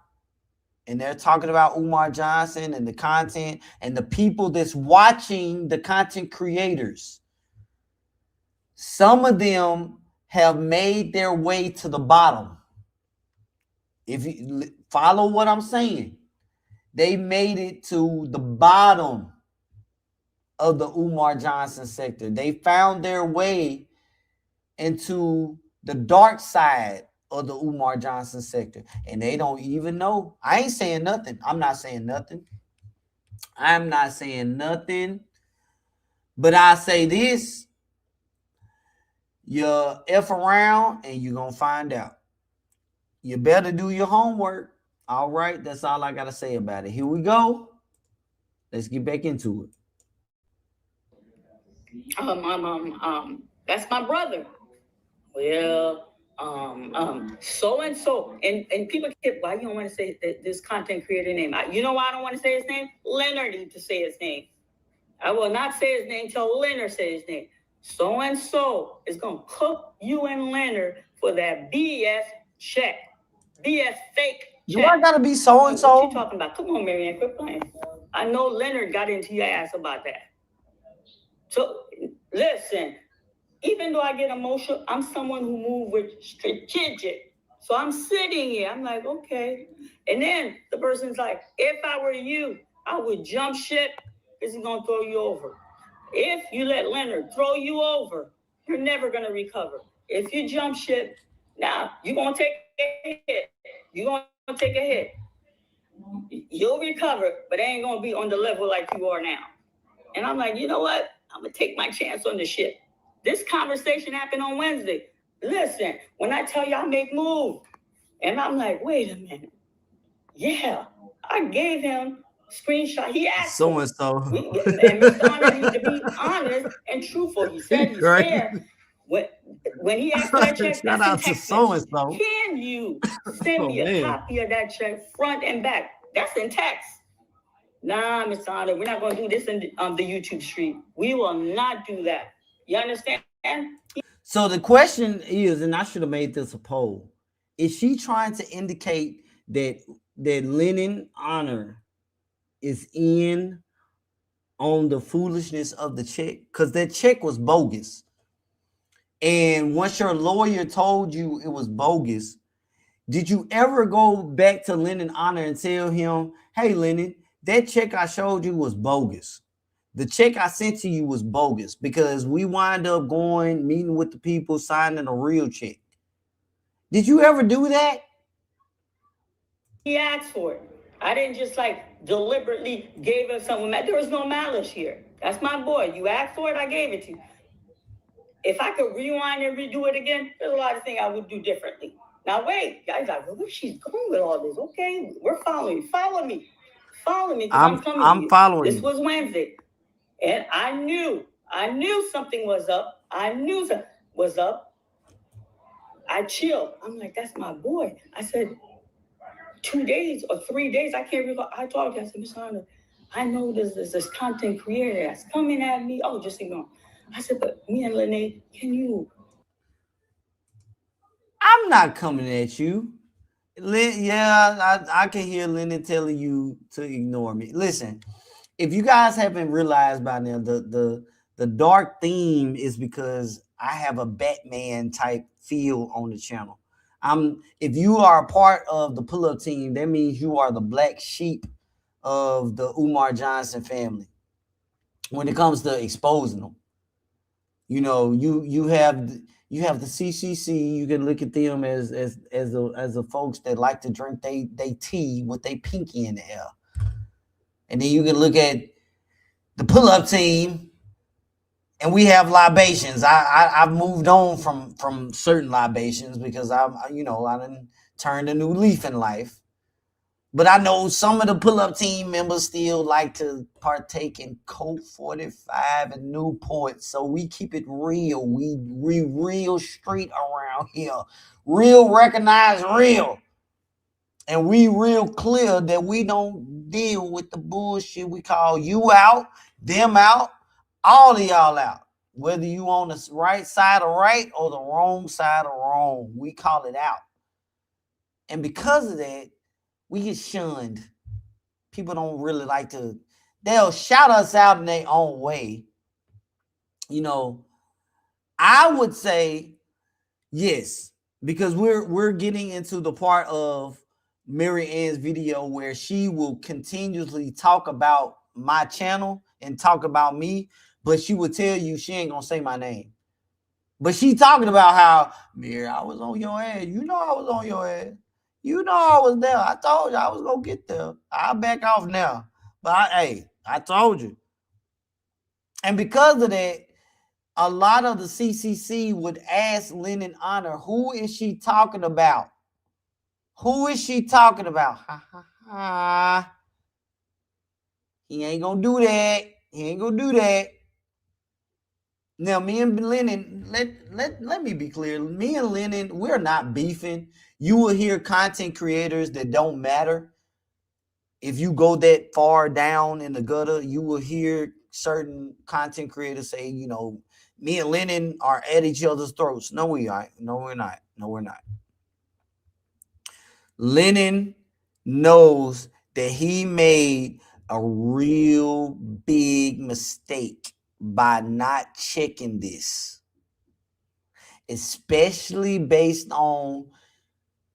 and they're talking about Umar Johnson and the content, and the people that's watching the content creators. Some of them have made their way to the bottom. If you follow what I'm saying, they made it to the bottom of the Umar Johnson sector. They found their way into the dark side of the Umar Johnson sector, and they don't even know. I ain't saying nothing. I'm not saying nothing. I'm not saying nothing. But I say this: you F around and you're gonna find out. You better do your homework. All right, that's all I gotta say about it. Here we go. Let's get back into it. That's my brother. Well, so and so, and people kept, why you don't want to say this content creator name? You know why I don't want to say his name? Leonard needs to say his name. I will not say his name until Leonard says his name. So and so is gonna cook you and Leonard for that BS check, BS fake check. Do I gotta be so and so? What you talking about? Come on, Maryanne, quit playing. I know Leonard got into your ass about that. So listen. Even though I get emotional, I'm someone who moves with strategic. So I'm sitting here. I'm like, okay. And then the person's like, if I were you, I would jump ship because he's going to throw you over. If you let Leonard throw you over, you're never going to recover. If you jump ship, now you're going to take a hit. You're going to take a hit. You'll recover, but it ain't going to be on the level like you are now. And I'm like, you know what? I'm going to take my chance on the ship. This conversation happened on Wednesday. Listen, when I tell you I make moves, and I'm like, wait a minute. Yeah, I gave him screenshot. He asked so and so. And Mr. Honor needs to be honest and truthful. He said he's fair. When he asked for that check, shout out to so and so. Can you send me a copy of that check front and back? That's in text. Nah, Mr. Honor, we're not going to do this in the YouTube stream. We will not do that. You understand? So the question is, and I should have made this a poll, is she trying to indicate that Lennon Honor is in on the foolishness of the check? Because that check was bogus. And once your lawyer told you it was bogus, did you ever go back to Lennon Honor and tell him, hey, Lennon, that check I showed you was bogus? The check I sent to you was bogus because we wind up going, meeting with the people, signing a real check. Did you ever do that? He asked for it. I didn't just like deliberately gave him something. There was no malice here. That's my boy. You asked for it, I gave it to you. If I could rewind and redo it again, there's a lot of things I would do differently. Now wait, guys, like, well, where she's going with all this? Okay, we're following. Follow me. Follow me. I'm coming. I'm following. This was Wednesday. And I knew something was up. I knew something was up. I chilled. I'm like, that's my boy. I said, 2 days or 3 days, I can't recall. I talked to him. I said, Miss Honor, I know there's this content creator that's coming at me. Oh, just ignore. I said, but me and Lene, can you? I'm not coming at you. Yeah, I can hear Lennon telling you to ignore me. Listen. If you guys haven't realized by now, the dark theme is because I have a Batman type feel on the channel. If you are a part of the pull-up team, that means you are the black sheep of the Umar Johnson family. When it comes to exposing them, you know, you have the CCC. You can look at them as the folks that like to drink they tea with their pinky in the air. And then you can look at the pull-up team, and we have libations. I've moved on from certain libations because I done turned a new leaf in life. But I know some of the pull-up team members still like to partake in Colt 45 and Newport. So we keep it real. We real street around here. Real recognize real. And we real clear that we don't deal with the bullshit. We call you out, them out, all of y'all out. Whether you on the right side of right or the wrong side of wrong, we call it out. And because of that, we get shunned. People don't really like to, they'll shout us out in their own way. You know, I would say yes, because we're getting into the part of Maryanne's video where she will continuously talk about my channel and talk about me, but she will tell you she ain't gonna say my name. But she talking about how, Mir, I was on your ass. You know I was on your ass. You know I was there. I told you I was gonna get there. I'll back off now. But I told you. And because of that, a lot of the CCC would ask Lennon Honor, who is she talking about? Who is she talking about? Ha ha ha. He ain't gonna do that. He ain't gonna do that. Now, me and Lennon, let me be clear. Me and Lennon, we're not beefing. You will hear content creators that don't matter. If you go that far down in the gutter, you will hear certain content creators say, you know, me and Lennon are at each other's throats. No, we aren't. No, we're not. No, we're not. Lennon knows that he made a real big mistake by not checking this, especially based on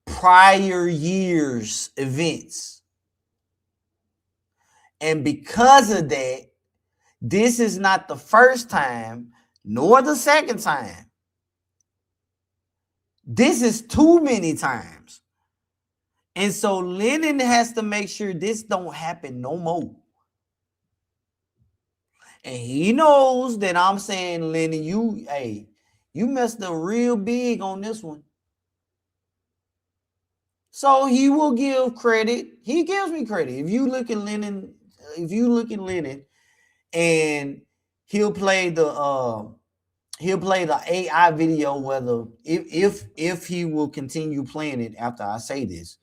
prior years' events. And because of that, this is not the first time nor the second time. This is too many times. And so Lennon has to make sure this don't happen no more. And he knows that I'm saying, Lennon, you messed up real big on this one. So he will give credit. He gives me credit. If you look at Lennon, and he'll play the AI video, whether if he will continue playing it after I say this.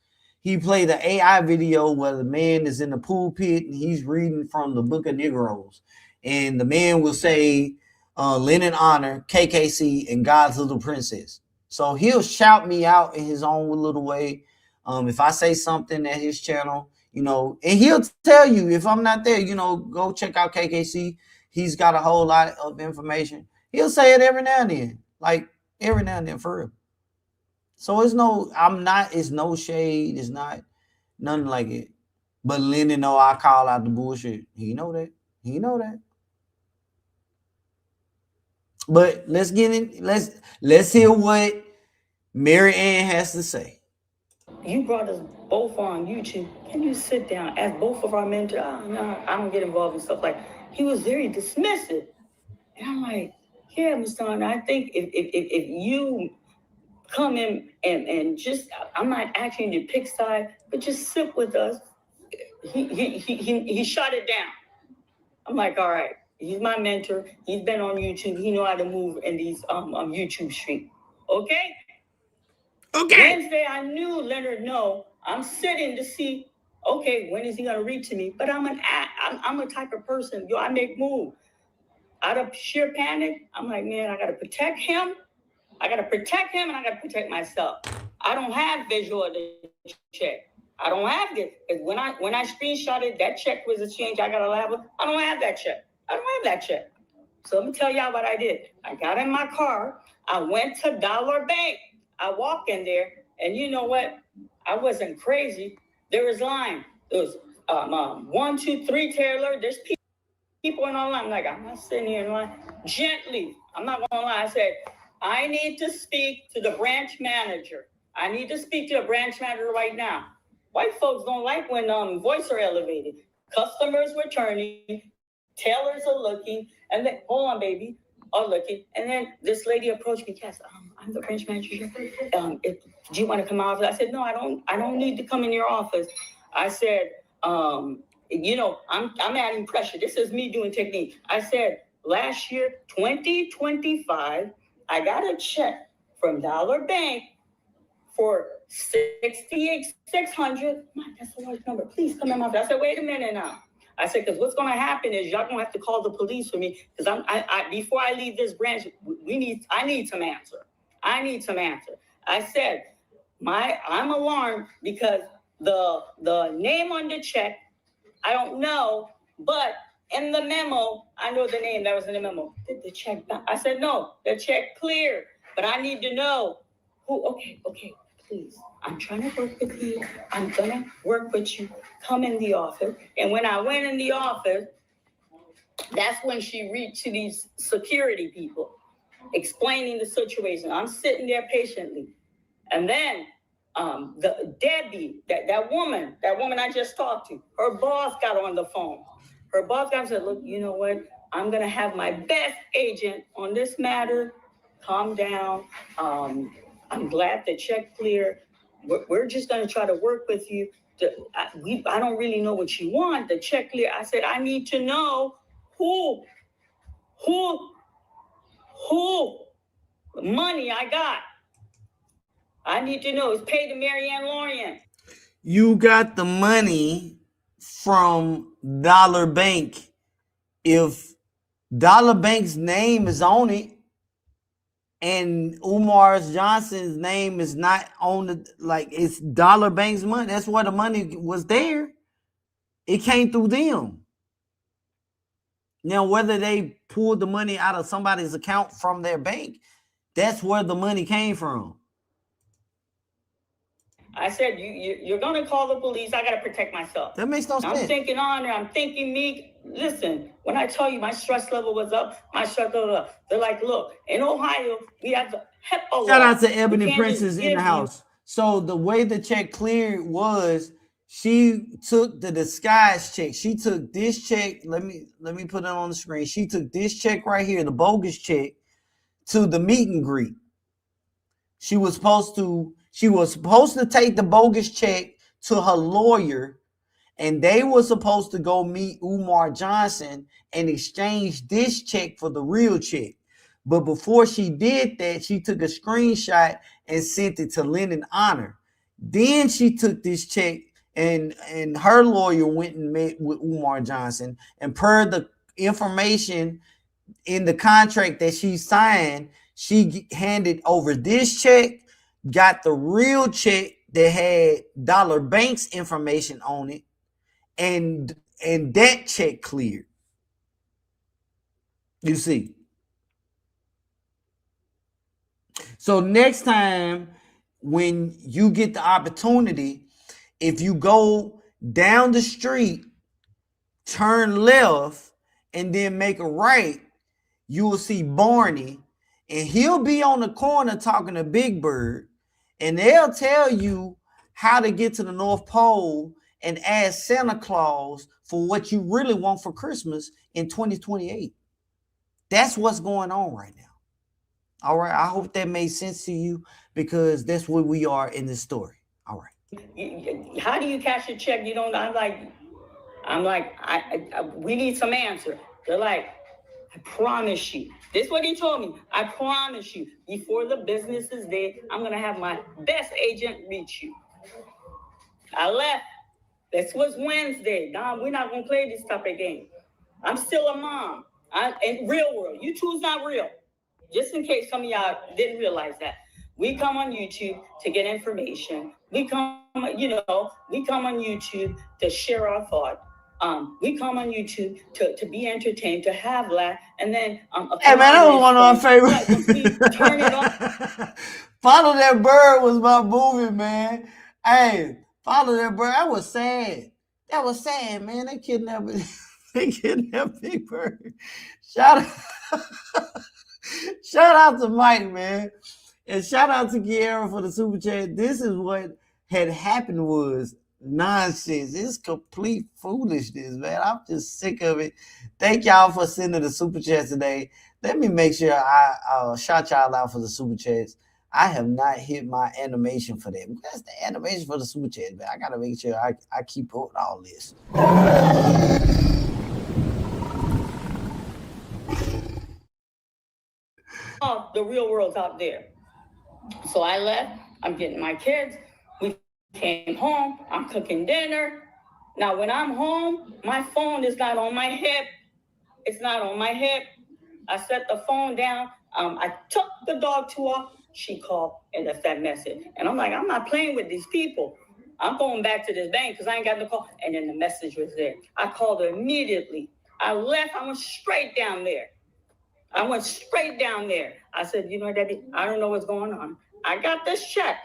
He played the AI video where the man is in the pulpit and he's reading from the Book of Negroes. And the man will say, Lennon Honor, KKC, and God's Little Princess. So he'll shout me out in his own little way. If I say something at his channel, you know, and he'll tell you if I'm not there, you know, go check out KKC. He's got a whole lot of information. He'll say it every now and then, like every now and then, for real. So it's no shade. It's not nothing like it. But Lennon know I call out the bullshit. He know that. He know that. But let's get in. Let's hear what Maryanne has to say. You brought us both on YouTube. Can you sit down? As both of our mentors, no, I don't get involved in stuff like. He was very dismissive, and I'm like, yeah, Mr. Hunter, I think if you come in and just, I'm not asking you to pick side, but just sit with us. He shot it down. I'm like, all right, he's my mentor. He's been on YouTube. He know how to move in these YouTube street. Okay. Wednesday, I knew Leonard. No, I'm sitting to see. Okay, when is he gonna read to me? But I'm a type of person. I make move. Out of sheer panic, I'm like, man, I gotta protect him. I gotta protect him, and I gotta protect myself. I don't have visual of the check. I don't have it. Because when I screenshotted, that check was exchanged. I got a level. I don't have that check. I don't have that check. So let me tell y'all what I did. I got in my car. I went to Dollar Bank. I walked in there, and you know what? I wasn't crazy. There was line. There was 1, 2, 3 Taylor. There's people in online. I'm like, I'm not sitting here in line. Gently, I'm not gonna lie. I said, I need to speak to the branch manager. I need to speak to the branch manager right now. White folks don't like when voices are elevated. Customers were turning, tailors are looking, and then hold on, baby, are looking. And then this lady approached me, Cass, I'm the branch manager. Do you want to come out? I said, no, I don't need to come in your office. I said, you know, I'm adding pressure. This is me doing technique. I said, last year, 2025, I got a check from Dollar Bank for $68,600. That's a large number. Please come in my office. I said, wait a minute now. I said, because what's going to happen is y'all going to have to call the police for me, because I before I leave this branch, I need some answer. I need some answer. I said, I'm alarmed because the name on the check, I don't know, but in the memo, I know the name that was in the memo. Did the check? I said, no, the check cleared, but I need to know who. Okay, please. I'm trying to work with you. I'm gonna work with you. Come in the office. And when I went in the office, that's when she reached to these security people. explaining the situation. I'm sitting there patiently. And then the Debbie, that woman I just talked to, her boss got on the phone. Her boss got and said, look, you know what? I'm going to have my best agent on this matter. Calm down. I'm glad the check cleared. We're just going to try to work with you. I don't really know what you want. The check clear. I said, I need to know who money I got. I need to know. It's paid to Maryanne. You got the money from Dollar Bank. If Dollar Bank's name is on it and Umar Johnson's name is not on the, like, it's Dollar Bank's money. That's where the money was there. It came through them. Now, whether they pulled the money out of somebody's account from their bank, that's where the money came from. I said, you're going to call the police. I got to protect myself. That makes no sense. I'm thinking honor. I'm thinking me. Listen, when I tell you my stress level was up, my stress level was up. They're like, look, in Ohio, we have the HEPA. Shout out to Ebony Princess in the house. So the way the check cleared was she took the disguise check. She took this check. Let me put it on the screen. She took this check right here, the bogus check, to the meet and greet. She was supposed to take the bogus check to her lawyer, and they were supposed to go meet Umar Johnson and exchange this check for the real check. But before she did that, she took a screenshot and sent it to Lennon Honor. Then she took this check, and her lawyer went and met with Umar Johnson, and per the information in the contract that she signed, she handed over this check, got the real check that had Dollar Bank's information on it, and that check cleared. You see. So next time when you get the opportunity, if you go down the street, turn left, and then make a right, you will see Barney, and he'll be on the corner talking to Big Bird, and they'll tell you how to get to the North Pole and ask Santa Claus for what you really want for Christmas in 2028. That's what's going on right now. All right. I hope that made sense to you, because that's where we are in this story. All right. How do you cash a check? You don't. I'm like, we need some answer. They're like, I promise you. This is what he told me. I promise you, before the business is dead, I'm going to have my best agent reach you. I left. This was Wednesday. Don, we're not going to play this type of game. I'm still a mom. In real world. YouTube's not real. Just in case some of y'all didn't realize that. We come on YouTube to get information. We come on YouTube to share our thought. We come on YouTube to be entertained, to have laugh, and then hey man, that was one of my favorite. Turn it on. Follow That Bird was my movie, man. Hey, Follow That Bird. That was sad. That was sad, man. They kidnapped Big Bird. Shout out to Mike, man. And shout out to Kiara for the super chat. This is what had happened was nonsense. It's complete foolishness, man. I'm just sick of it. Thank y'all for sending the super chats today. Let me make sure I shout y'all out for the super chats. I have not hit my animation for that. That's the animation for the super chat, man. I gotta make sure I keep up with all this. The real world's out there. So I left. I'm getting my kids. We came home. I'm cooking dinner. Now, when I'm home, my phone is not on my hip. It's not on my hip. I set the phone down. I took the dog to her. She called and left that message. And I'm like, I'm not playing with these people. I'm going back to this bank because I ain't got no call. And then the message was there. I called her immediately. I left. I went straight down there. I said, you know, Debbie, I don't know what's going on. I got this check.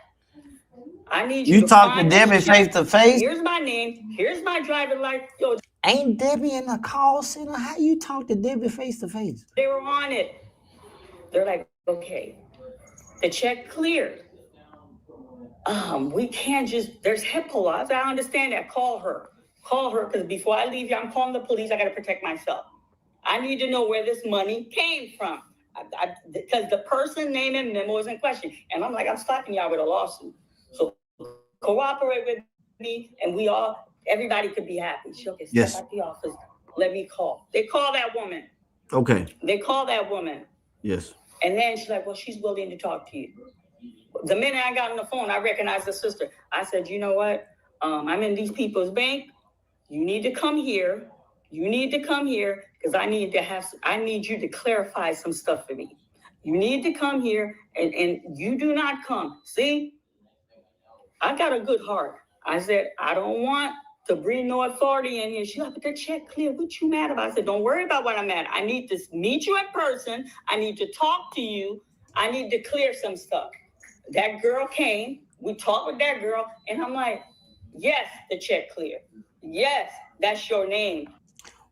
I need you to talk to Debbie face to face? Here's my name. Here's my driver's license. Yo, ain't Debbie in the call center? How you talk to Debbie face to face? They were on it. They're like, okay, the check cleared. We can't just, there's HIPAA laws. I understand that. Call her, because before I leave here, I'm calling the police. I got to protect myself. I need to know where this money came from. Because the person name and memo is in question. And I'm like, I'm stopping y'all with a lawsuit. So cooperate with me, and everybody could be happy. She okay, step out the office. Let me call. They call that woman. Okay. They call that woman. Yes. And then she's like, well, she's willing to talk to you. The minute I got on the phone, I recognized the sister. I said, you know what? I'm in these people's bank. You need to come here. You need to come here because I need you to clarify some stuff for me. You need to come here and you do not come. See, I got a good heart. I said, I don't want to bring no authority in here. She got the check clear. What you mad about? I said, don't worry about what I'm mad. I need to meet you in person. I need to talk to you. I need to clear some stuff. That girl came. We talked with that girl. And I'm like, yes, the check clear. Yes, that's your name.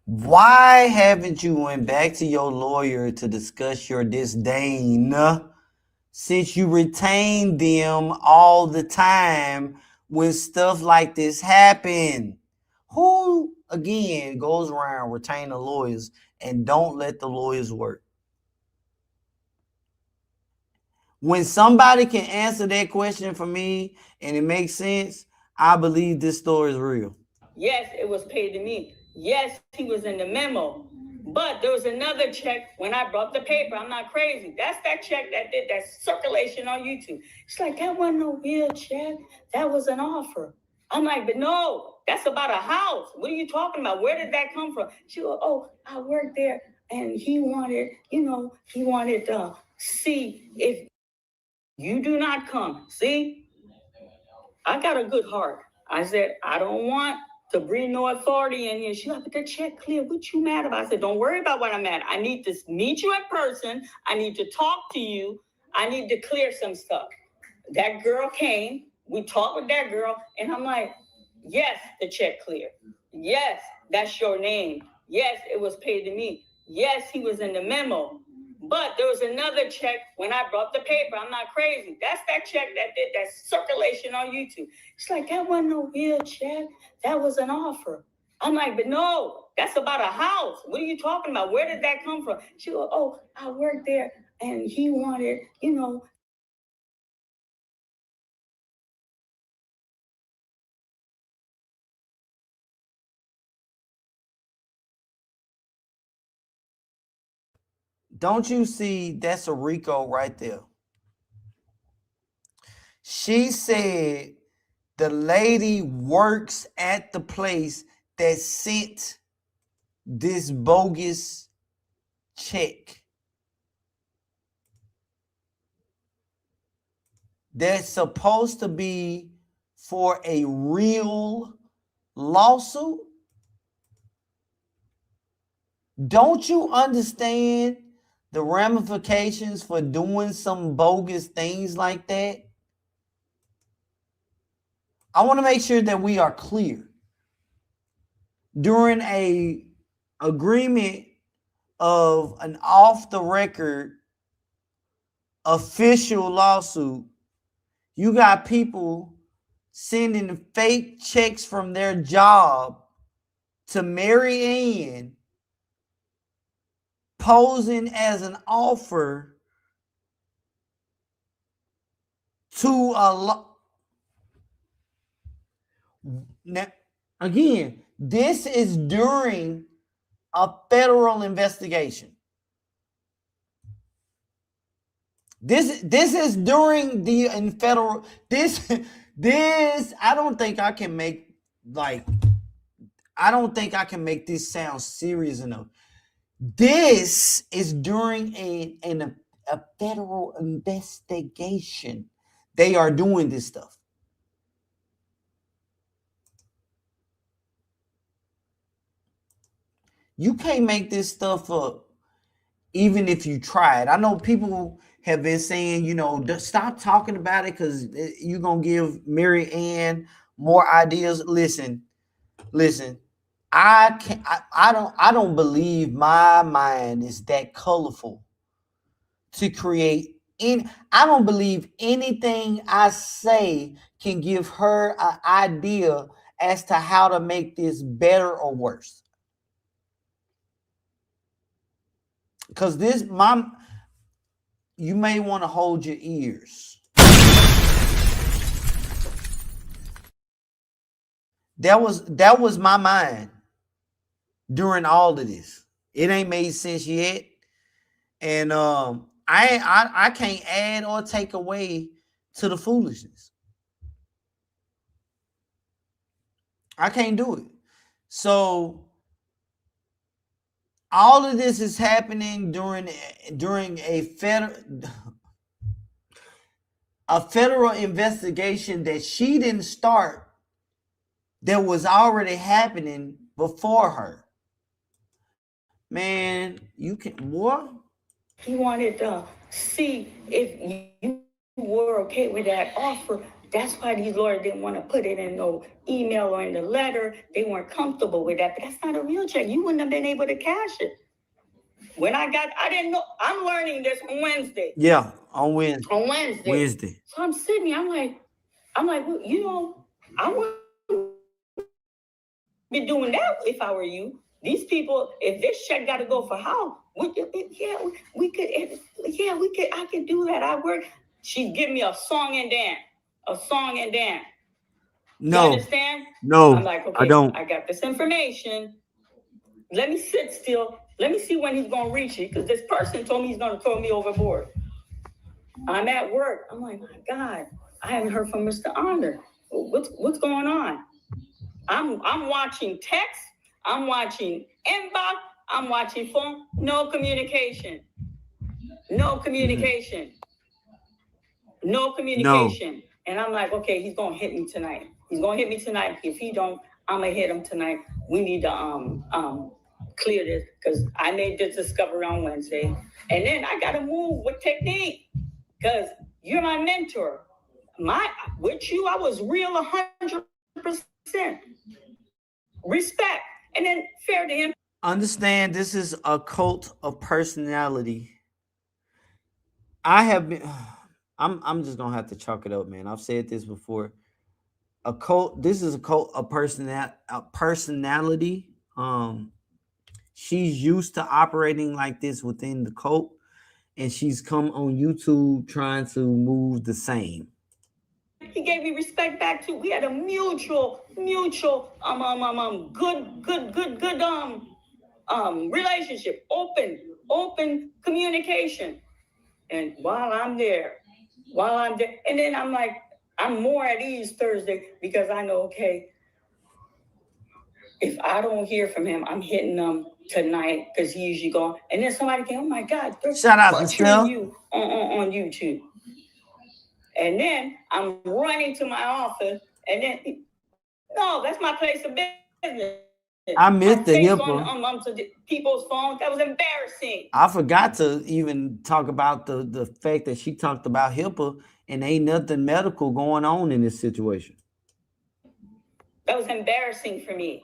Why haven't you went back to your lawyer to discuss your disdain since you retain them all the time when stuff like this happen? Who, again, goes around retaining lawyers and don't let the lawyers work? When somebody can answer that question for me and it makes sense, I believe this story is real. Yes, it was paid to me. Yes, he was in the memo. But there was another check when I brought the paper. I'm not crazy. That's that check that did that circulation on YouTube. It's like, that wasn't no real check. That was an offer. I'm like, but no, that's about a house. What are you talking about? Where did that come from? She goes, oh, I worked there and he wanted to see if you do not come. See, I got a good heart. I said, I don't want to bring no authority in here. She got the check clear. What you mad about? I said, don't worry about what I'm mad. I need to meet you in person. I need to talk to you. I need to clear some stuff. That girl came. We talked with that girl. And I'm like, yes, the check clear. Yes, that's your name. Yes, it was paid to me. Yes, he was in the memo. But there was another check when I brought the paper. I'm not crazy. That's that check that did that circulation on YouTube. It's like, that wasn't no real check. That was an offer. I'm like, but no, that's about a house. What are you talking about? Where did that come from? She goes, oh, I worked there and he wanted, Don't you see that's a RICO right there? She said the lady works at the place that sent this bogus check. That's supposed to be for a real lawsuit. Don't you understand the ramifications for doing some bogus things like that? I want to make sure that we are clear. During a agreement of an off the record official lawsuit, you got people sending fake checks from their job to Maryanne, posing as an offer to a Now, again, this is during a federal investigation. This is during the federal this I don't think I can make this sound serious enough. This is during a federal investigation. They are doing this stuff. You can't make this stuff up even if you try it. I know people have been saying, stop talking about it because you're going to give Maryanne more ideas. Listen. I don't believe my mind is that colorful to create in. I don't believe anything I say can give her an idea as to how to make this better or worse. Because you may want to hold your ears. That was my mind during all of this. It ain't made sense yet. And I can't add or take away to the foolishness. I can't do it. So all of this is happening during a federal investigation that she didn't start, that was already happening before her. Man, you can what? He wanted to see if you were okay with that offer. That's why these lawyers didn't want to put it in no email or in the letter. They weren't comfortable with that. But that's not a real check. You wouldn't have been able to cash it. When I didn't know. I'm learning this on Wednesday. Yeah, on Wednesday. On Wednesday. So I'm sitting here. I'm like, well, you know, I wouldn't be doing that if I were you. These people, if this check got to go for how? We could. I could do that. I work. She's giving me a song and dance. No. You understand? No. I'm like, okay, I don't. I got this information. Let me sit still. Let me see when he's going to reach it, because this person told me he's going to throw me overboard. I'm at work. I'm like, my God, I haven't heard from Mr. Honor. What's going on? I'm watching text. I'm watching inbox. I'm watching phone. No communication. No. And I'm like, okay, he's going to hit me tonight. If he don't, I'm going to hit him tonight. We need to clear this, because I made this discovery on Wednesday. And then I got to move with technique, because you're my mentor. With you, I was real 100%. Respect. And then fair to him. Understand, this is a cult of personality. I'm just gonna have to chalk it up, man. I've said this before. This is a cult of personality. She's used to operating like this within the cult, and she's come on YouTube trying to move the same. He gave me respect back too. We had a mutual, good relationship, open communication. And while I'm there, and then I'm like, I'm more at ease Thursday, because I know, okay, if I don't hear from him, I'm hitting him tonight, because he usually gone. And then somebody came, oh my God, shout out to Phil you on YouTube. And then I'm running to my office, and then no, that's my place of business. I missed the HIPAA on people's phones. That was embarrassing. I forgot to even talk about the fact that she talked about HIPAA, and ain't nothing medical going on in this situation. That was embarrassing for me.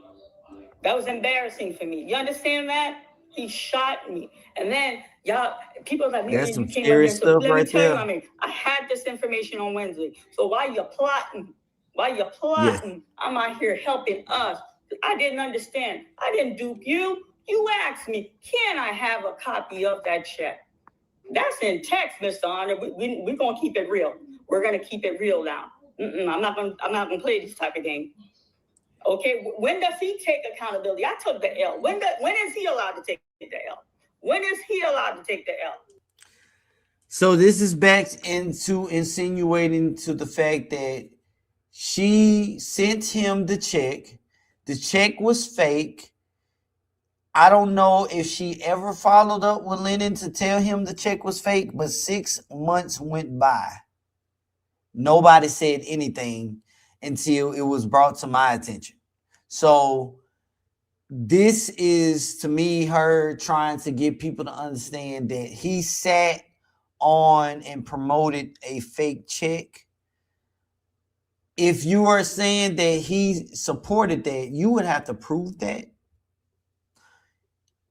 You understand that? He shot me. And then y'all, people are like, that's some you came scary stuff let right me tell there. You, I mean, I had this information on Wednesday. So while you're plotting, Yes. I'm out here helping us. I didn't understand. I didn't dupe you. You asked me, can I have a copy of that check? That's in text, Mr. Honor. We're going to keep it real. We're going to keep it real now. I'm not going to play this type of game. Okay, when does he take accountability? I took the L. When is he allowed to take the L? So this is back into insinuating to the fact that she sent him the check. The check was fake. I don't know if she ever followed up with Lennon to tell him the check was fake, but 6 months went by. Nobody said anything until it was brought to my attention. So this is, to me, her trying to get people to understand that he sat on and promoted a fake check. If you are saying that he supported that, you would have to prove that.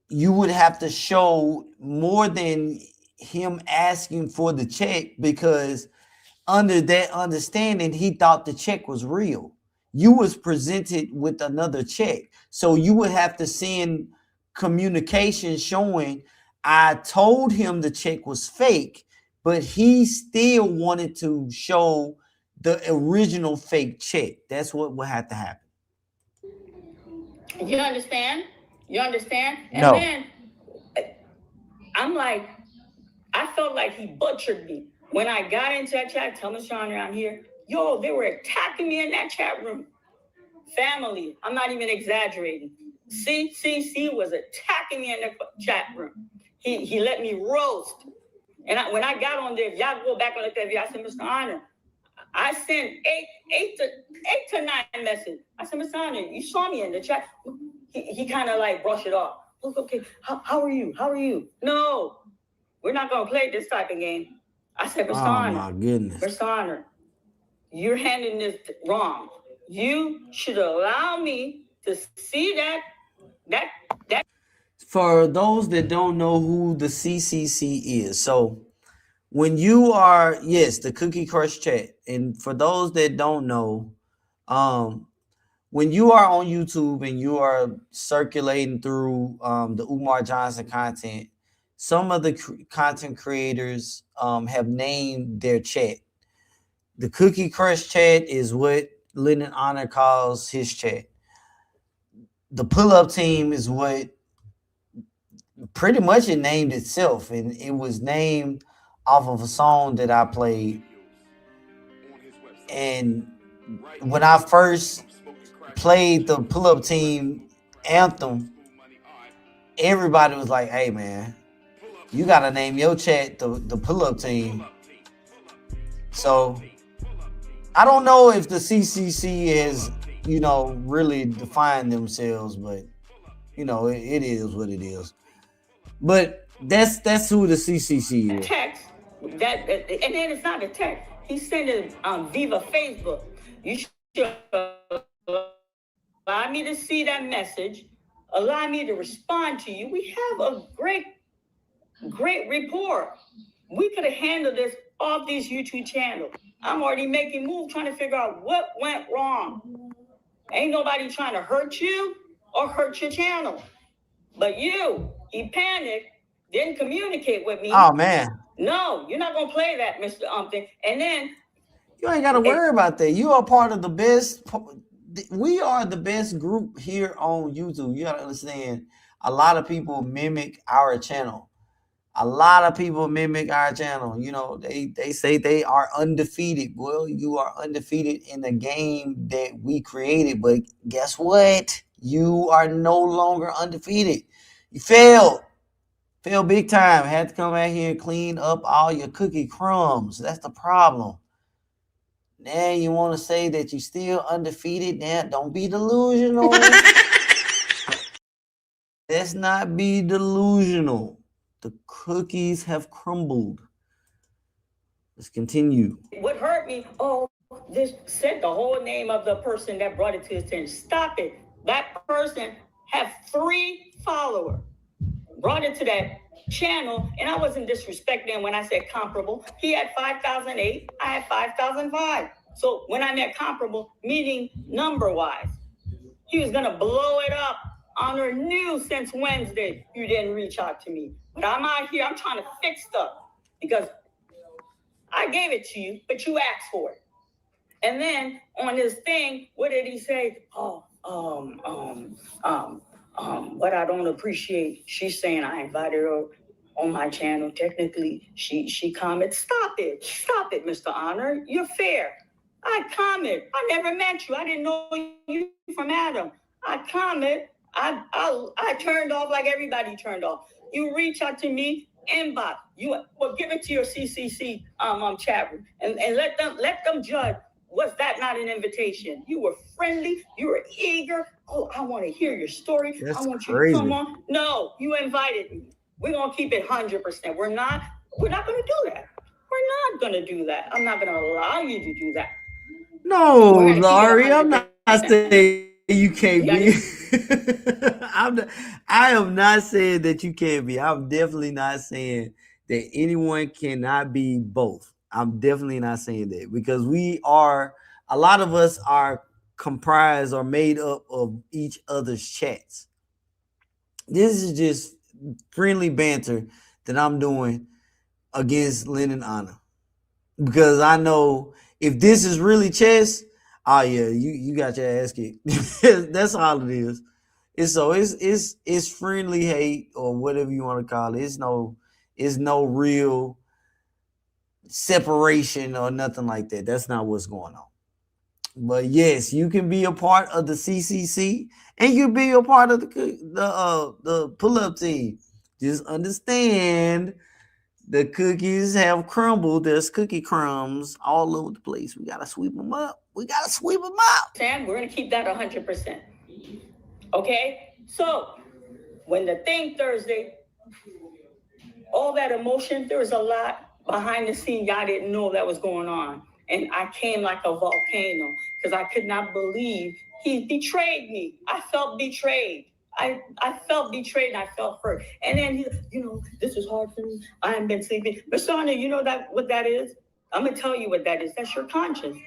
You would have to show more than him asking for the check because under that understanding, he thought the check was real. You was presented with another check. So you would have to send communication showing I told him the check was fake, but he still wanted to show the original fake check. That's what would have to happen. You understand? You understand? And No. then I'm like, I felt like he butchered me. When I got into that chat, tell me, Sean, around here, yo, they were attacking me in that chat room. Family, I'm not even exaggerating. CCC was attacking me in the chat room. He let me roast. And when I got on there, if y'all go back and look at the video, I said, Mr. Honor, I sent eight to nine messages. I said, Mr. Honor, you saw me in the chat. He kind of like brushed it off. Okay, how are you? How are you? No, we're not going to play this type of game. I said, Mr. Honor, my goodness. Mr. Honor, you're handling this wrong. You should allow me to see that. For those that don't know who the CCC is, so when you are, yes, the Cookie Crush chat, and for those that don't know, when you are on YouTube and you are circulating through the Umar Johnson content, some of the content creators have named their chat. The Cookie Crush chat is what Lennon Honor calls his chat. The Pull-Up Team is what pretty much it named itself, and it was named off of a song that I played. And when I first played the Pull-Up Team anthem, everybody was like, hey man, you gotta name your chat the Pull-Up Team. So I don't know if the CCC has, you know, really defined themselves, but you know, it is what it is. But that's who the CCC is. Text that, and then it's not a text. He sent it via Facebook. You should allow me to see that message. Allow me to respond to you. We have a great rapport. We could have handled this off these YouTube channels. I'm already making moves, trying to figure out what went wrong. Ain't nobody trying to hurt you or hurt your channel. But he panicked, didn't communicate with me. Oh man. No, you're not gonna play that, Mr. Umpton. And then you ain't gotta worry about that. You are part of the best. We are the best group here on YouTube. You gotta understand, a lot of people mimic our channel. A lot of people mimic our channel. You know, they say they are undefeated. Well, you are undefeated in the game that we created. But guess what? You are no longer undefeated. You failed. Failed big time. Had to come out here and clean up all your cookie crumbs. That's the problem. Now you want to say that you're still undefeated. Now, don't be delusional. Let's not be delusional. The cookies have crumbled. Let's continue. What hurt me, this said the whole name of the person that brought it to his attention. Stop it. That person had 3 followers. Brought it to that channel, and I wasn't disrespecting when I said comparable. He had 5,008. I had 5,005. So when I meant comparable, meaning number-wise, he was going to blow it up. Honor knew since Wednesday you didn't reach out to me. But I'm out here, I'm trying to fix stuff because I gave it to you, but you asked for it. And then on this thing, what did he say? What I don't appreciate, she's saying I invited her on my channel. Technically, she commented, stop it, Mr. Honor. You're fair. I comment. I never met you. I didn't know you from Adam. I comment. I turned off like everybody turned off. You reach out to me, inbox. Give it to your CCC chat room and let them judge. Was that not an invitation? You were friendly. You were eager. Oh, I want to hear your story. That's I want you crazy. to come on. No, you invited me. We're gonna keep it 100%. We're not gonna do that. We're not gonna do that. I'm not gonna allow you to do that. No, Laurie, I'm not saying you can't be. I am not saying that you can't be. I'm definitely not saying that anyone cannot be both. I'm definitely not saying that because a lot of us are comprised or made up of each other's chats. This is just friendly banter that I'm doing against Lynn and Anna because I know if this is really chess, oh yeah, you got your ass kicked. That's all it is. It's friendly hate or whatever you want to call it. It's no real separation or nothing like that. That's not what's going on. But yes, you can be a part of the CCC and you be a part of the pull-up team. Just understand the cookies have crumbled. There's cookie crumbs all over the place. We gotta sweep them up. And we're gonna keep that 100%. Okay? So when the thing Thursday, all that emotion, there was a lot behind the scene y'all didn't know that was going on. And I came like a volcano because I could not believe he betrayed me. I felt betrayed. I felt betrayed and I felt hurt. And then he, this is hard for me. I haven't been sleeping. But Sonia, you know what that is? I'm gonna tell you what that is. That's your conscience.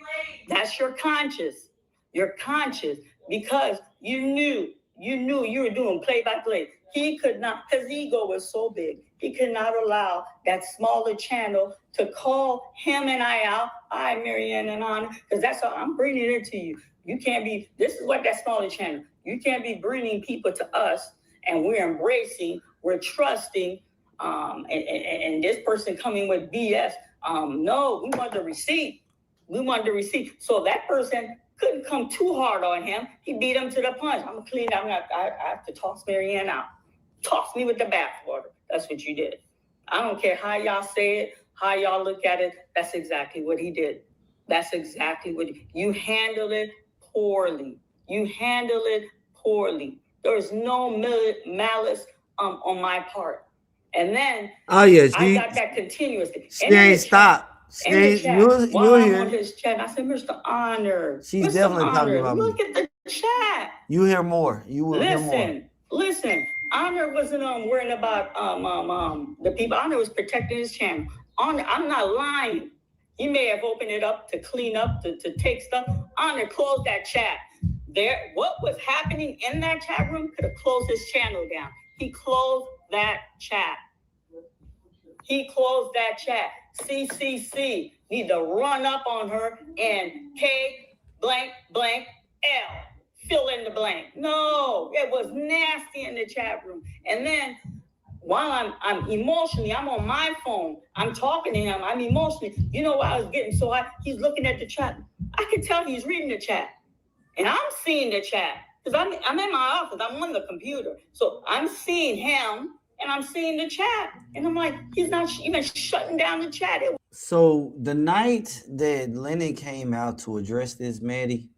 That's your conscience. Your conscience. Because you knew you were doing play-by-play. He could not, his ego was so big, he could not allow that smaller channel to call him and I out. I, Maryanne and Anna, because that's how I'm bringing it to you. You can't be, this is what that smaller channel, you can't be bringing people to us and we're embracing, we're trusting, and this person coming with BS. No, we want the receipt. So that person couldn't come too hard on him. He beat him to the punch. I'm gonna clean up. I have to toss Maryanne out. Toss me with the bathwater. That's what you did. I don't care how y'all say it, how y'all look at it. That's exactly what he did. That's exactly what you handled it poorly. There's no malice on my part. And then I got that continuously. She ain't stopped. You'll hear on his chat. I said, Mr. Honor. She's Mr. definitely Honor, talking about look me. at the chat. You hear more. You will hear more. Listen. Honor wasn't worrying about the people. Honor was protecting his channel. Honor, I'm not lying. He may have opened it up to clean up, to take stuff. Honor closed that chat. What was happening in that chat room could have closed his channel down. He closed that chat. CCC need to run up on her and K blank blank L. Fill in the blank. No, it was nasty in the chat room. And then while I'm emotionally, I'm on my phone. I'm talking to him. I'm emotionally. You know why I was getting so hot? He's looking at the chat. I can tell he's reading the chat. And I'm seeing the chat. Because I'm in my office. I'm on the computer. So I'm seeing him and I'm seeing the chat. And I'm like, he's not even shutting down the chat. So the night that Lennon came out to address this, Maddie,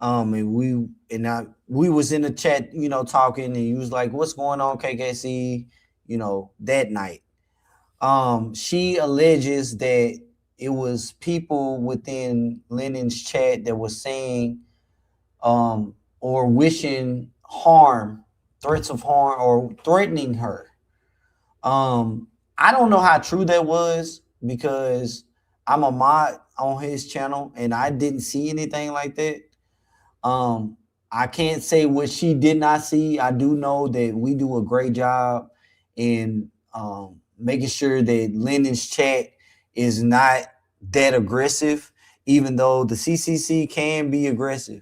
and we was in the chat, talking, and he was like, "What's going on, KKC?" That night. She alleges that it was people within Lennon's chat that was saying, or wishing harm, threats of harm, or threatening her. I don't know how true that was because I'm a mod on his channel and I didn't see anything like that. I can't say what she did not see. I do know that we do a great job in making sure that Lennon's chat is not that aggressive, even though the CCC can be aggressive.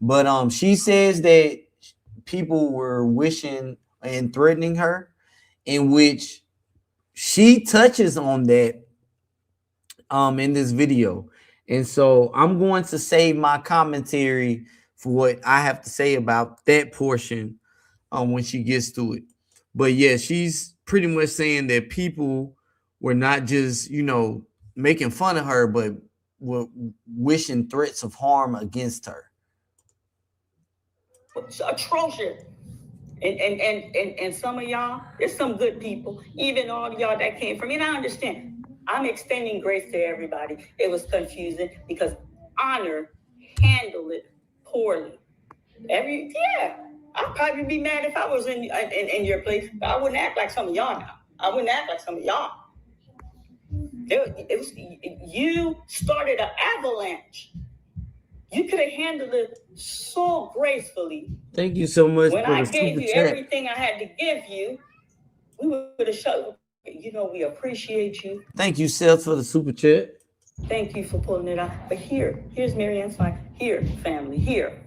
But she says that people were wishing and threatening her, in which she touches on that in this video. And so I'm going to save my commentary for what I have to say about that portion when she gets to it. But yeah, she's pretty much saying that people were not just, making fun of her, but were wishing threats of harm against her. It's atrocious. And some of y'all, there's some good people, even all of y'all that came from me. And I understand. I'm extending grace to everybody. It was confusing because Honor handled it poorly. I'd probably be mad if I was in your place, but I wouldn't act like some of y'all now. I wouldn't act like some of y'all. You started an avalanche. You could have handled it so gracefully. Thank you so much When for I the gave super you chat. everything I had to give you, we would have shut. You know, we appreciate you. Thank you, Seth, for the super chat. Thank you for pulling it out. But here's Maryanne's line. Here, family, here.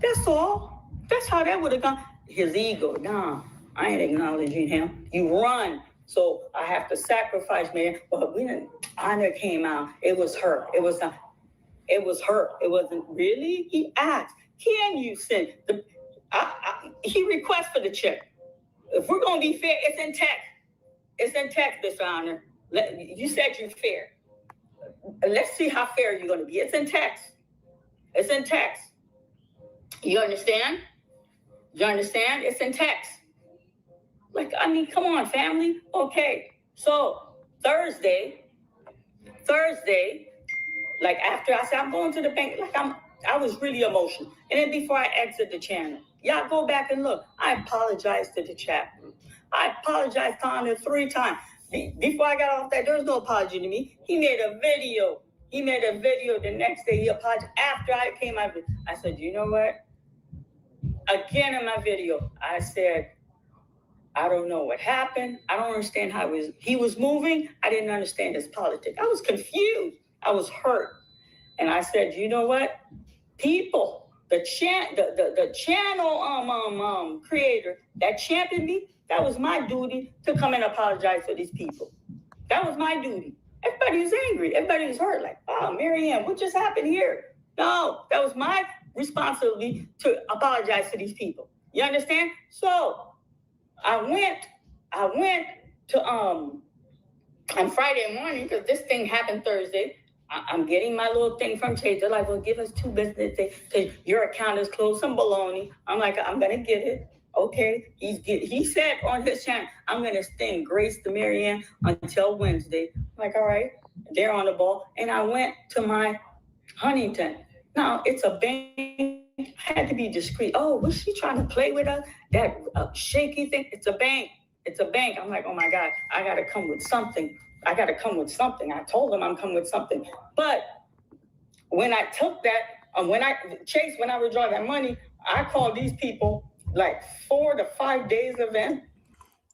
That's all. That's how that would have gone. His ego, nah, I ain't acknowledging him. You run. So I have to sacrifice, man. But when Honor came out, it was her. It was her. It wasn't really. He asked, can you send the he requests for the check. If we're gonna be fair, it's in text. It's in text, Mr. Honor. You said you're fair. Let's see how fair you're gonna be. It's in text. It's in text. You understand? You understand? It's in text. Like, I mean, come on, family. Okay. So Thursday, like after I said I'm going to the bank, like I was really emotional. And then before I exit the channel, y'all go back and look. I apologize to the chat room. I apologized to Honor 3 times. Before I got off that, there was no apology to me. He made a video. The next day. He apologized. After I came out, I said, you know what? Again in my video, I said, I don't know what happened. I don't understand how he was moving. I didn't understand his politics. I was confused. I was hurt. And I said, you know what? People, the channel creator that championed me, that was my duty to come and apologize for these people. That was my duty. Everybody was angry. Everybody was hurt. Like, oh, Maryanne, what just happened here? No, that was my responsibility to apologize to these people. You understand? So I went to on Friday morning, because this thing happened Thursday. I'm getting my little thing from Chase. They're like, well, give us 2 business days because your account is closed. Some baloney. I'm like, I'm gonna get it. Okay. He said on his channel, I'm gonna extend grace to Maryanne until Wednesday. I'm like, all right, they're on the ball. And I went to my Huntington. Now it's a bank. I had to be discreet. Oh, was she trying to play with us? That shaky thing? It's a bank. It's a bank. I'm like, oh my God, I got to come with something. I told them I'm coming with something. But when I took that, when I withdrew that money, I called these people like 4 to 5 days event.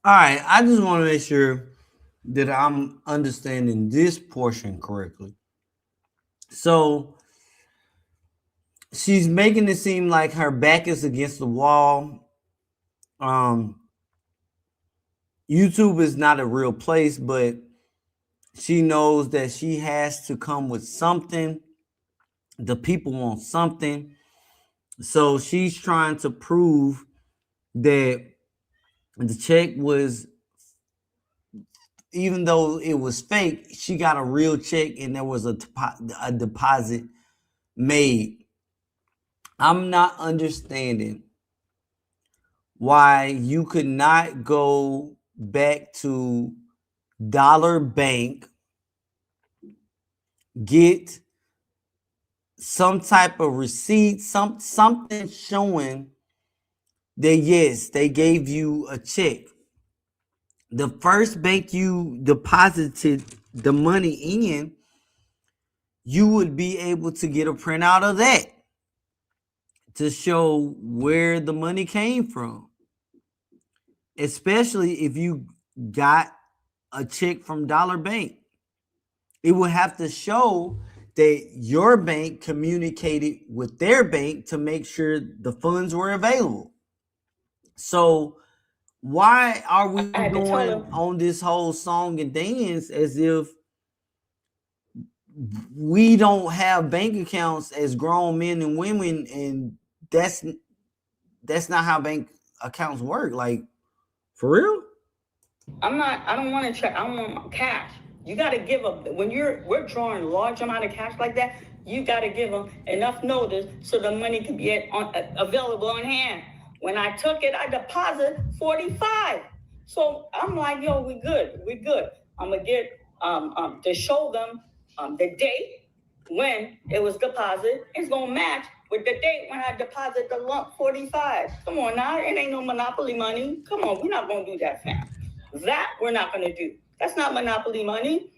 All right, I just want to make sure that I'm understanding this portion correctly. So she's making it seem like her back is against the wall. YouTube is not a real place, but she knows that she has to come with something. The people want something. So she's trying to prove that the check was, even though it was fake, she got a real check and there was a deposit made. I'm not understanding why you could not go back to Dollar Bank, get some type of receipt, something showing that yes, they gave you a check. The first bank you deposited the money in, you would be able to get a printout of that to show where the money came from. Especially if you got a check from Dollar Bank. It would have to show that your bank communicated with their bank to make sure the funds were available. So why are we going on this whole song and dance as if we don't have bank accounts as grown men and women, and that's not how bank accounts work? Like, for real? I don't want to check. I want cash. You got to give them, when we're drawing large amount of cash like that, you got to give them enough notice so the money can be available on hand. When I took it, I deposited 45. So I'm like, yo, we good. I'm going to get to show them the date when it was deposited. It's going to match with the date when I deposited the lump 45. Come on now, it ain't no monopoly money. Come on, we're not going to do that, fam. That we're not going to do. That's not monopoly money.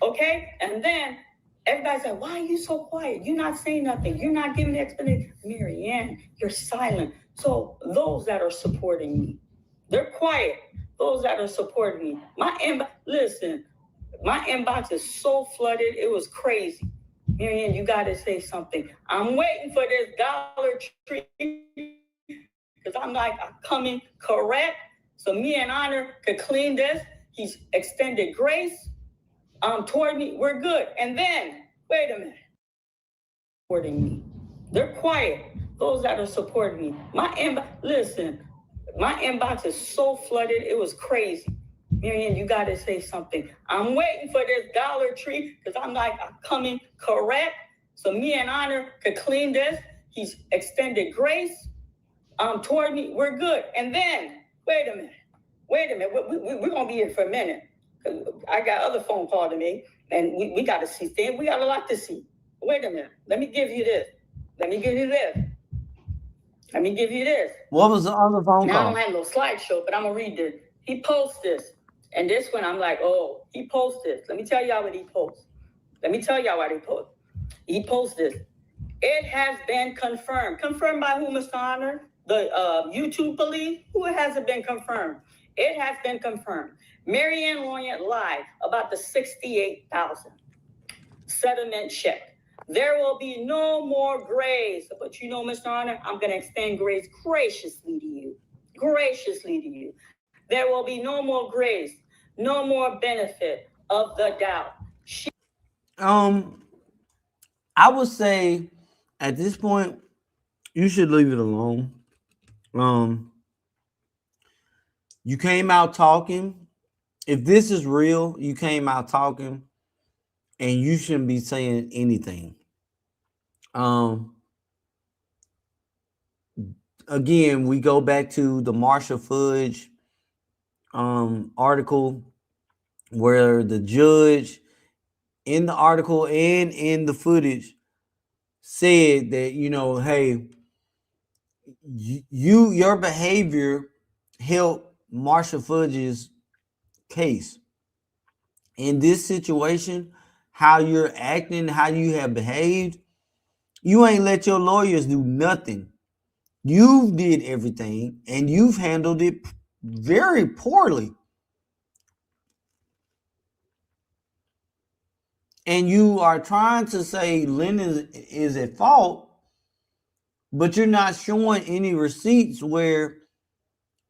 Okay? And then everybody's like, why are you so quiet? You're not saying nothing. You're not giving the explanation. Maryanne, you're silent. So those that are supporting me, they're quiet. Those that are supporting me. My inbox is so flooded. It was crazy. Maryanne, you got to say something. I'm waiting for this Dollar Tree because I'm coming correct. So me and Honor could clean this. He's extended grace toward me. We're good. And then, wait a minute. Supporting me. They're quiet. Those that are supporting me. My inbox is so flooded. It was crazy. Maryanne, you got to say something. I'm waiting for this Dollar Tree because I'm coming correct. So me and Honor could clean this. He's extended grace toward me. We're good. And then, wait a minute. We're going to be here for a minute. I got other phone call to me, and we got to see things. We got a lot to see. Wait a minute. Let me give you this. What was the other phone Now, I call? don't have no slideshow, but I'm going to read this. He posts this. And this one, I'm like, oh, he posts this. Let me tell y'all what he posts. He posts this. It has been confirmed. Confirmed by who, Mr. Honor? The YouTube police? Who has it been confirmed? It has been confirmed. Maryanne lied about the $68,000 settlement check. There will be no more grace. But you know, Mr. Honor, I'm going to extend grace graciously to you. There will be no more grace, no more benefit of the doubt. I would say at this point, you should leave it alone. You came out talking. If this is real, you came out talking, and you shouldn't be saying anything. Again, we go back to the Marshall Fudge article where the judge in the article and in the footage said that, you know, hey, your behavior helped Marshall Fudge's case. In this situation, how you're acting, how you have behaved, you ain't let your lawyers do nothing. You did everything, and you've handled it very poorly. And you are trying to say Lynn is at fault, but you're not showing any receipts where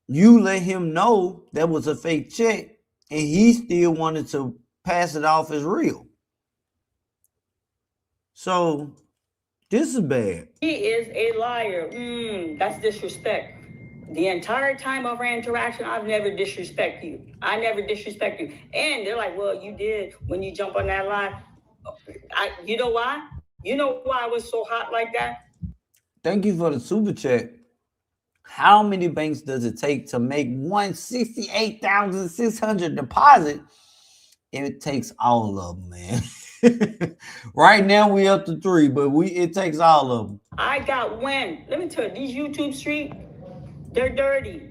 you let him know that was a fake check, and he still wanted to pass it off as real. So this is bad. He is a liar. That's disrespect. The entire time of our interaction, I've never disrespected you. And they're like, well, you did when you jump on that line. You know why? You know why I was so hot like that? Thank you for the super chat. How many banks does it take to make 168,600 deposit? It takes all of them, man. Right now we up to 3, but it takes all of them. I got wind. Let me tell you, these YouTube streets, they're dirty.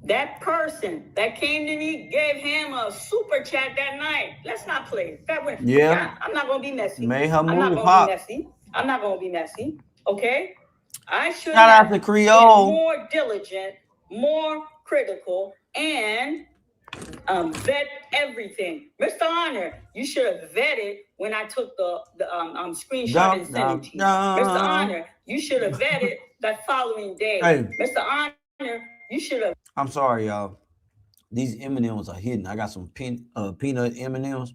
That person that came to me gave him a super chat that night. Let's not play. Yeah. I'm not gonna be messy. Made her I'm not movie gonna pop. be messy. Okay. I should Shout out have to Creole. been more diligent, more critical, and vet everything. Mr. Honor, you should have vetted when I took the screenshot and sent it to you. Mr. Honor, you should have vetted that following day. Hey. Mr. Honor, you should have. I'm sorry, y'all. These M&Ms are hidden. I got some peanut M&Ms.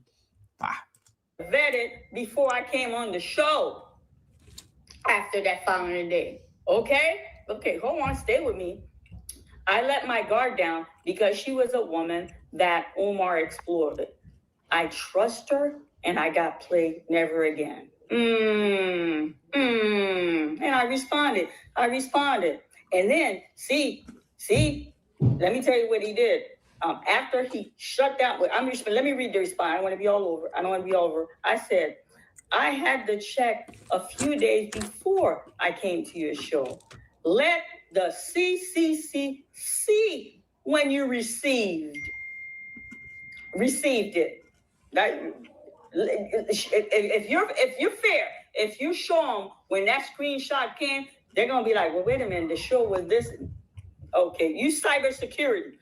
Vetted before I came on the show. After that following day. Okay, hold on, stay with me. I let my guard down because she was a woman that Omar exploited. I trust her, and I got played never again. And I responded. And then, see, let me tell you what he did. After he shut down, let me read the response. I don't want to be all over. I said, I had the check a few days before I came to your show. Let the CCC see when you received. received it. If you're fair, if you show them when that screenshot came, they're gonna be like, well, wait a minute, the show was this. Okay, you cybersecurity.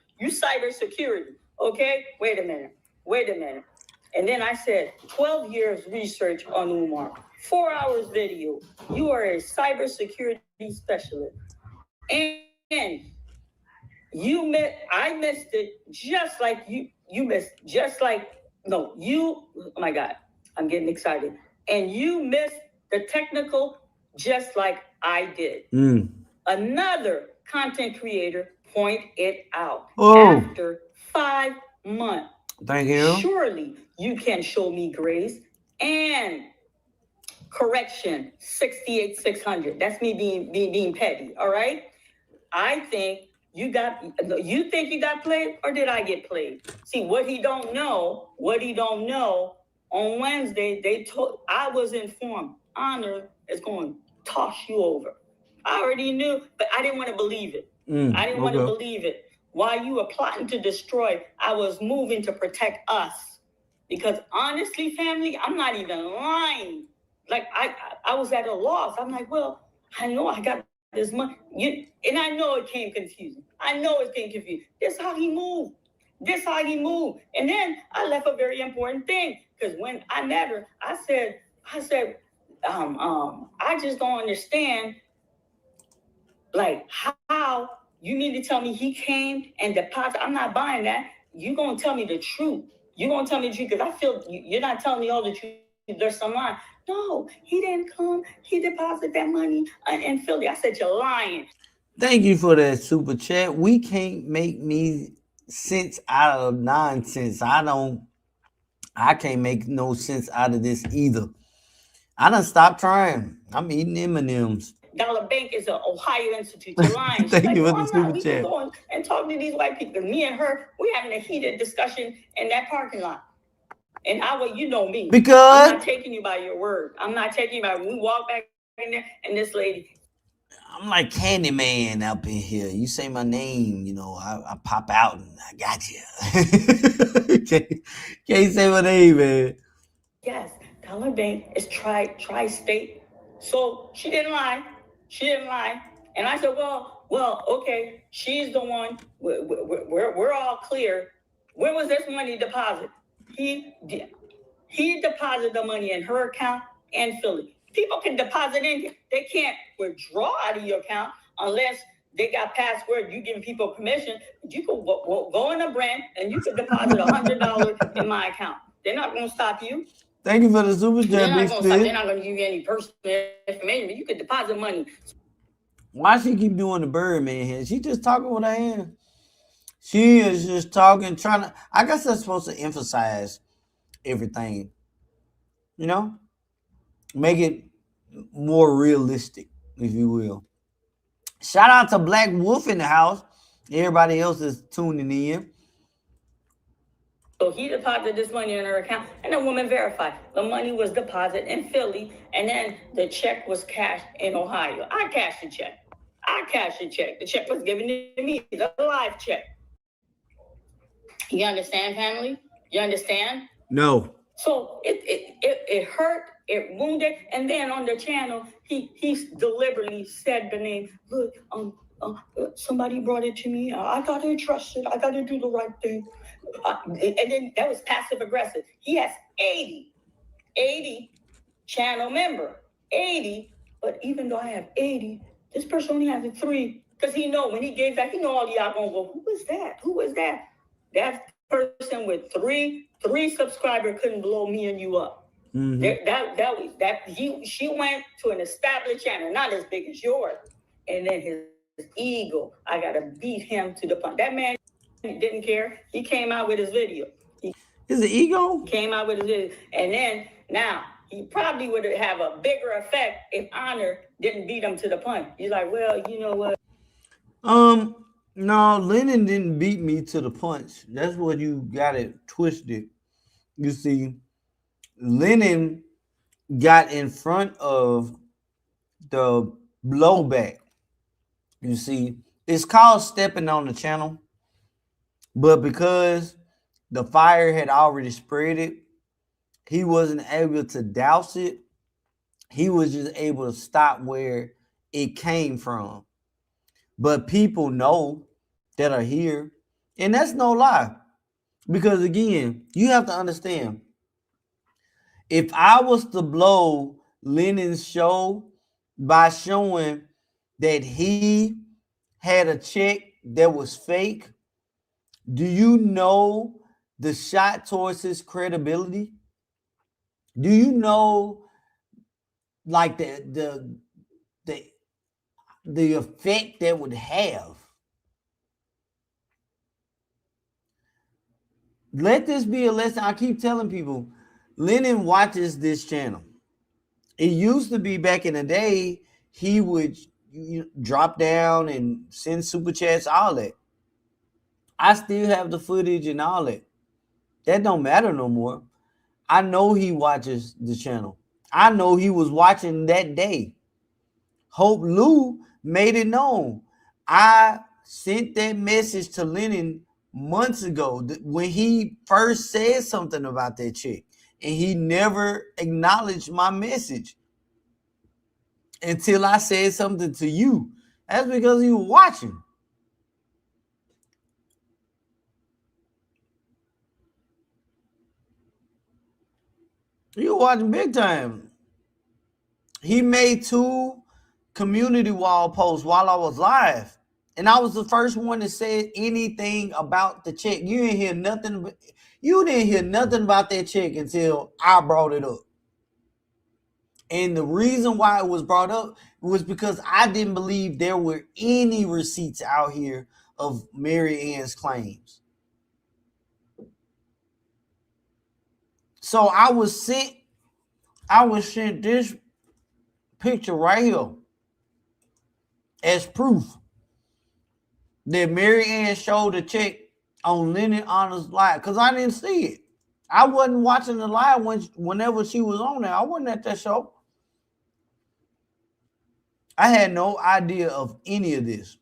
Okay, wait a minute. And then I said, 12 years research on Umar, 4 hours video. You are a cybersecurity specialist, and I missed it just like you missed, just like, no, you, oh my God, I'm getting excited. And you missed the technical just like I did. Another content creator point it out after 5 months. Thank you. Surely you can show me grace and correction 68,600. That's me being petty. All right. I think you think you got played, or did I get played? See, what he don't know, on Wednesday, I was informed, Honor is going to toss you over. I already knew, but I didn't want to believe it. I didn't want to believe it. While you were plotting to destroy, I was moving to protect us. Because honestly, family, I'm not even lying. Like, I was at a loss. I'm like, well, I know I got this money. And I know it came confusing. This is how he moved. And then I left a very important thing. Because when I met her, I said, I just don't understand, like, how you need to tell me he came and deposited. I'm not buying that. You're going to tell me the truth. Because I feel you're not telling me all the truth. There's some lie. No, he didn't come. He deposited that money in Philly. I said, you're lying. Thank you for that super chat. We can't make me sense out of nonsense. I can't make no sense out of this either. I done stopped trying. I'm eating M&Ms. Dollar Bank is an Ohio institute. You're lying. Thank you for the super we chat. Going and talking to these white people. Me and her, we having a heated discussion in that parking lot. And you know me. Because I'm not taking you by your word. We walk back in there, and this lady. I'm like Candyman up in here. You say my name, I pop out and I got you. Can't say my name, man. Yes, Dollar Bank is tri-state. So she didn't lie. And I said, well, okay, she's the one. We're all clear. Where was this money deposited? He deposited the money in her account in Philly. People can deposit in here. They can't withdraw out of your account unless they got password. You giving people permission. You can go in a brand and you can deposit $100 in my account. They're not going to stop you. Thank you for the super chat, They're not going to give you any personal information, but you can deposit money. Why she keep doing the Birdman here? She just talking with her hand. She is just talking, trying to. I guess that's supposed to emphasize everything. Make it more realistic, if you will. Shout out to Black Wolf in the house. Everybody else is tuning in. So he deposited this money in her account, and the woman verified the money was deposited in Philly, and then the check was cashed in Ohio. I cashed the check. The check was given to me, the live check. You understand, family? You understand? No. So it hurt, it wounded, and then on the channel, he deliberately said the name. Look, somebody brought it to me. I gotta trust it. I gotta do the right thing. And then that was passive aggressive. He has 80 channel member, 80. But even though I have 80, this person only has 3. Because he know when he gave that, he know all y'all gonna go, who is that? That person with 3 subscribers couldn't blow me and you up. Mm-hmm. She went to an established channel, not as big as yours. And then his ego, I gotta beat him to the punch. That man didn't care. He came out with his video. Is it ego? Came out with his video. And then now he probably would have a bigger effect if Honor didn't beat him to the punch. He's like, well, you know what? No, Lennon didn't beat me to the punch. That's what you got it twisted. You see, Lennon got in front of the blowback. You see, it's called stepping on the channel. But because The fire had already spread it. He wasn't able to douse it. He was just able to stop where it came from. But people know that are here, and that's no lie. Because again, you have to understand, if I was to blow Lennon's show by showing that he had a check that was fake, do you know the shot towards his credibility? Do you know like the effect that would have? Let this be a lesson. I keep telling people, Lennon watches this channel. It used to be back in the day, he would drop down and send super chats, all that. I still have the footage and all that. That don't matter no more. I know he watches the channel. I know he was watching that day. Hope Lou made it known. I sent that message to Lennon months ago when he first said something about that chick, and he never acknowledged my message until I said something to you. That's because he was watching. You were watching big time. He made 2 community wall posts while I was live, and I was the first one that said anything about the check. You didn't hear nothing. You didn't hear nothing about that check until I brought it up. And the reason why it was brought up was because I didn't believe there were any receipts out here of Maryanne's claims. So I was sent this picture right here as proof that Maryanne showed a check on Lennon Honors Live, because I didn't see it. I wasn't watching the live whenever she was on there. I wasn't at that show. I had no idea of any of this.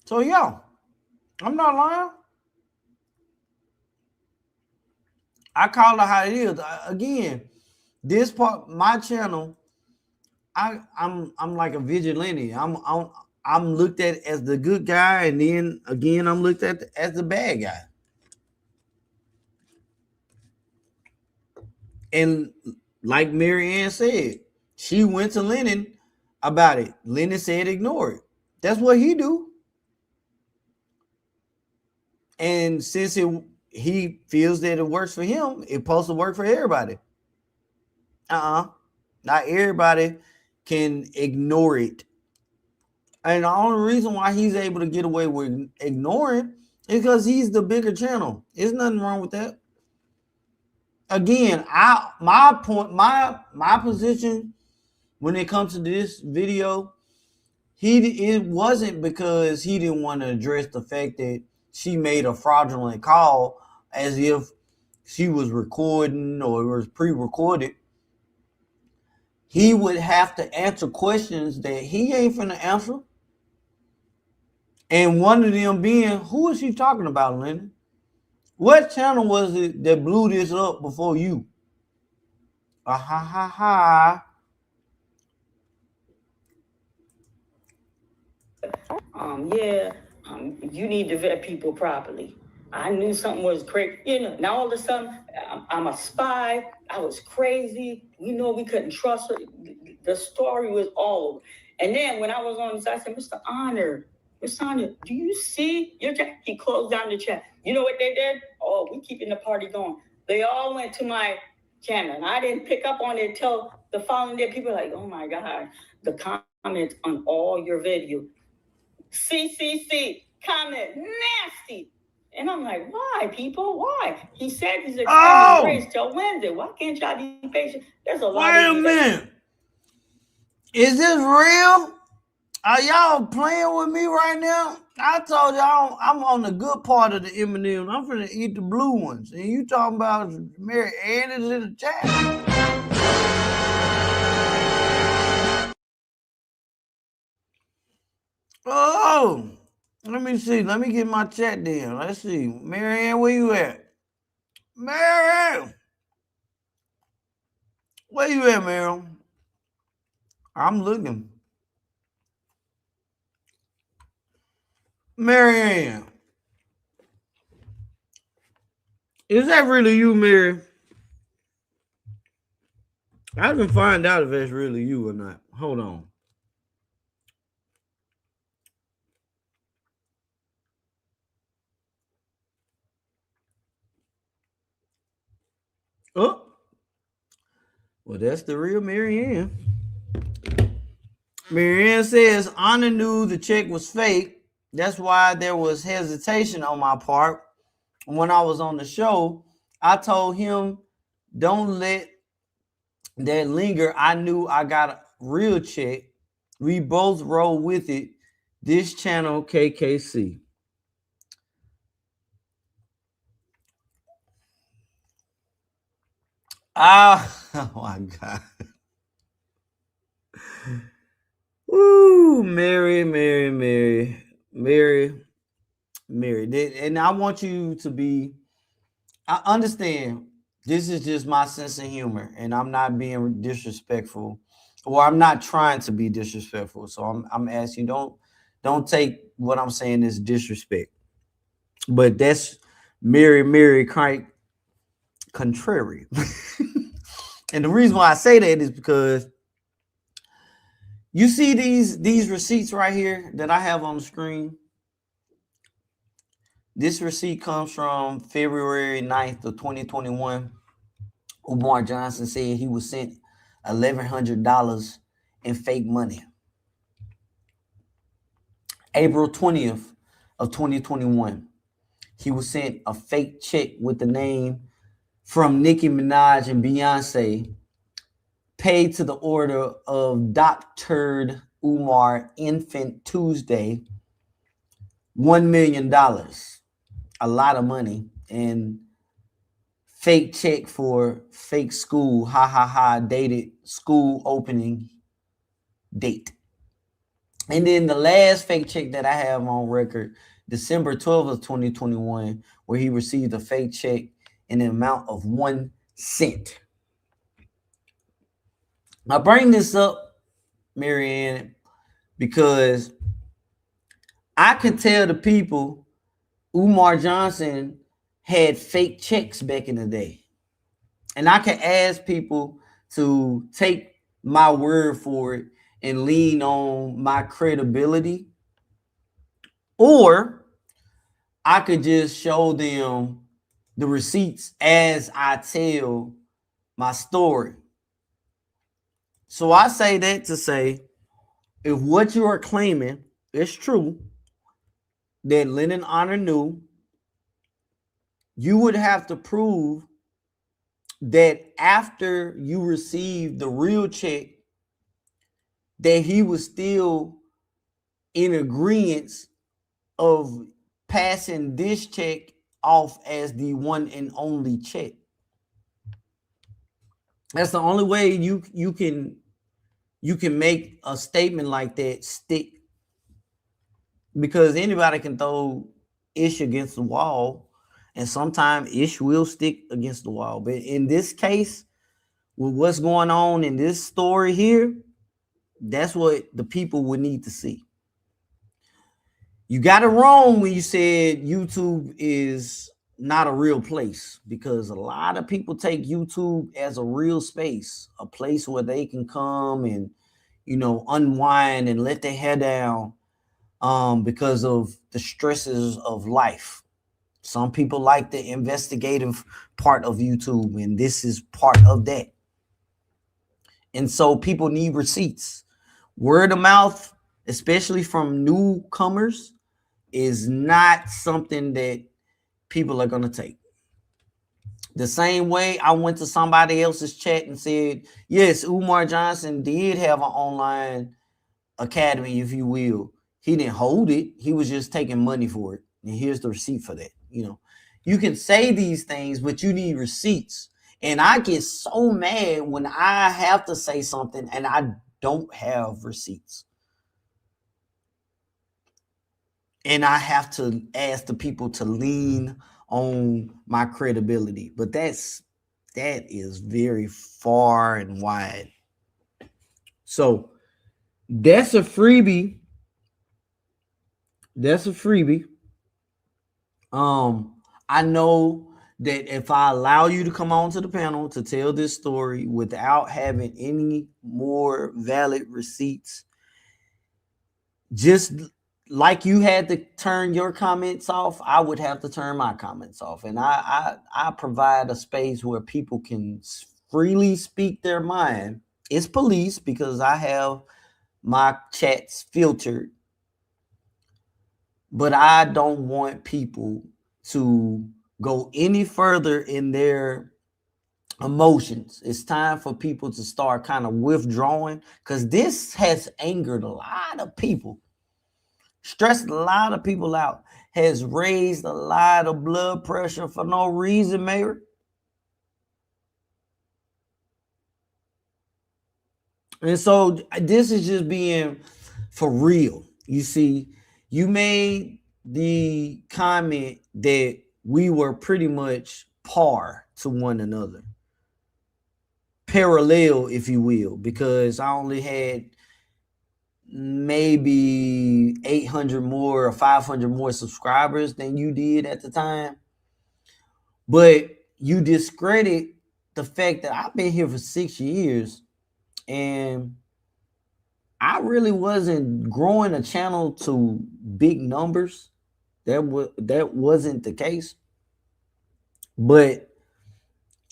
So yeah, I'm not lying. I call it how it is. Again, this part, my channel, I'm like a vigilante. I'm looked at as the good guy, and then again I'm looked at as the bad guy. And like Maryanne said, she went to Lennon about it. Lennon said ignore it. That's what he do. And since he feels that it works for him, it's supposed to work for everybody. Not everybody can ignore it. And the only reason why he's able to get away with ignoring is because he's the bigger channel. There's nothing wrong with that. Again, my position when it comes to this video, it wasn't because he didn't want to address the fact that she made a fraudulent call as if she was recording or it was pre-recorded. He would have to answer questions that he ain't finna answer. And one of them being, who is she talking about, Lennon? What channel was it that blew this up before you? You need to vet people properly. I knew something was crazy. Now all of a sudden, I'm a spy. I was crazy. We couldn't trust her. The story was all over. And then when I was on the side, I said, Mr. Honor, do you see your chat? He closed down the chat. You know what they did? Oh, we keeping the party going. They all went to my channel, and I didn't pick up on it till the following day. People were like, oh my God, the comments on all your videos. CCC, comment, nasty. And I'm like, why, people? Why? He said he's extending grace till Wednesday. Why can't y'all be patient? There's a lot of... Wait a minute. Is this real? Are y'all playing with me right now? I told y'all I'm on the good part of the M&M's. I'm finna eat the blue ones. And you talking about Maryanne is in the chat. Oh, Let me see. Let me get my chat down. Let's see. Maryanne, where you at? Maryanne! Where you at, Maryanne? I'm looking. Maryanne. Is that really you, Mary? I can find out if that's really you or not. Hold on. Oh. Well, that's the real Maryanne. Maryanne says, Honor knew the check was fake. That's why there was hesitation on my part. When I was on the show, I told him, don't let that linger. I knew I got a real check. We both roll with it. This channel, KKC. Oh my God. Woo, Mary. And I want you to be, I understand this is just my sense of humor, and I'm not being disrespectful, or I'm not trying to be disrespectful. So I'm asking, don't take what I'm saying as disrespect. But that's Mary contrary. And the reason why I say that is because you see these receipts right here that I have on the screen. This receipt comes from February 9th of 2021. Umar Johnson said he was sent $1,100 in fake money. April 20th of 2021, he was sent a fake check with the name from Nicki Minaj and Beyonce, paid to the order of Dr. Umar Infant Tuesday, $1 million. A lot of money. And fake check for fake school, dated school opening date. And then the last fake check that I have on record, December 12th of 2021, where he received a fake check in the amount of 1 cent. I bring this up, Maryanne, because I could tell the people Umar Johnson had fake checks back in the day. And I can ask people to take my word for it and lean on my credibility. Or I could just show them the receipts as I tell my story. So I say that to say, if what you are claiming is true, that Lennon Honor knew, you would have to prove that after you received the real check, that he was still in agreement of passing this check off as the one and only check. That's the only way you can make a statement like that stick, because anybody can throw ish against the wall, and sometimes ish will stick against the wall. But in this case, with what's going on in this story here, that's what the people would need to see. You got it wrong when you said YouTube is not a real place, because a lot of people take YouTube as a real space, a place where they can come and, unwind and let their hair down because of the stresses of life. Some people like the investigative part of YouTube, and this is part of that. And so people need receipts. Word of mouth, especially from newcomers, is not something that people are going to take. The same way I went to somebody else's chat and said, yes, Umar Johnson did have an online academy, if you will. He didn't hold it. He was just taking money for it. And here's the receipt for that. You can say these things, but you need receipts. And I get so mad when I have to say something and I don't have receipts. And I have to ask the people to lean on my credibility. But that is very far and wide. So that's a freebie. That's a freebie. I know that if I allow you to come on to the panel to tell this story without having any more valid receipts, just like you had to turn your comments off, I would have to turn my comments off. And I provide a space where people can freely speak their mind. It's police because I have my chats filtered, but I don't want people to go any further in their emotions. It's time for people to start kind of withdrawing, because this has angered a lot of people, stressed a lot of people out, has raised a lot of blood pressure for no reason, Mayor. And so this is just being for real. You see, you made the comment that we were pretty much par to one another, parallel, if you will, because I only had maybe 800 more or 500 more subscribers than you did at the time. But you discredit the fact that I've been here for 6 years and I really wasn't growing a channel to big numbers. That wasn't the case. But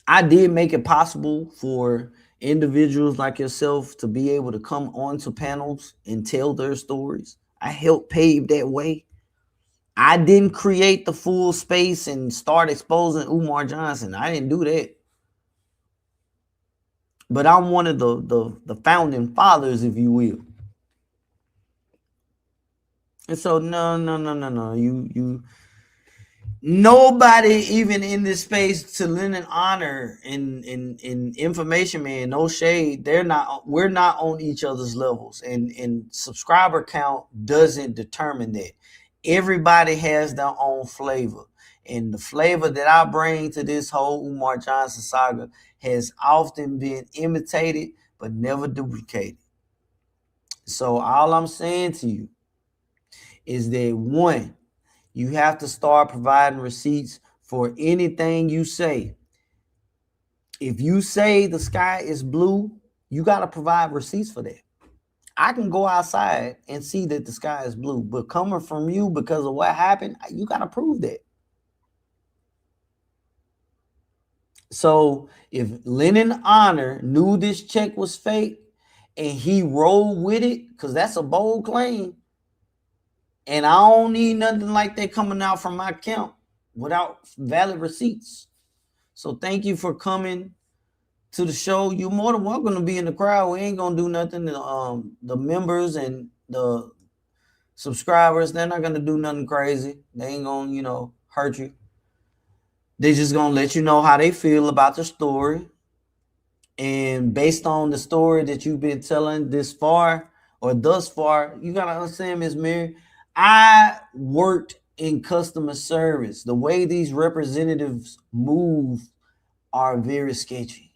I did make it possible for individuals like yourself to be able to come onto panels and tell their stories. I helped pave that way. I didn't create the full space and start exposing Umar Johnson. I didn't do that. But I'm one of the founding fathers, if you will. And so no. You nobody even in this space to lend an honor in information, man. No shade. We're not on each other's levels. And subscriber count doesn't determine that. Everybody has their own flavor. And the flavor that I bring to this whole Umar Johnson saga has often been imitated, but never duplicated. So all I'm saying to you is that, one, you have to start providing receipts for anything you say. If you say the sky is blue, you got to provide receipts for that. I can go outside and see that the sky is blue, but coming from you because of what happened, you got to prove that. So if Lennon Honor knew this check was fake and he rolled with it, because that's a bold claim, and I don't need nothing like that coming out from my account without valid receipts. So thank you for coming to the show. You're more than welcome to be in the crowd. We ain't gonna do nothing. The members and the subscribers, they're not gonna do nothing crazy. They ain't gonna, hurt you. They're just gonna let you know how they feel about the story. And based on the story that you've been telling thus far, you gotta understand, Ms. Mary, I worked in customer service. The way these representatives move are very sketchy.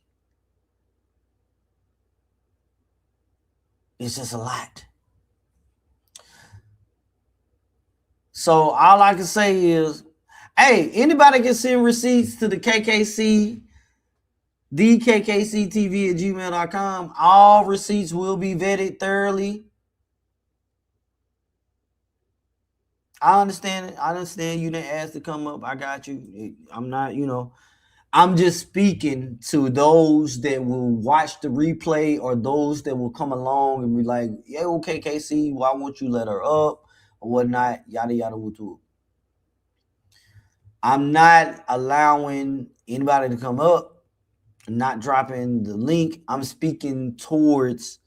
It's just a lot. So all I can say is, hey, anybody can send receipts to the KKC, thekkctv@gmail.com. All receipts will be vetted thoroughly. I understand it. I understand you didn't ask to come up. I got you. I'm not, I'm just speaking to those that will watch the replay or those that will come along and be like, yeah, okay, KC, why won't you let her up or whatnot, yada, yada, woo. I'm not allowing anybody to come up. I'm not dropping the link. I'm speaking towards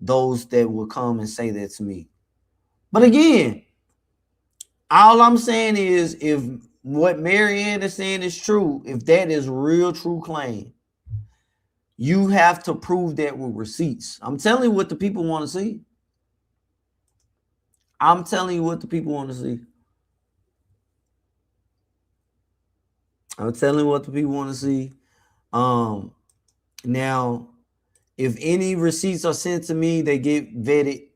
those that will come and say that to me. But again, all I'm saying is, if what Maryanne is saying is true, if that is real true claim, you have to prove that with receipts. I'm telling you what the people want to see. I'm telling you what the people want to see. I'm telling you what the people want to see. Now, if any receipts are sent to me, they get vetted.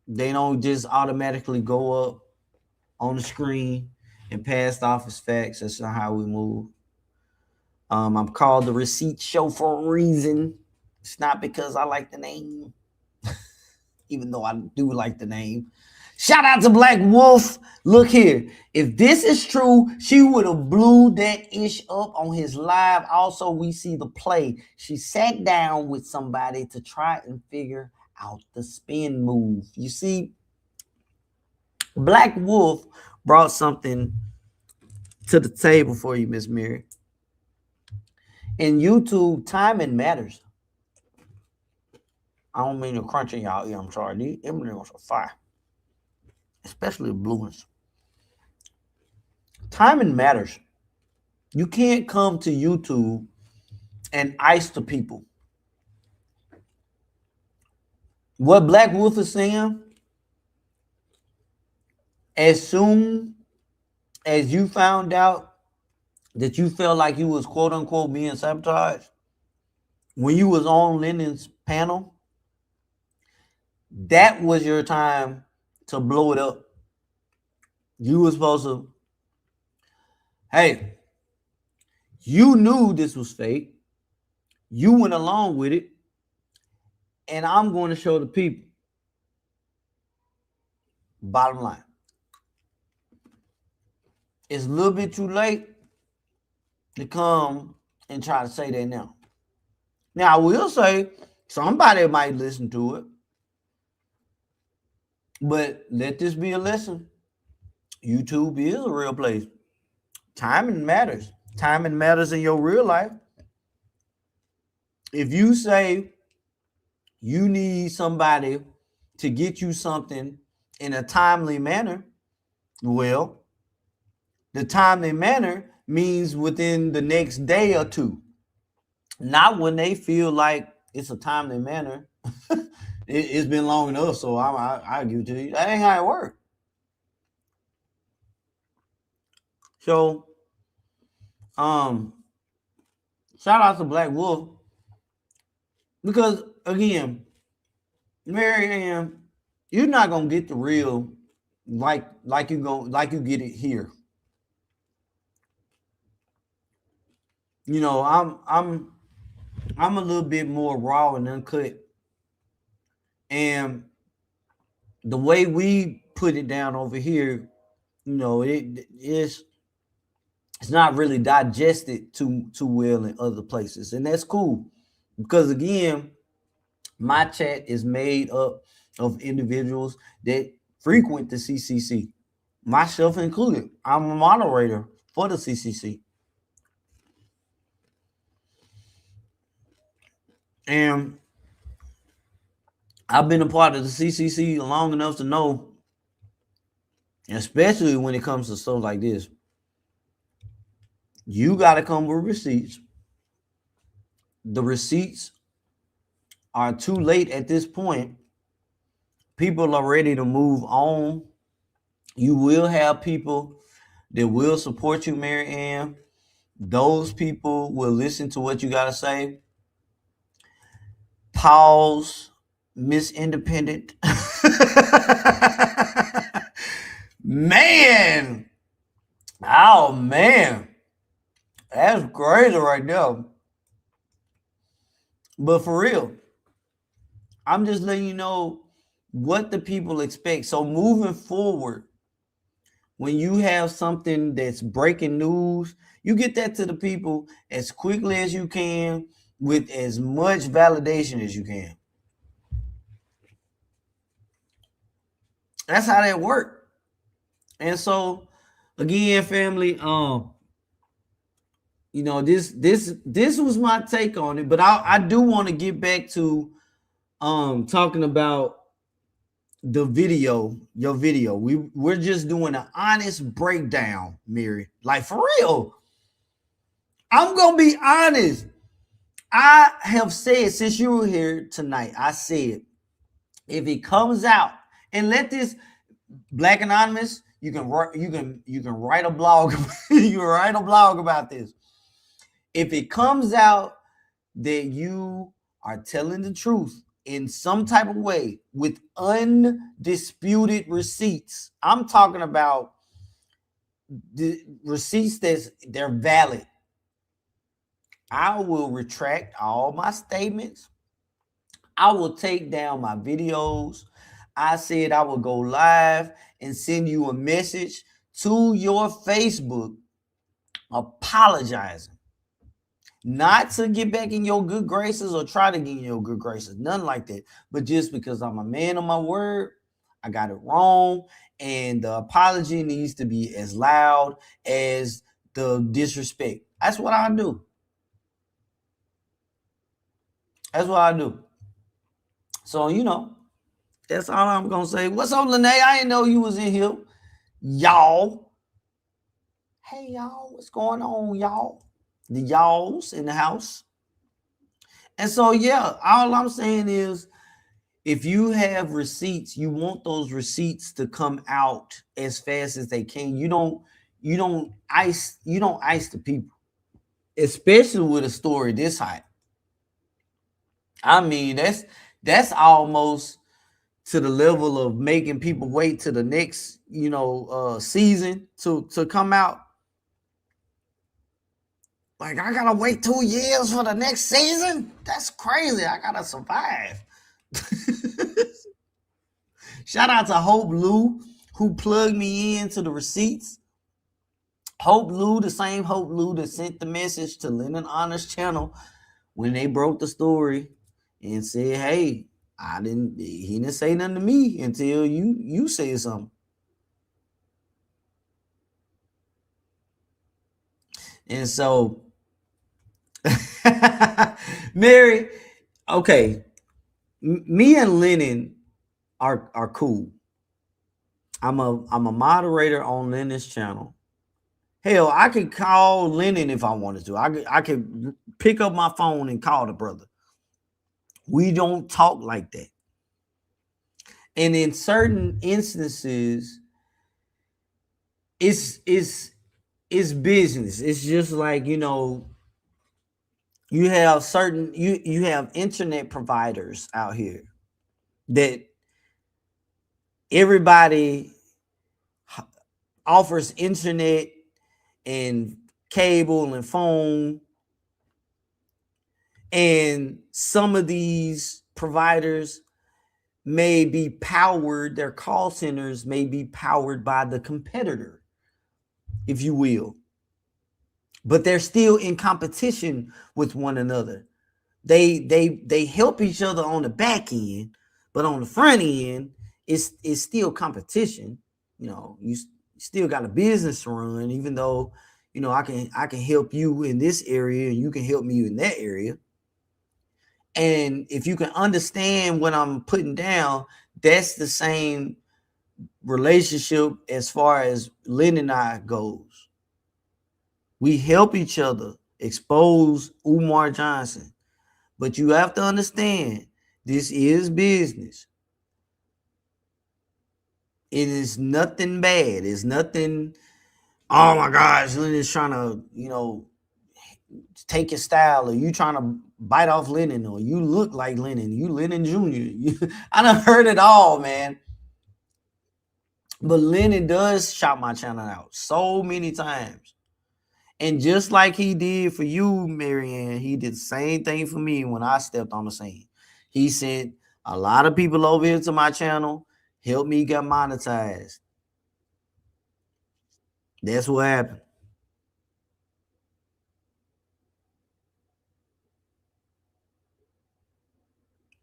They don't just automatically go up on the screen and passed off as facts. That's not how we move. I'm called the Receipt Show for a reason. It's not because I like the name, even though I do like the name. Shout out to Black Wolf. Look here. If this is true, she would have blew that ish up on his live. Also, we see the play. She sat down with somebody to try and figure out the spin move. You see, Black Wolf brought something to the table for you, Miss Mary. In YouTube, timing matters. I don't mean to crunch in y'all ear. I'm sorry. These M&M's are fire. Especially the blue ones. Timing matters. You can't come to YouTube and ice the people. What Black Wolf is saying, as soon as you found out that you felt like you was quote unquote being sabotaged, when you was on Lennon's panel, that was your time to blow it up. You were supposed to, hey, you knew this was fake. You went along with it. And I'm going to show the people. Bottom line. It's a little bit too late to come and try to say that now. Now, I will say somebody might listen to it. But let this be a lesson. YouTube is a real place. Timing matters. Timing matters in your real life. If you say you need somebody to get you something in a timely manner, well, the timely manner means within the next day or two. Not when they feel like it's a timely manner. It's been long enough, so I'll give it to you. That ain't how it works. So, shout out to Black Wolf, because again, Maryanne, you're not gonna get the real like you get it here. You know, I'm a little bit more raw and uncut. And the way we put it down over here, you know, it's not really digested too well in other places. And that's cool. Because again, my chat is made up of individuals that frequent the CCC, myself included. I'm a moderator for the CCC. And I've been a part of the CCC long enough to know, especially when it comes to stuff like this, you got to come with receipts. The receipts are too late at this point. People are ready to move on. You will have people that will support you, Maryanne. Those people will listen to what you got to say. Pause, Miss Independent. Man. Oh, man. That's crazy right now. But for real, I'm just letting you know what the people expect. So moving forward, when you have something that's breaking news, you get that to the people as quickly as you can with as much validation as you can. That's how that works. And so, again, family, you know, this was my take on it, but I do want to get back to talking about the video, your video. We're just doing an honest breakdown, Mary. Like, for real. I'm gonna be honest. I have said, since you were here tonight, I said, if it comes out, and let this Black Anonymous, you can write a blog. You can write a blog about this. If it comes out that you are telling the truth in some type of way with undisputed receipts, I'm talking about the receipts they're valid, I will retract all my statements. I will take down my videos. I said I will go live and send you a message to your Facebook apologizing. Not to get back in your good graces or try to get in your good graces. Nothing like that. But just because I'm a man of my word, I got it wrong. And the apology needs to be as loud as the disrespect. That's what I do. That's what I do. So, you know, that's all I'm going to say. What's up, Lene? I didn't know you was in here. Y'all. Hey, y'all. What's going on, y'all? The y'alls in the house. And so, yeah, all I'm saying is if you have receipts, you want those receipts to come out as fast as they can. You don't ice the people, especially with a story this hot. I mean, that's almost to the level of making people wait to the next, season to come out. Like, I gotta wait 2 years for the next season? That's crazy. I gotta survive. Shout out to Hope Lou, who plugged me into the receipts. Hope Lou, the same Hope Lou that sent the message to Lennon Honors channel when they broke the story and said, hey, he didn't say nothing to me until you said something. And so, Mary, okay, me and Lennon are cool. I'm a moderator on Lennon's channel. Hell, I could call Lennon if I wanted to. I could pick up my phone and call the brother. We don't talk like that. And in certain instances, it's business. It's just like, you have you have internet providers out here that everybody offers internet and cable and phone. And some of these providers may be powered, their call centers may be powered by the competitor, if you will. But they're still in competition with one another. They help each other on the back end, but on the front end, it's still competition. You still got a business to run, even though, I can help you in this area and you can help me in that area. And if you can understand what I'm putting down, that's the same relationship as far as Lynn and I goes. We help each other expose Umar Johnson. But you have to understand, this is business. It is nothing bad. It's nothing, oh my gosh, Lynn is trying to, take your style, or you trying to bite off Lennon, or you look like Lennon, you Lennon Jr. I done heard it all, man. But Lennon does shout my channel out so many times. And just like he did for you, Maryanne, he did the same thing for me when I stepped on the scene. He sent a lot of people over here to my channel, helped me get monetized. That's what happened.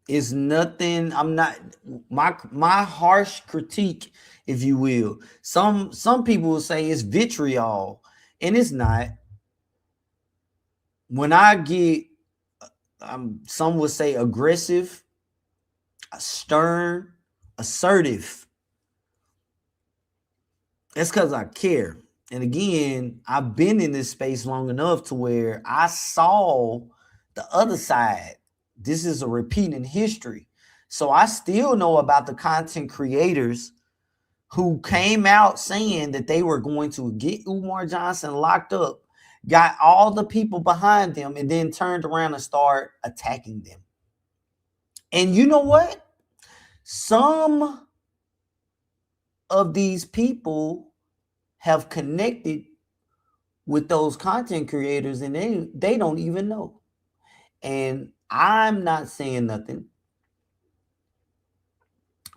It's nothing. I'm not my harsh critique, if you will. Some people will say it's vitriol, and it's not. When I get, some would say aggressive, stern, assertive, it's because I care. And again, I've been in this space long enough to where I saw the other side. This is a repeat in history. So I still know about the content creators who came out saying that they were going to get Umar Johnson locked up, got all the people behind them, and then turned around and started attacking them. And you know what? Some of these people have connected with those content creators, and they don't even know. And I'm not saying nothing.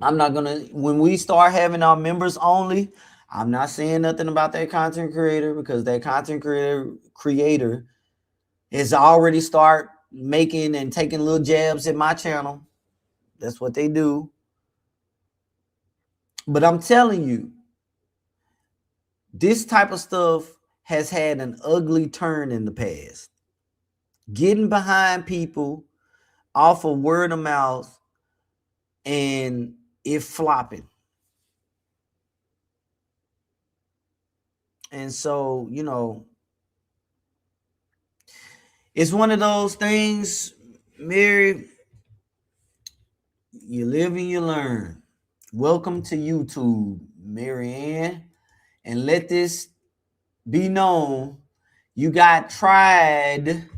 I'm not gonna, when we start having our members only, I'm not saying nothing about that content creator, because that content creator is already start making and taking little jabs at my channel. That's what they do. But I'm telling you, this type of stuff has had an ugly turn in the past. Getting behind people off of word of mouth and it flopping. And so, you know, it's one of those things, Mary, you live and you learn. Welcome to YouTube, Maryanne. And let this be known, you got tried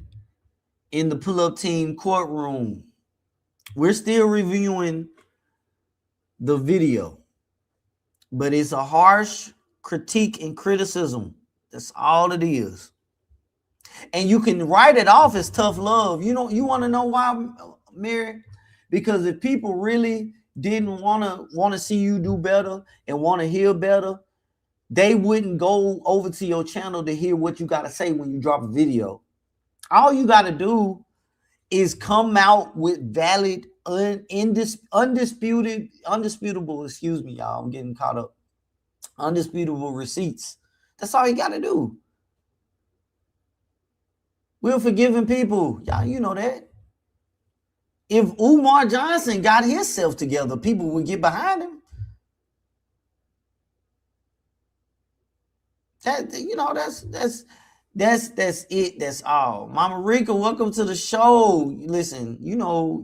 in the pull-up team courtroom. We're still reviewing the video, but it's a harsh critique and criticism. That's all it is. And you can write it off as tough love. You know, you want to know why, Mary? Because if people really didn't want to see you do better and want to hear better, they wouldn't go over to your channel to hear what you got to say when you drop a video. All you got to do is come out with valid, undisputable, excuse me, y'all, I'm getting caught up, undisputable receipts. That's all you got to do. We're forgiving people. Y'all, you know that. If Umar Johnson got himself together, people would get behind him. That, you know, that's it. That's all. Mama Rika, welcome to the show. Listen, you know,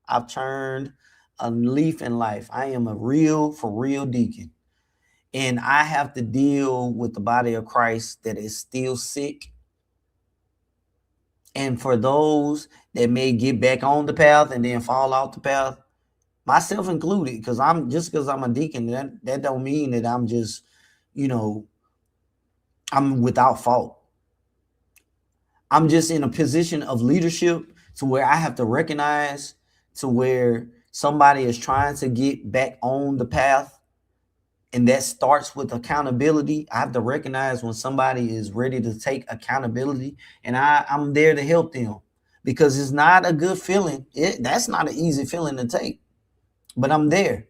I've turned a leaf in life. I am a for real deacon. And I have to deal with the body of Christ that is still sick. And for those that may get back on the path and then fall off the path, myself included, because I'm a deacon, that don't mean that I'm just, you know, I'm without fault. I'm just in a position of leadership to where I have to recognize to where somebody is trying to get back on the path. And that starts with accountability. I have to recognize when somebody is ready to take accountability, and I'm there to help them, because it's not a good feeling. That's not an easy feeling to take, but I'm there.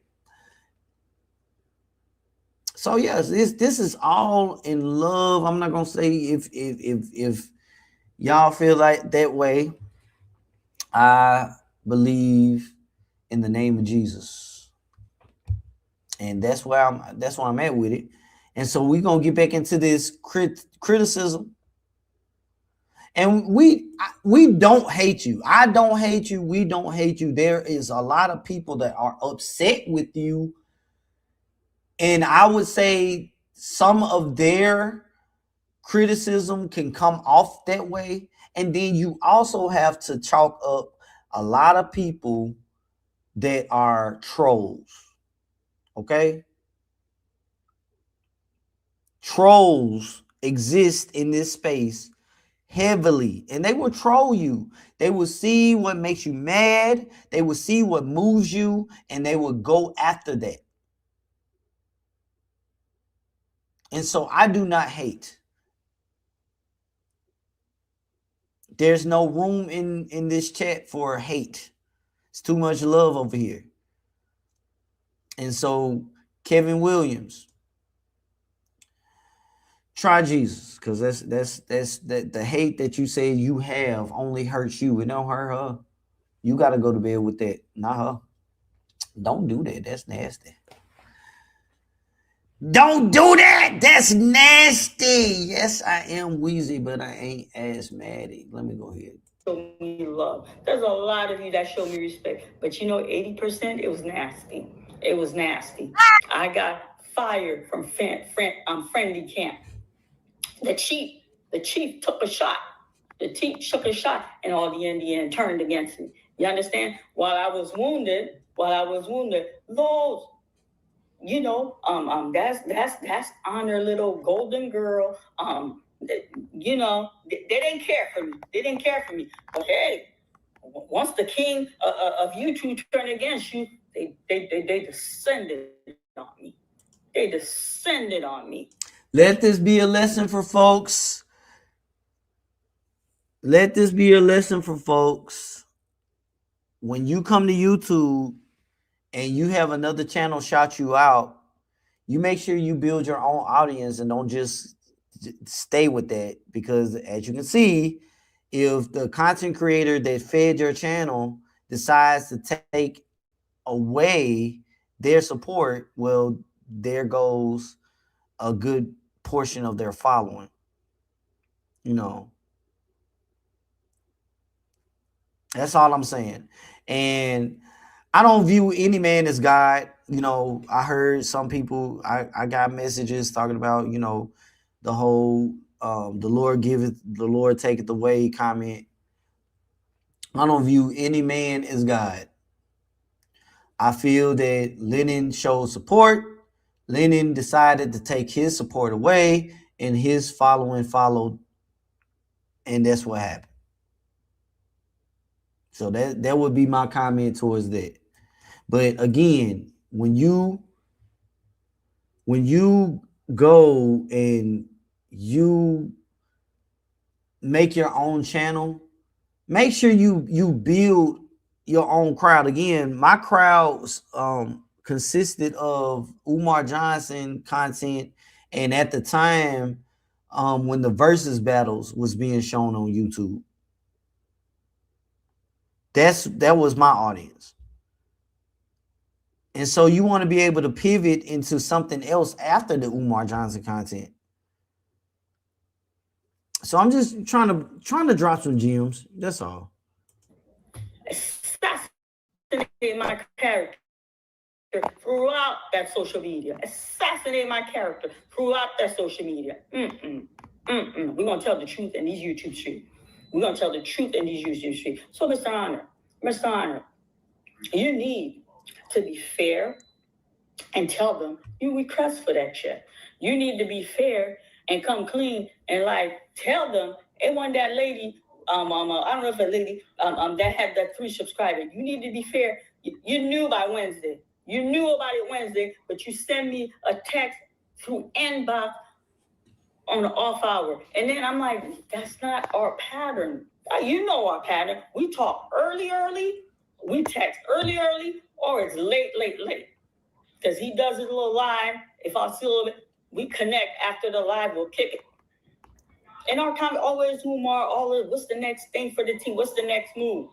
So yes, this is all in love. I'm not gonna say if y'all feel like that way. I believe in the name of Jesus. And that's where I'm at with it. And so we're gonna get back into this criticism. And we don't hate you. I don't hate you. We don't hate you. There is a lot of people that are upset with you. And I would say some of their criticism can come off that way. And then you also have to chalk up a lot of people that are trolls. Okay? Trolls exist in this space heavily, and they will troll you. They will see what makes you mad. They will see what moves you, and they will go after that. And so I do not hate. There's no room in this chat for hate. It's too much love over here. And so Kevin Williams, try Jesus, because that's the hate that you say you have only hurts you. It don't hurt her. You got to go to bed with that, not her. Don't do that. That's nasty. Don't do that. That's nasty. Yes, I am wheezy, but I ain't asthmatic. Let me go ahead. Show me love. There's a lot of you that show me respect, but you know, 80% it was nasty. It was nasty. I got fired from friendly camp. The chief took a shot. The chief took a shot, and all the Indians turned against me. You understand? While I was wounded, Lord, you know, that's honor little golden girl. You know, they didn't care for me. They didn't care for me. But hey, once the king of YouTube turned against you, they descended on me. They descended on me. Let this be a lesson for folks. Let this be a lesson for folks. When you come to YouTube and you have another channel shout you out, you make sure you build your own audience and don't just stay with that. Because as you can see, if the content creator that fed your channel decides to take away their support, well, there goes a good portion of their following. You know, that's all I'm saying. And I don't view any man as God. You know, I heard some people, I got messages talking about, you know, the whole the Lord giveth, the Lord taketh away comment. I don't view any man as God. I feel that Lenin showed support. Lenin decided to take his support away, and his following followed, and that's what happened. So that would be my comment towards that. But again, when you go and you make your own channel, make sure you build your own crowd. Again, my crowd consisted of Umar Johnson content, and at the time when the versus battles was being shown on YouTube, that was my audience. And so you want to be able to pivot into something else after the Umar Johnson content. So I'm just trying to drop some gems. That's all. Assassinate my character throughout that social media. Assassinate my character throughout that social media. We're gonna tell the truth in these YouTube streets. We're gonna tell the truth in these YouTube streets. So, Mr. Honor, you need to be fair and tell them you request for that check. You need to be fair and come clean and like tell them it wasn't that lady. I don't know if a lady that had that 3 subscribers. You need to be fair. You knew by Wednesday. You knew about it Wednesday, but you send me a text through inbox on the off hour. And then I'm like, that's not our pattern. You know our pattern. We talk early, we text early, or it's late. Because he does his little live. If I see a little bit, we connect after the live, we'll kick it. And our comment always, what's the next thing for the team? What's the next move?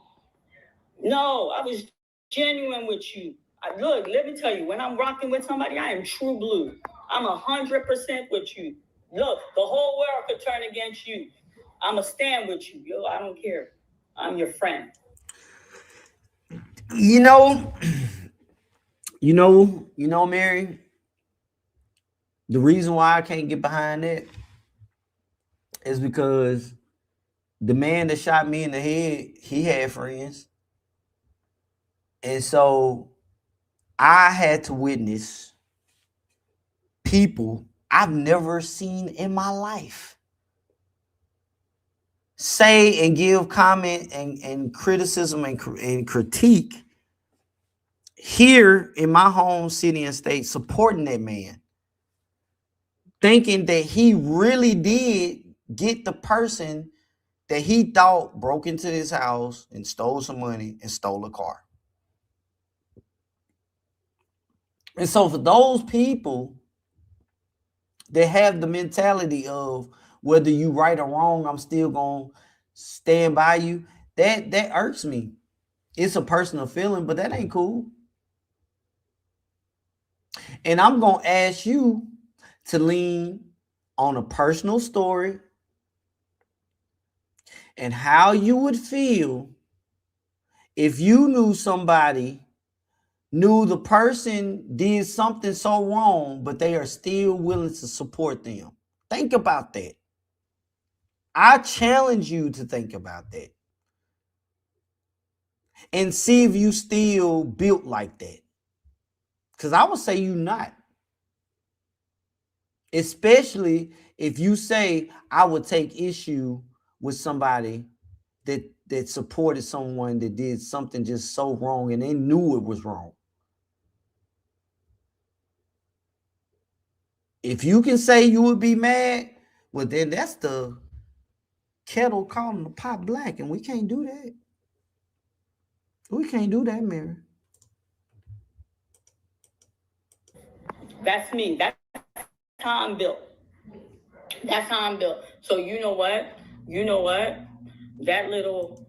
No, I was genuine with you. Look, let me tell you, when I'm rocking with somebody, I am true blue. I'm 100% with you. Look, the whole world could turn against you. I'ma stand with you. Yo, I don't care. I'm your friend. You know, Mary, the reason why I can't get behind that is because the man that shot me in the head, he had friends. And so I had to witness people I've never seen in my life say and give comment and criticism and critique here in my home city and state, supporting that man, thinking that he really did get the person that he thought broke into his house and stole some money and stole a car. And so for those people that have the mentality of whether you right or wrong, I'm still going to stand by you, that irks me. It's a personal feeling, but that ain't cool. And I'm going to ask you to lean on a personal story and how you would feel if you knew somebody knew the person did something so wrong, but they are still willing to support them. Think about that. I challenge you to think about that. And see if you still built like that. Because I would say you not. Especially if you say I would take issue with somebody that supported someone that did something just so wrong and they knew it was wrong. If you can say you would be mad, well, then that's the kettle calling the pot black, and we can't do that. We can't do that, Mary. That's me. That's how I'm built. That's how I'm built. So you know what? You know what? That little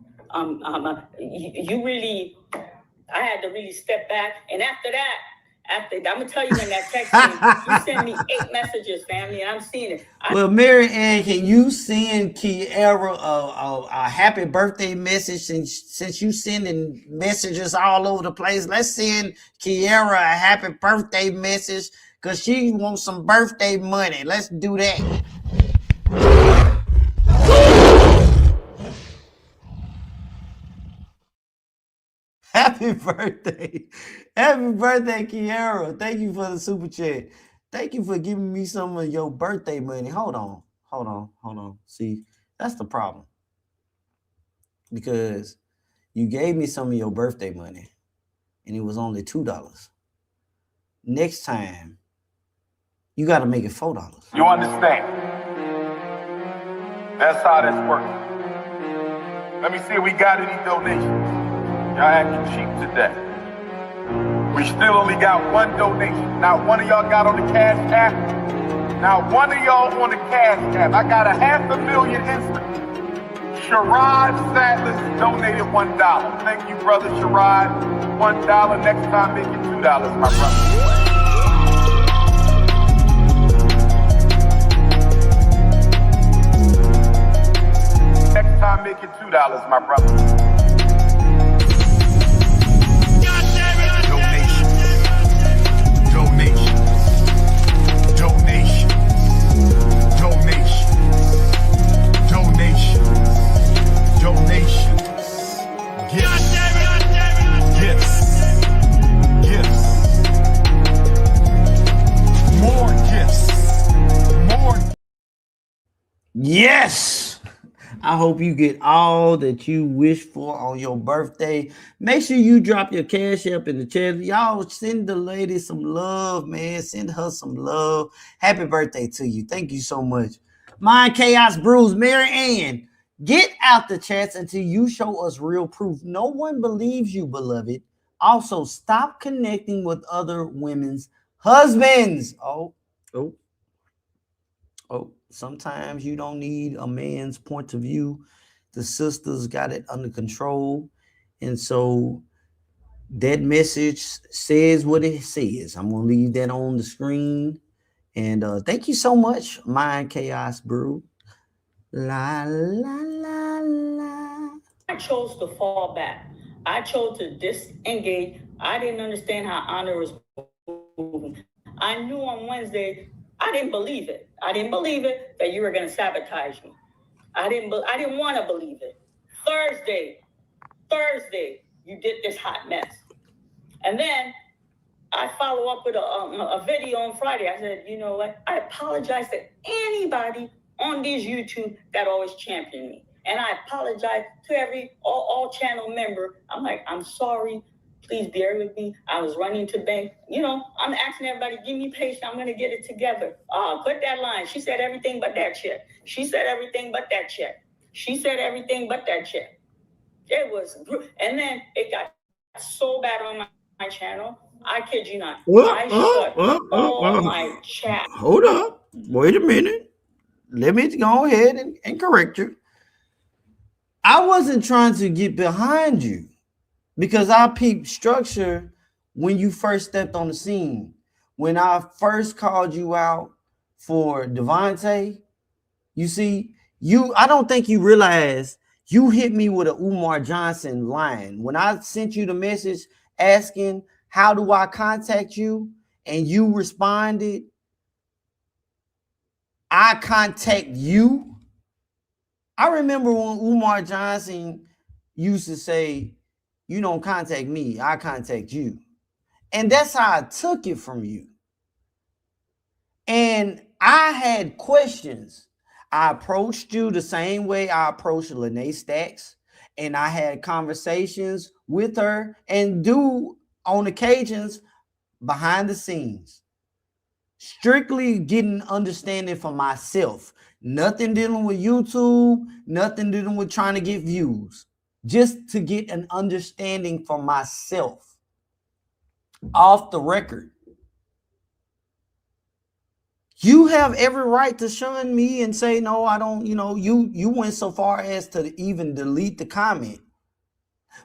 you really, I had to really step back. And after that, I'm gonna tell you when that text came, you sent me 8 messages, family, and I'm seeing it. Well, Maryanne, can you send Kiara a happy birthday message since you sending messages all over the place? Let's send Kiara a happy birthday message because she wants some birthday money. Let's do that. Happy birthday. Happy birthday, Kiara. Thank you for the super chat. Thank you for giving me some of your birthday money. Hold on. See, that's the problem. Because you gave me some of your birthday money and it was only $2. Next time, you got to make it $4. You understand? That's how this works. Let me see if we got any donations. Y'all acting cheap today. We still only got 1 donation. Not one of y'all got on the cash app. Not one of y'all on the cash app. I got a $500,000 instant. Sherrod Sadless donated $1. Thank you, brother Sherrod. $1. Next time, make it $2, my brother. Next time, make it $2, my brother. Yes. I hope you get all that you wish for on your birthday. Make sure you drop your cash app in the chat. Y'all send the lady some love, man. Send her some love. Happy birthday to you. Thank you so much. Mind Chaos Brews, Maryanne, get out the chats until you show us real proof. No one believes you, beloved. Also, stop connecting with other women's husbands. Oh. Sometimes you don't need a man's point of view. The sisters got it under control. And so that message says what it says. I'm going to leave that on the screen. And thank you so much, Mind Chaos Brew. La, la, la, la. I chose to fall back. I chose to disengage. I didn't understand how honor was moving. I knew on Wednesday, I didn't believe it. I didn't believe it that you were going to sabotage me. I didn't want to believe it. Thursday, you did this hot mess. And then I follow up with a video on Friday. I said, you know what? I apologize to anybody on this YouTube that always championed me. And I apologize to all channel member. I'm like, I'm sorry. Please bear with me. I was running to bank. You know, I'm asking everybody, give me patience. I'm going to get it together. Oh, put that line. She said everything but that check. She said everything but that check. She said everything but that check. It was, and then it got so bad on my channel. I kid you not. I shut all my chat. Hold up. Wait a minute. Let me go ahead and correct you. I wasn't trying to get behind you. Because I peeped structure when you first stepped on the scene. When I first called you out for Devontae, you see, I don't think you realize you hit me with a Umar Johnson line. When I sent you the message asking how do I contact you? And you responded, I contact you. I remember when Umar Johnson used to say, you don't contact me, I contact you. And that's how I took it from you. And I had questions. I approached you the same way I approached Lene Stacks. And I had conversations with her and do on occasions behind the scenes. Strictly getting understanding for myself. Nothing dealing with YouTube, nothing dealing with trying to get views. Just to get an understanding for myself. Off the record. You have every right to shun me and say, no, I don't, you went so far as to even delete the comment.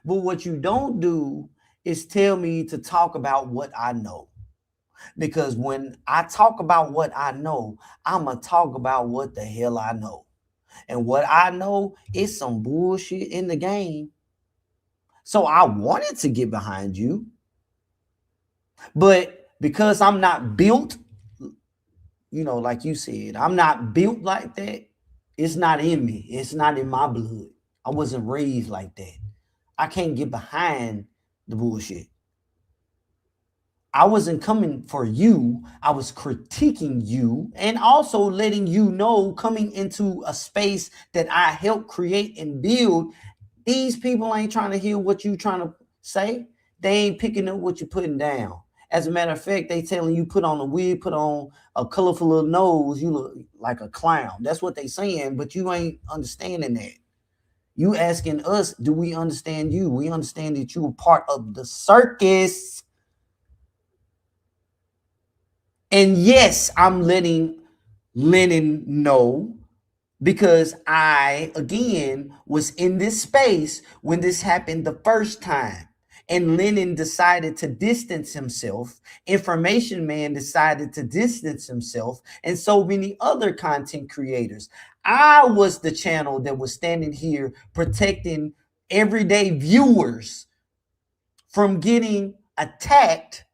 But what you don't do is tell me to talk about what I know. Because when I talk about what I know, I'm going to talk about what the hell I know. And what I know is some bullshit in the game. So I wanted to get behind you. But because I'm not built, like you said, I'm not built like that. It's not in me. It's not in my blood. I wasn't raised like that. I can't get behind the bullshit. I wasn't coming for you. I was critiquing you and also letting you know, coming into a space that I helped create and build, these people ain't trying to hear what you trying to say. They ain't picking up what you're putting down. As a matter of fact, they telling you put on a wig, put on a colorful little nose, you look like a clown. That's what they saying, but you ain't understanding that. You asking us, do we understand you? We understand that you were part of the circus. And yes, I'm letting Lennon know because I, again, was in this space when this happened the first time. And Lennon decided to distance himself. Information Man decided to distance himself. And so many other content creators. I was the channel that was standing here protecting everyday viewers from getting attacked.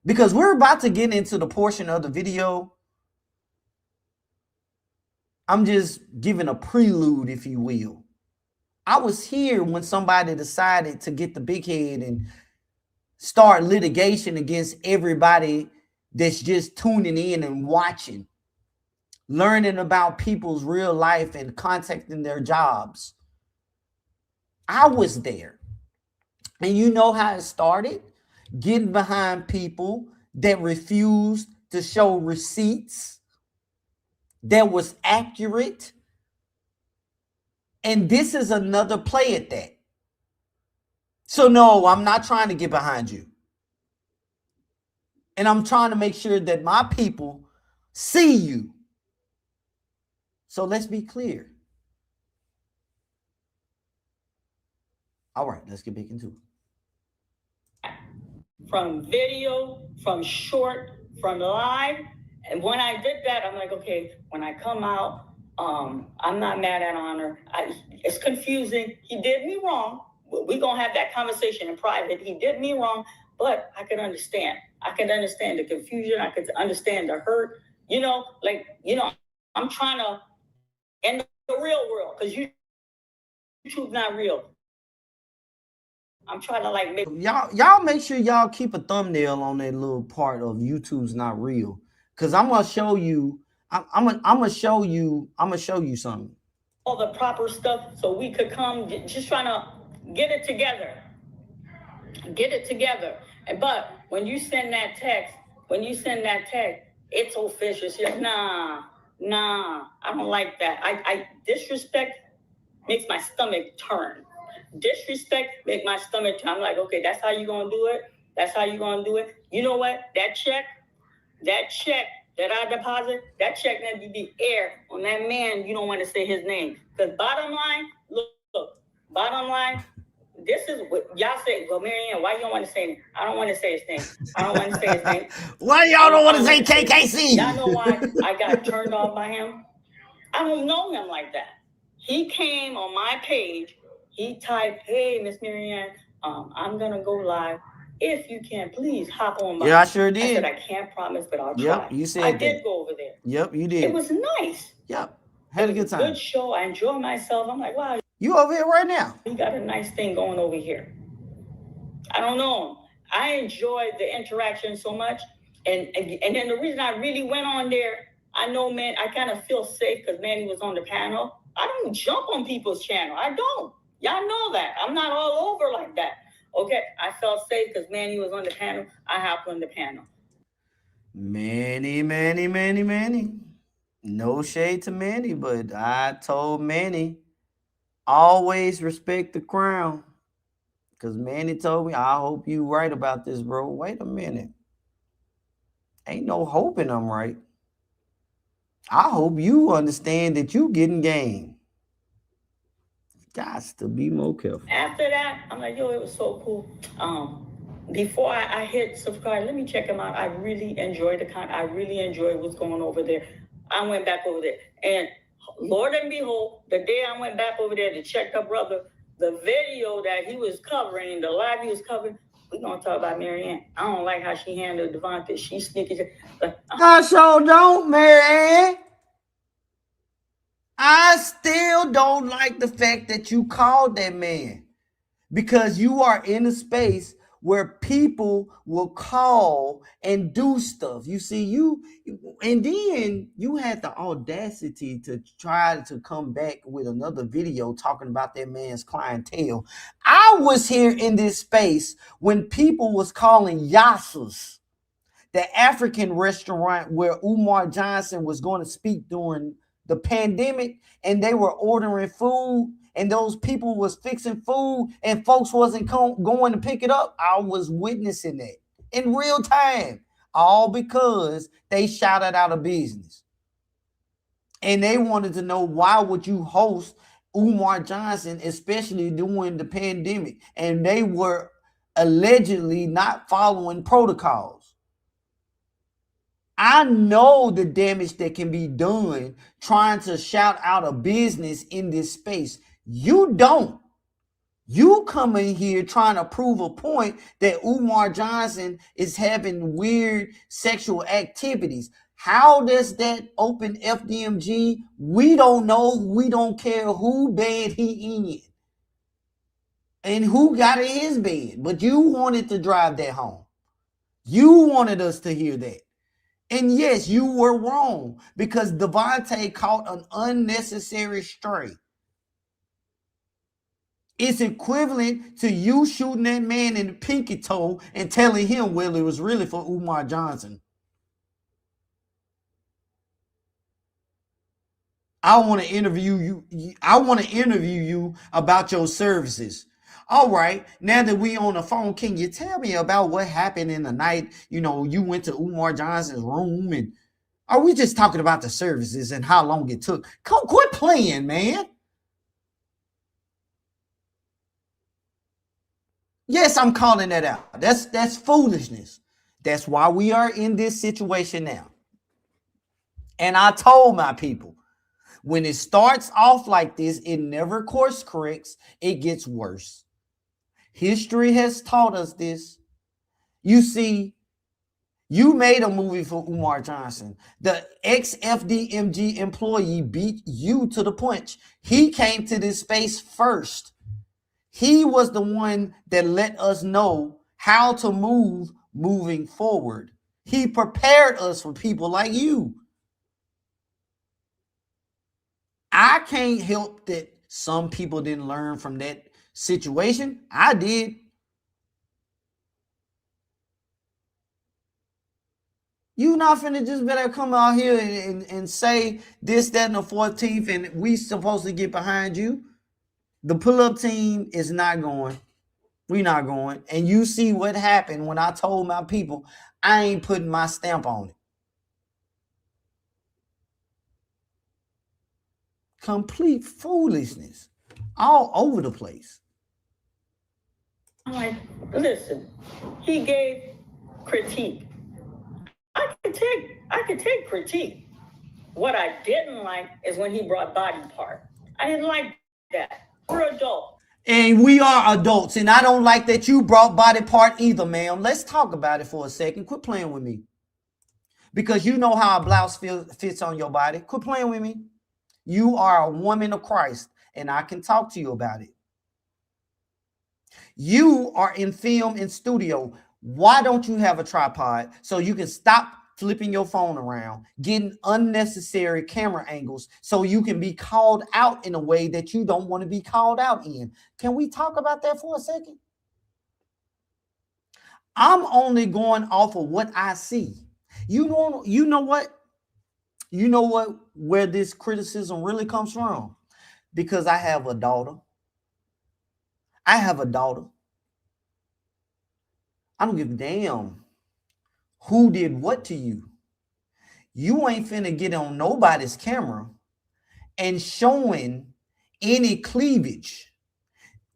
Because we're about to get into the portion of the video. I'm just giving a prelude, if you will. I was here when somebody decided to get the big head and start litigation against everybody that's just tuning in and watching, learning about people's real life and contacting their jobs. I was there. And you know how it started? Getting behind people that refused to show receipts that was accurate. And this is another play at that. So no, I'm not trying to get behind you. And I'm trying to make sure that my people see you. So let's be clear. All right, let's get back into it. From video, from short, from live. And when I did that, I'm like, okay, when I come out, I'm not mad at Honor. It's confusing. He did me wrong. We're going to have that conversation in private. He did me wrong, but I could understand. I could understand the confusion. I could understand the hurt. I'm trying to end the real world because YouTube's not real. I'm trying to make y'all make sure y'all keep a thumbnail on that little part of YouTube's not real. Cause I'm gonna show you, I'm gonna show you something. All the proper stuff so we could come just trying to get it together. But when you send that text, it's official. It's just, nah, I don't like that. I disrespect makes my stomach turn. Disrespect make my stomach turn. I'm like, okay, that's how you gonna do it. You know what? That check that I deposit, that check needs to be air on that man. You don't want to say his name. Because bottom line, this is what y'all say. Well, Maryanne, why you don't want to say it? I don't want to say his name. Why y'all don't want to say KKC? Y'all know why I got turned off by him? I don't know him like that. He came on my page. He typed, hey, Miss Maryanne, I'm going to go live. if you can, please hop on by. Yeah, I sure I did. said, I can't promise, but I'll Yep, try. you said I that. did go over there. Yep, you did. It was nice. Yep, had a good time. Good show. I enjoyed myself. I'm like, wow. You over here right now. You got a nice thing going over here. I don't know. I enjoyed the interaction so much. And then the reason I really went on there, I know, man, I kind of feel safe because Manny was on the panel. I don't jump on people's channel. I don't. Y'all know that. I'm not all over like that. Okay, I felt safe because Manny was on the panel. I hopped on the panel. Manny. No shade to Manny, but I told Manny, always respect the crown. Because Manny told me, I hope you right about this, bro. Wait a minute. Ain't no hoping I'm right. I hope you understand that you getting game. Got to be more careful. After that, I'm like, yo, it was so cool. Before I hit subscribe, let me check him out. I really enjoyed the content. I really enjoyed what's going over there. I went back over there. And Lord and behold, the day I went back over there to check the brother, the video that he was covering, the live he was covering, we're going to talk about Maryanne. I don't like how she handled Devontae. She sneaky. I sure don't, Maryanne. I still don't like the fact that you called that man, because you are in a space where people will call and do stuff. You see, and then you had the audacity to try to come back with another video talking about that man's clientele. I was here in this space when people was calling Yassa's, the African restaurant where Umar Johnson was going to speak during the pandemic, and they were ordering food, and those people was fixing food, and folks wasn't going to pick it up. I was witnessing that in real time, all because they shouted out of business. And they wanted to know, why would you host Umar Johnson, especially during the pandemic? And they were allegedly not following protocols. I know the damage that can be done trying to shout out a business in this space. You don't. You come in here trying to prove a point that Umar Johnson is having weird sexual activities. How does that open FDMG? We don't know. We don't care who bed he in and who got in his bed. But you wanted to drive that home. You wanted us to hear that. And yes, you were wrong, because Devontae caught an unnecessary stray. It's equivalent to you shooting that man in the pinky toe and telling him, well, it was really for Umar Johnson. I want to interview you. I want to interview you about your services. All right, now that we on the phone, can you tell me about what happened in the night? You know, you went to Umar Johnson's room, and are we just talking about the services and how long it took? Quit playing, man. Yes, I'm calling that out. That's foolishness. That's why we are in this situation now. And I told my people, when it starts off like this, it never course corrects. It gets worse. History has taught us this. You see, you made a movie for Umar Johnson. The ex-FDMG employee beat you to the punch. He came to this space first. He was the one that let us know how to move moving forward. He prepared us for people like you. I can't help that some people didn't learn from that situation. I did. You not finna just better come out here and say this, that, and the 14th, and we supposed to get behind you. The pull-up team is not going. We not going. And you see what happened when I told my people I ain't putting my stamp on it. Complete foolishness all over the place. I'm like, listen, he gave critique. I could take critique. What I didn't like is when he brought body part. I didn't like that. We're adult. And we are adults, and I don't like that you brought body part either, ma'am. Let's talk about it for a second. Quit playing with me. Because you know how a blouse fits on your body. Quit playing with me. You are a woman of Christ, and I can talk to you about it. You are in film and studio. Why don't you have a tripod so you can stop flipping your phone around, getting unnecessary camera angles so you can be called out in a way that you don't want to be called out in? Can we talk about that for a second? I'm only going off of what I see. You know what? Where this criticism really comes from? Because I have a daughter. I don't give a damn who did what to you. You ain't finna get on nobody's camera and showing any cleavage,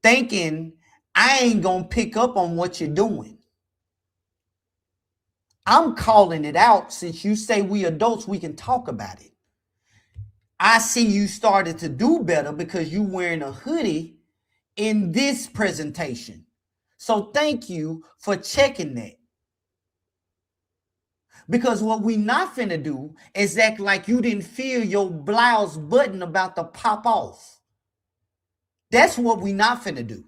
thinking I ain't gonna pick up on what you're doing. I'm calling it out. Since you say we adults, we can talk about it. I see you started to do better because you wearing a hoodie in this presentation. So thank you for checking that. Because what we not finna do is act like you didn't feel your blouse button about to pop off. That's what we not finna do.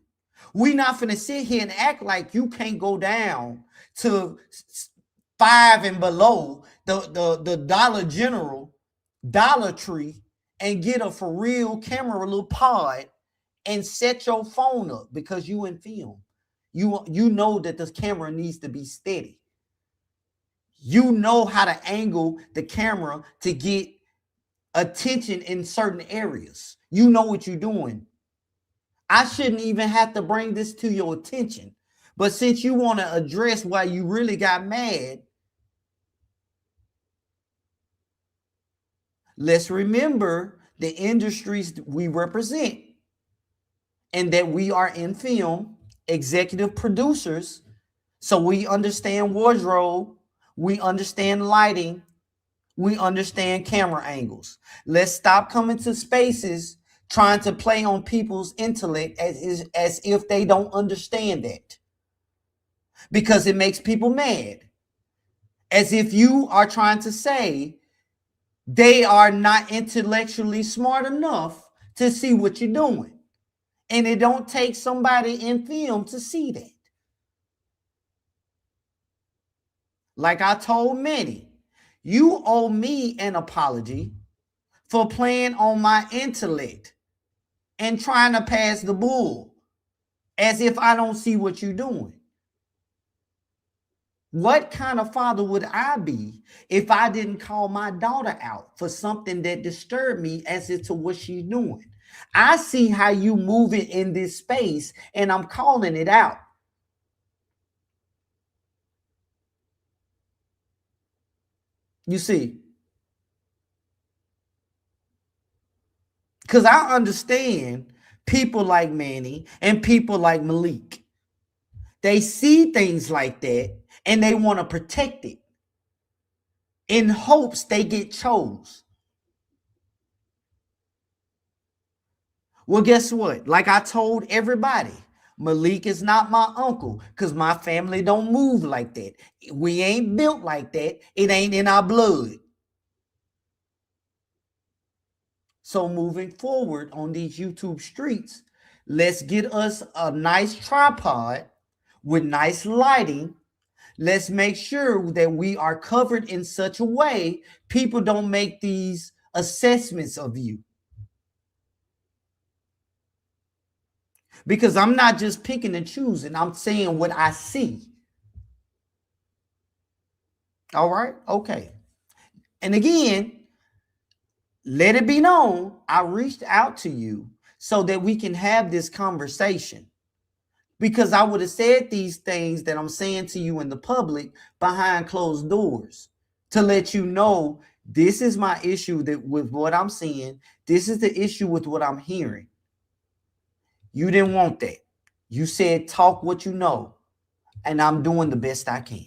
We not finna sit here and act like you can't go down to 5 and below the Dollar General, Dollar Tree, and get a for real camera little pod and set your phone up because you in film. You know that this camera needs to be steady. You know how to angle the camera to get attention in certain areas. You know what you're doing. I shouldn't even have to bring this to your attention. But since you want to address why you really got mad, let's remember the industries we represent and that we are in film, executive producers, so we understand wardrobe, we understand lighting, we understand camera angles. Let's stop coming to spaces trying to play on people's intellect as if they don't understand that. Because it makes people mad. As if you are trying to say they are not intellectually smart enough to see what you're doing. And it don't take somebody in film to see that. Like I told many, you owe me an apology for playing on my intellect and trying to pass the bull as if I don't see what you're doing. What kind of father would I be if I didn't call my daughter out for something that disturbed me as to what she's doing? I see how you moving in this space and I'm calling it out. You see, because I understand people like Manny and people like Malik. They see things like that and they want to protect it in hopes they get chose. Well, guess what? Like I told everybody, Malik is not my uncle because my family don't move like that. We ain't built like that. It ain't in our blood. So moving forward on these YouTube streets, let's get us a nice tripod with nice lighting. Let's make sure that we are covered in such a way people don't make these assessments of you. Because I'm not just picking and choosing. I'm saying what I see. All right? Okay. And again, let it be known, I reached out to you so that we can have this conversation. Because I would have said these things that I'm saying to you in the public behind closed doors to let you know this is my issue with what I'm seeing. This is the issue with what I'm hearing. You didn't want that. You said talk what you know, and I'm doing the best I can.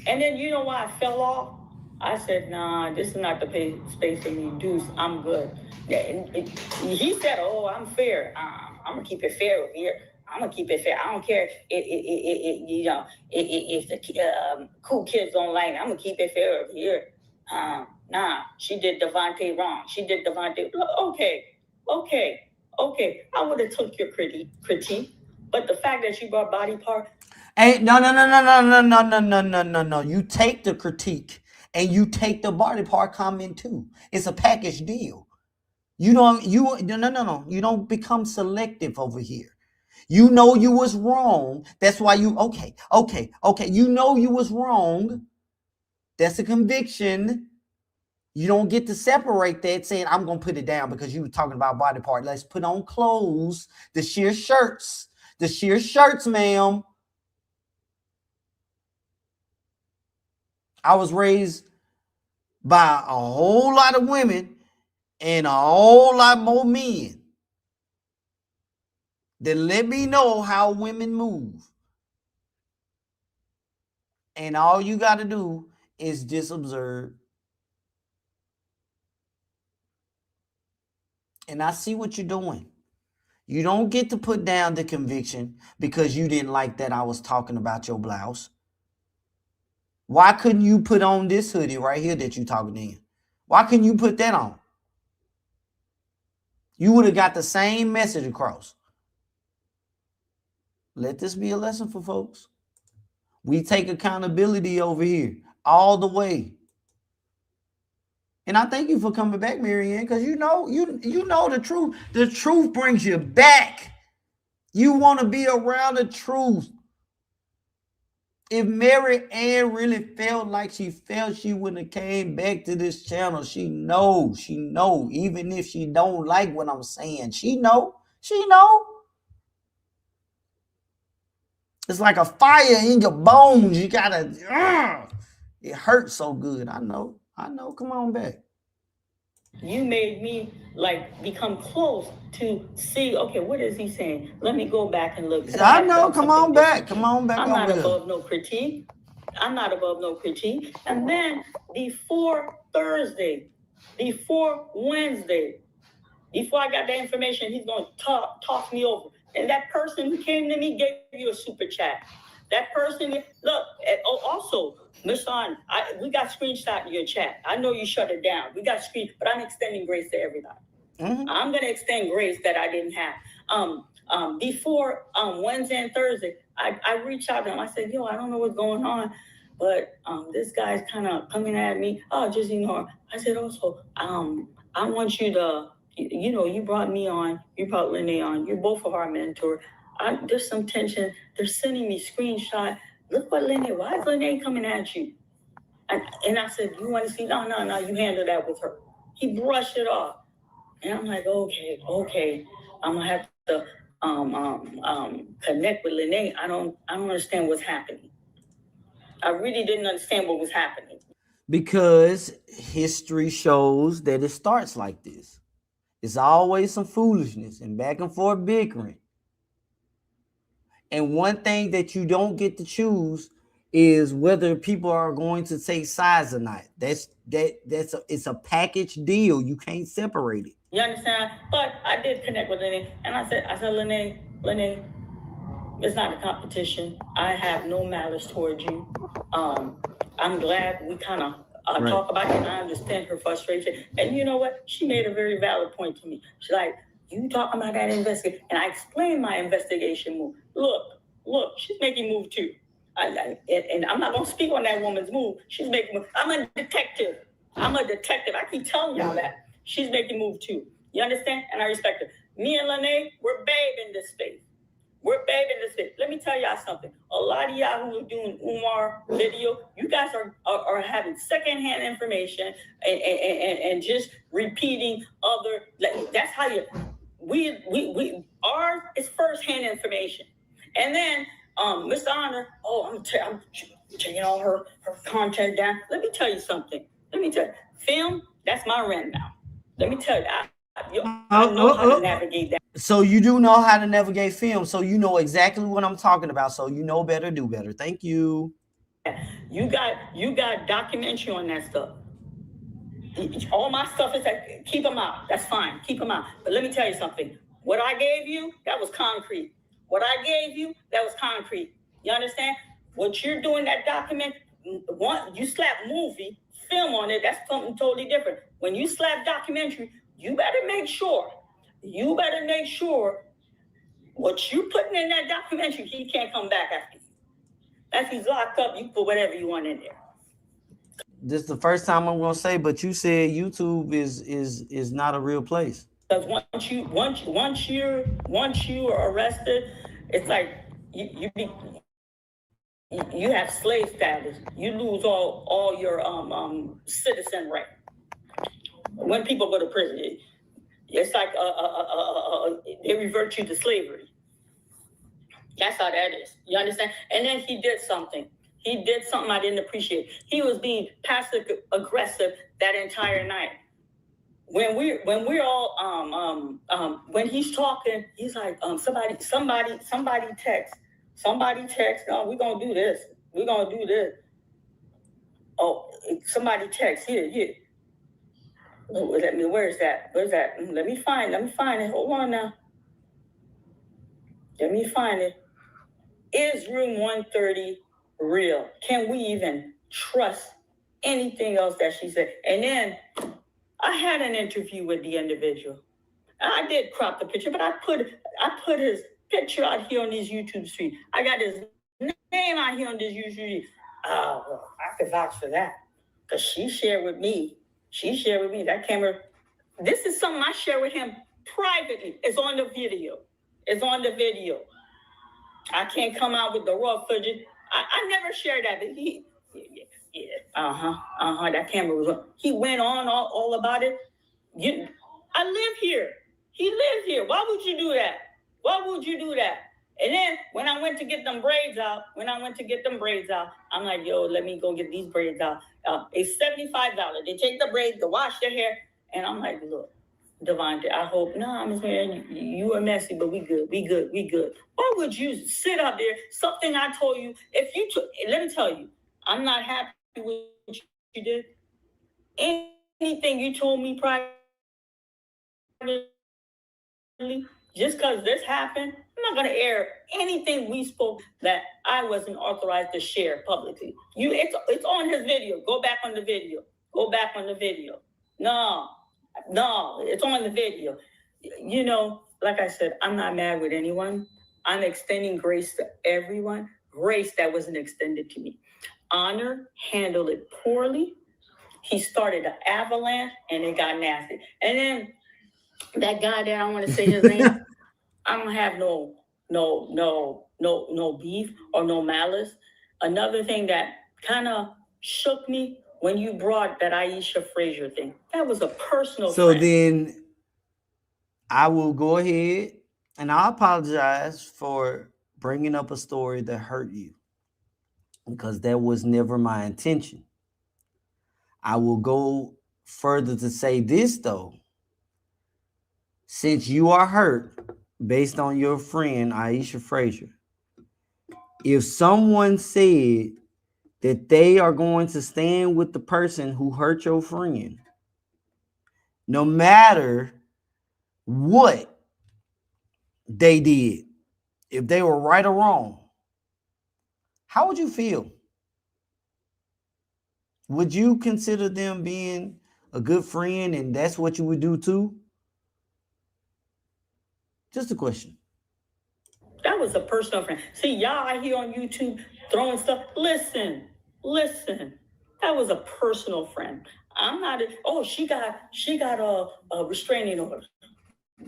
And then you know why I fell off? I said, nah, this is not the space for me. Deuce, I'm good. He said, oh, I'm fair. I'm going to keep it fair over here. I'm going to keep it fair. I don't care if the cool kids don't like it. I'm going to keep it fair over here. Nah, she did Devontae wrong. She did Devontae. Okay. I would have took your critique. But the fact that you brought body part. Hey, no. You take the critique and you take the body part comment too. It's a package deal. You don't become selective over here. You know you was wrong. That's why you okay. You know you was wrong. That's a conviction. You don't get to separate that saying I'm gonna put it down because you were talking about body part. Let's put on clothes, the sheer shirts, ma'am. I was raised by a whole lot of women and a whole lot more men that let me know how women move. And all you got to do is just observe. And I see what you're doing. You don't get to put down the conviction because you didn't like that I was talking about your blouse. Why couldn't you put on this hoodie right here that you're talking in? Why couldn't you put that on? You would have got the same message across. Let this be a lesson for folks. We take accountability over here all the way. And I thank you for coming back, Maryanne, because you know the truth. The truth brings you back. You want to be around the truth. If Maryanne really felt like she wouldn't have came back to this channel. She know. Even if she don't like what I'm saying, she know. It's like a fire in your bones. You gotta, it hurts so good. I know. Come on back. You made me like become close to see, okay, what is he saying? Let me go back and look. I know. Come on back. I'm not above no critique. And then before Thursday, before Wednesday, before I got that information, he's going to talk me over. And that person who came to me gave you a super chat. That person, look, also, Maryanne, we got screenshot in your chat. I know you shut it down. We got screen, but I'm extending grace to everybody. Mm-hmm. I'm going to extend grace that I didn't have. Before Wednesday and Thursday, I reached out to him. I said, yo, I don't know what's going on, but this guy's kind of coming at me. Oh, just ignore. I said, also, I want you to, you brought me on, you brought Lene on. You're both of our mentor. There's some tension. They're sending me screenshot. Look what Lene, why is Lene coming at you? And I said, you want to see? No, you handle that with her. He brushed it off. And I'm like, okay. I'm going to have to connect with Lene. I don't understand what's happening. I really didn't understand what was happening. Because history shows that it starts like this. It's always some foolishness and back and forth bickering. And one thing that you don't get to choose is whether people are going to take sides or not. It's a package deal. You can't separate it. You understand? But I did connect with Lene, and I said, Lene, it's not a competition. I have no malice towards you. I'm glad we kind of talk about it, and I understand her frustration. And you know what? She made a very valid point to me. She's like, you talking about that investigation? And I explained my investigation move. Look, she's making move too. And I'm not going to speak on that woman's move. She's making move. I'm a detective. I keep telling y'all that. She's making move too. You understand? And I respect her. Me and Lene, we're babe in this space. Let me tell y'all something. A lot of y'all who are doing Umar video, you guys are having secondhand information and just repeating other. That's how ours is firsthand information. And then Miss Honor, I'm taking all her content down. Let me tell you something. Film, that's my rent now. Let me tell you, I know how to navigate that. So you do know how to navigate film. So you know exactly what I'm talking about. So you know better, do better. Thank you. You got documentary on that stuff. All my stuff is that, keep them out. That's fine. Keep them out. But let me tell you something. What I gave you, that was concrete. What I gave you, that was concrete. You understand? What you're doing, that document, you slap movie, film on it, that's something totally different. When you slap documentary, you better make sure what you putting in that documentary, he can't come back after you. After he's locked up, you put whatever you want in there. This is the first time I'm gonna say, but you said YouTube is not a real place. Because once you're arrested, it's like you have slave status. You lose all your citizen right. When people go to prison, it's like they revert you to slavery. That's how that is. You understand? And then he did something. He did something I didn't appreciate. He was being passive aggressive that entire night. When we're all when he's talking, he's like somebody text. Oh, we're gonna do this. We're gonna do this. Oh, somebody text here. Where's that? Let me find it. Hold on now. Let me find it. Is room 130 real? Can we even trust anything else that she said? And then I had an interview with the individual. I did crop the picture, but I put his picture out here on this YouTube stream. I got his name out here on this YouTube stream. Well, I could vouch for that because she shared with me that camera. This is something I share with him privately. It's on the video. I can't come out with the raw footage. I never shared that. But that camera was on. He went on all about it. I live here. He lives here. Why would you do that? And then when I went to get them braids out, I'm like, yo, let me go get these braids out. It's $75. They take the braids to wash their hair. And I'm like, look, Devontae, I hope, Miss Maryanne, you are messy, but we good. Why would you sit up there? Something I told you, let me tell you, I'm not happy with what you did. Anything you told me privately, just because this happened, I'm not going to air anything we spoke that I wasn't authorized to share publicly. It's on his video. Go back on the video. No, it's on the video. You know, like I said, I'm not mad with anyone. I'm extending grace to everyone. Grace that wasn't extended to me. Honor handled it poorly. He started an avalanche and it got nasty. And then that guy there, I don't want to say his name. I don't have no beef or no malice. Another thing that kind of shook me when you brought that Aisha Frazier thing. That was a personal friend. Then I will go ahead and I apologize for bringing up a story that hurt you because that was never my intention. I will go further to say this though. Since you are hurt based on your friend Aisha Frazier, if someone said that they are going to stand with the person who hurt your friend, no matter what they did, if they were right or wrong, how would you feel? Would you consider them being a good friend and that's what you would do too? Just a question. That was a personal friend. See, y'all out here on YouTube throwing stuff. Listen. That was a personal friend. I'm not. She got a restraining order.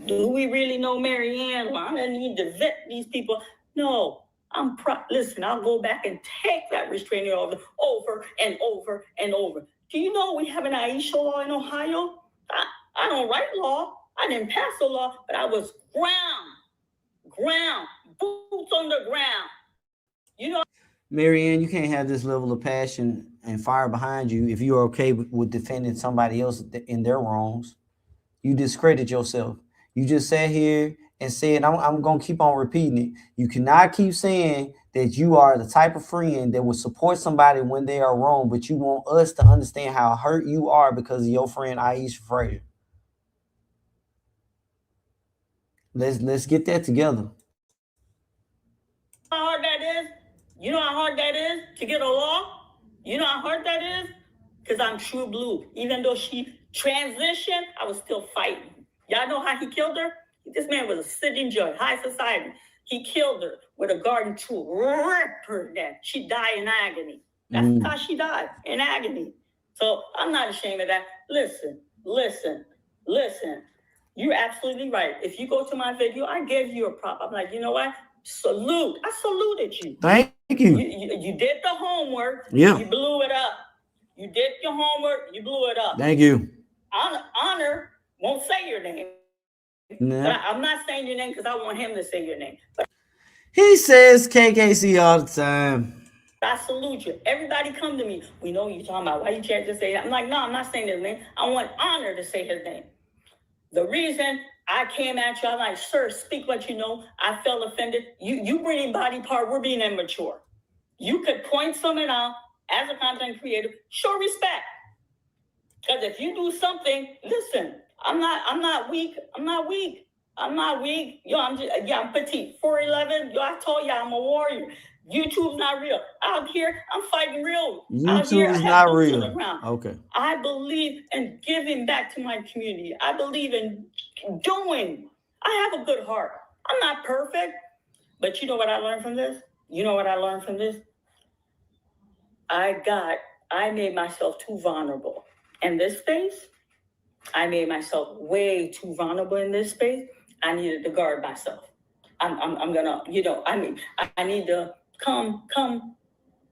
Do we really know Maryanne? Well, I don't need to vet these people. No, listen. I'll go back and take that restraining order over and over and over. Do you know we have an Aisha law in Ohio? I don't write law. I didn't pass the law, but I was ground, boots on the ground. You know. Maryanne, you can't have this level of passion and fire behind you if you're okay with defending somebody else in their wrongs. You discredit yourself. You just sat here and said, I'm going to keep on repeating it. You cannot keep saying that you are the type of friend that will support somebody when they are wrong, but you want us to understand how hurt you are because of your friend Aisha Frazier. Let's get that together. How hard that is? You know how hard that is to get a law? You know how hard that is? Because I'm true blue. Even though she transitioned, I was still fighting. Y'all know how he killed her? This man was a sitting judge, high society. He killed her with a garden tool, ripped her to death. She died in agony. That's how she died, in agony. So I'm not ashamed of that. Listen. You're absolutely right. If you go to my video, I gave you a prop. I'm like, you know what? Salute. I saluted you. Thank you. You did the homework. Yeah. You blew it up. You did your homework. You blew it up. Thank you. Honor won't say your name. No. But I'm not saying your name because I want him to say your name. But He says KKC all the time. I salute you. Everybody come to me. We know you're talking about. Why you can't just say that? I'm like, no, I'm not saying his name. I want Honor to say his name. The reason I came at you, I'm like, sir, speak what you know. I felt offended. You bringing body part, we're being immature. You could point something out as a content creator, show respect. Because if you do something, listen, I'm not weak. Yo, I'm petite. 4'11". Yo, I told you I'm a warrior. YouTube's not real. Out here, I'm fighting real. YouTube's not real. Okay. I believe in giving back to my community. I believe in doing. I have a good heart. I'm not perfect. But you know what I learned from this? I made myself too vulnerable. In this space, I made myself way too vulnerable in this space. I needed to guard myself. I'm gonna, I need to come. I'm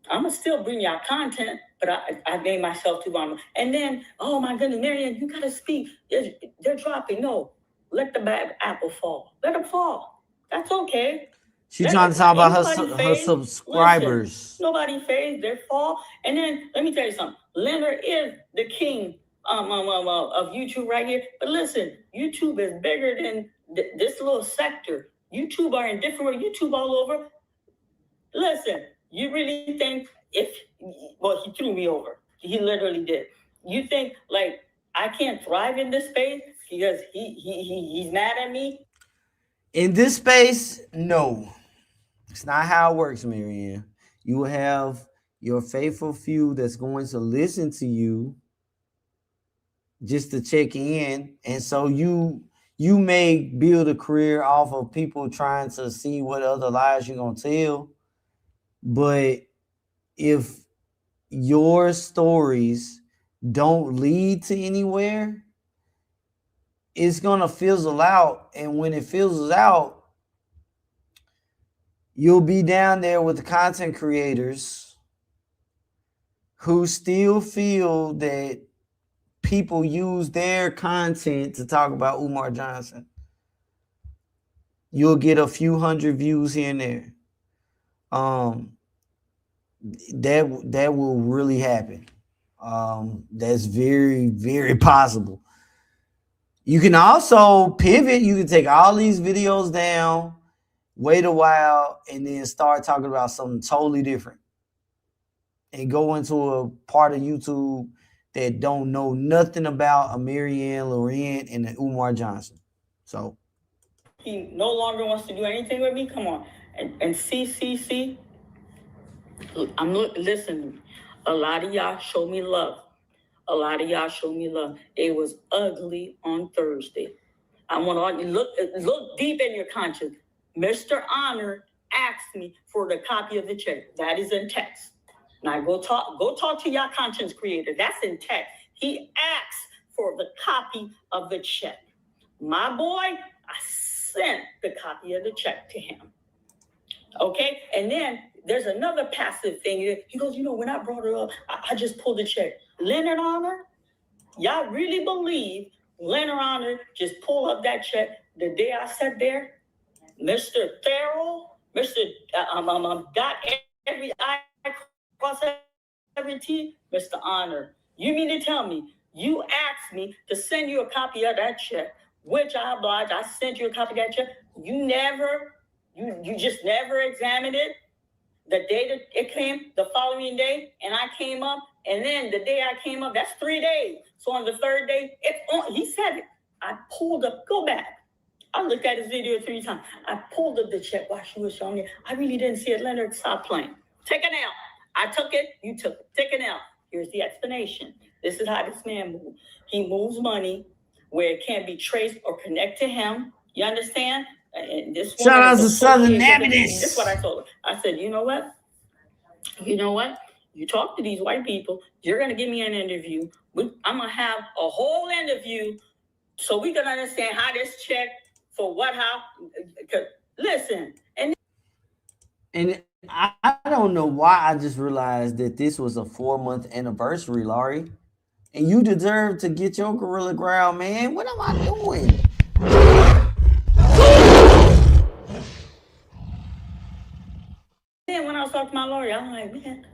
gonna still bring y'all content, but I made myself too vulnerable. And then, oh my goodness, Maryanne, you gotta speak. They're dropping. No, let the bad apple fall. Let them fall. That's okay. She's trying to talk about her subscribers. Listen, nobody phased their fall. And then let me tell you something. Leonard is the king of YouTube right here. But listen, YouTube is bigger than this little sector. YouTube are in different ways. YouTube all over. Listen, you really think he threw me over. He literally did. You think like I can't thrive in this space because he's mad at me? In this space, no. It's not how it works, Maryanne. You will have your faithful few that's going to listen to you just to check in. And so you may build a career off of people trying to see what other lies you're going to tell. But if your stories don't lead to anywhere, it's going to fizzle out. And when it fizzles out, you'll be down there with the content creators who still feel that people use their content to talk about Umar Johnson. You'll get a few hundred views here and there. That will really happen. That's very, very possible. You can also pivot. You can take all these videos down, wait a while, and then start talking about something totally different and go into a part of YouTube that don't know nothing about a Maryanne, Lorraine, and an Umar Johnson. So he no longer wants to do anything with me. Come on. And see. Listen, a lot of y'all show me love. It was ugly on Thursday. I want to look deep in your conscience. Mr. Honor asked me for the copy of the check. That is in text. Now go talk to your conscience creator. That's in text. He asked for the copy of the check. My boy, I sent the copy of the check to him. Okay? And then there's another passive thing. He goes, when I brought her up, I just pulled the check. Leonard Honor, y'all really believe Leonard Honor just pulled up that check the day I sat there? Mr. Farrell, dot every I, cross every T, Mr. Honor. You mean to tell me you asked me to send you a copy of that check, which I obliged. I sent you a copy of that check. You just never examined it. The day that it came, the following day, and I came up, and then the day I came up, that's 3 days. So on the third day, it's on. He said it. I pulled up, go back. I looked at his video 3 times. I pulled up the check while she was showing it. I really didn't see it. Leonard, stop playing. Take an L. I took it, you took it. Take an L. Here's the explanation. This is how this man moves. He moves money where it can't be traced or connect to him. You understand? And this Shout out to Southern Evidence. Evidence. This is what I told her. I said, you know what? You know what? You talk to these white people. You're going to give me an interview. I'm going to have a whole interview so we can understand how this check for what, how. Listen. And I don't know why I just realized that this was a 4-month anniversary, Laurie. And you deserve to get your Gorilla Ground, man. What am I doing? Then when I was talking to my lawyer, I'm like, man,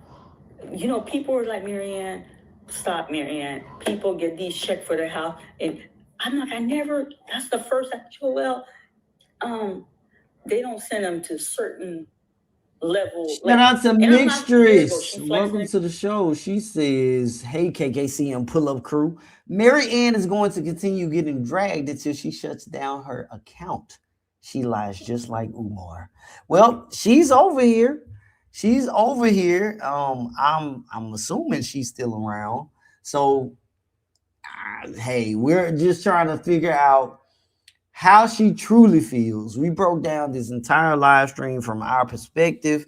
you know, people were like, Maryanne, stop, Maryanne. People get these checks for their house. And I'm like, that's the first I said, well, they don't send them to certain level. Shout out to Mixtress. Welcome to the show. She says, hey, KKCM pull-up crew. Maryanne is going to continue getting dragged until she shuts down her account. She lies just like Umar. Well, she's over here. She's over here. I'm assuming she's still around. So, hey, we're just trying to figure out how she truly feels. We broke down this entire live stream from our perspective,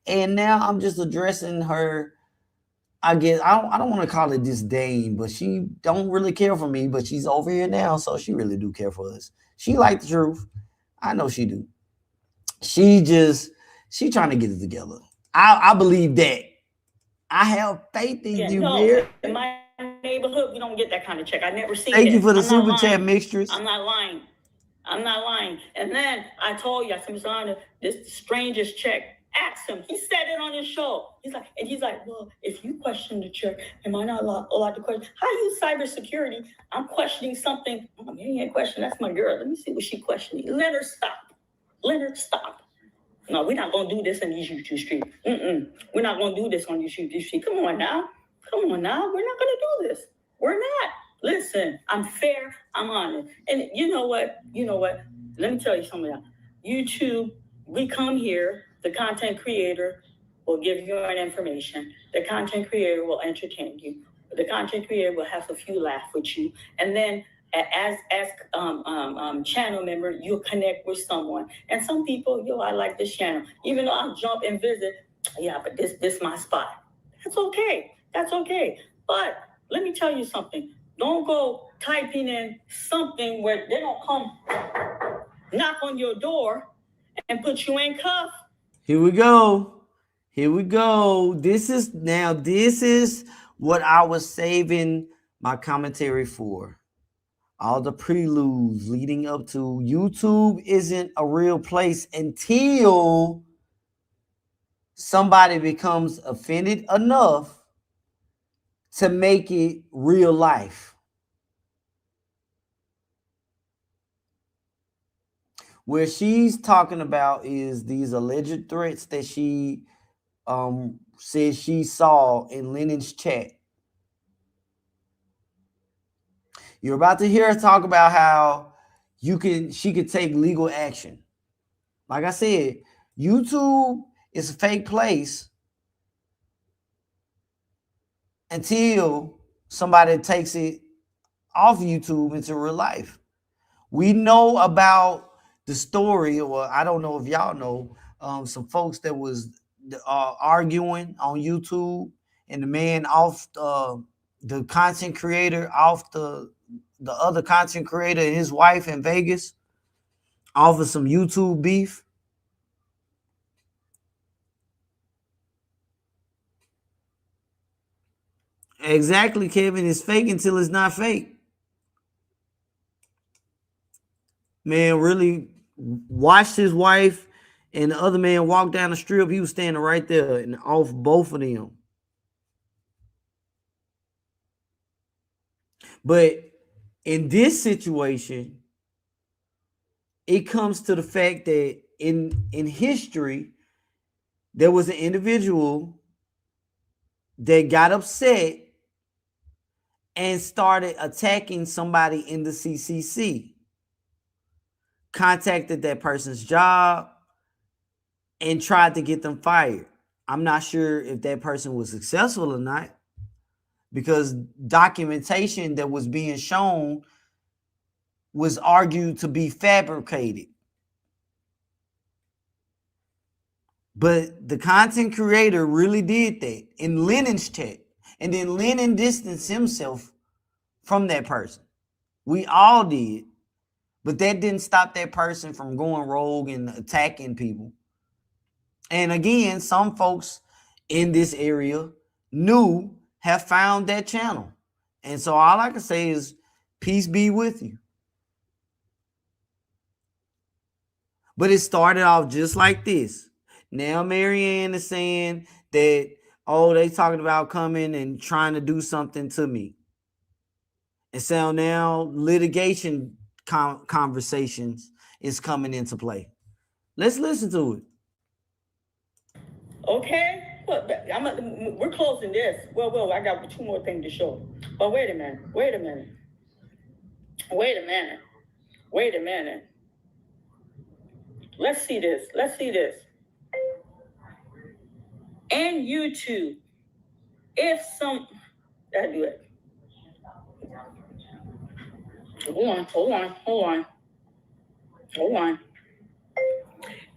and now I'm just addressing her. I guess I don't want to call it disdain, but she don't really care for me, but she's over here now, so she really do care for us. She like the truth. I know she do. She trying to get it together. I believe that. I have faith in you, Mary. In my neighborhood, we don't get that kind of check. I never seen it. Thank you for the super chat, Mixtress. I'm not lying. I'm not lying. And then I told you, I said, Mr. Honor, this strangest check. Ask him. He said it on his show. He's like, well, if you question the check, am I not allowed to question? How you cybersecurity? I'm questioning something. Oh, he ain't questioning. That's my girl. Let me see what she questioning. Leonard, stop. Leonard, stop. No, we're not going to do this in these YouTube streets. We're not going to do this on these YouTube streets. Come on now. We're not going to do this. We're not. Listen, I'm fair. I'm honest. And you know what? Let me tell you something else. YouTube, we come here. The content creator will give you an information. The content creator will entertain you. The content creator will have a few laughs with you. And then as channel member, you'll connect with someone. And some people, I like this channel. Even though I'll jump and visit, but this my spot. That's okay. But let me tell you something. Don't go typing in something where they don't come knock on your door and put you in cuffs. Here we go. This is what I was saving my commentary for. All the preludes leading up to YouTube isn't a real place until somebody becomes offended enough to make it real life. Where she's talking about is these alleged threats that she says she saw in Lennon's chat. You're about to hear her talk about how she could take legal action. Like I said, YouTube is a fake place until somebody takes it off YouTube into real life. We know about the story, or I don't know if y'all know, some folks that was arguing on YouTube, and the man off the content creator off the other content creator and his wife in Vegas off of some YouTube beef. Exactly, Kevin. It's fake until it's not fake. Man really watched his wife and the other man walk down the strip. He was standing right there and off both of them. But in this situation, it comes to the fact that in history, there was an individual that got upset and started attacking somebody in the CCC, contacted that person's job, and tried to get them fired. I'm not sure if that person was successful or not, because documentation that was being shown was argued to be fabricated. But the content creator really did that in Lennon's chat. And then Lennon distanced himself from that person. We all did. But that didn't stop that person from going rogue and attacking people. And again, some folks in this area have found that channel. And so all I can say is peace be with you. But it started off just like this. Now Maryanne is saying that, oh, they talking about coming and trying to do something to me. And so now litigation conversations is coming into play. Let's listen to it. Okay, well, we're closing this. Well, I got 2 more things to show. But wait a minute. Let's see this. And YouTube, I do it. Hold on.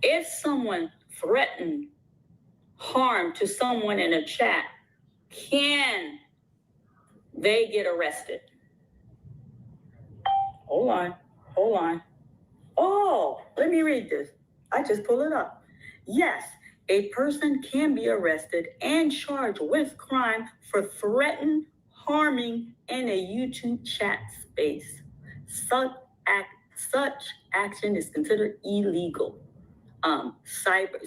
If someone threatened harm to someone in a chat, can they get arrested? Hold on. Oh, let me read this. I just pulled it up. Yes, a person can be arrested and charged with crime for threatening, harming in a YouTube chat space. Such action is considered illegal. Cyber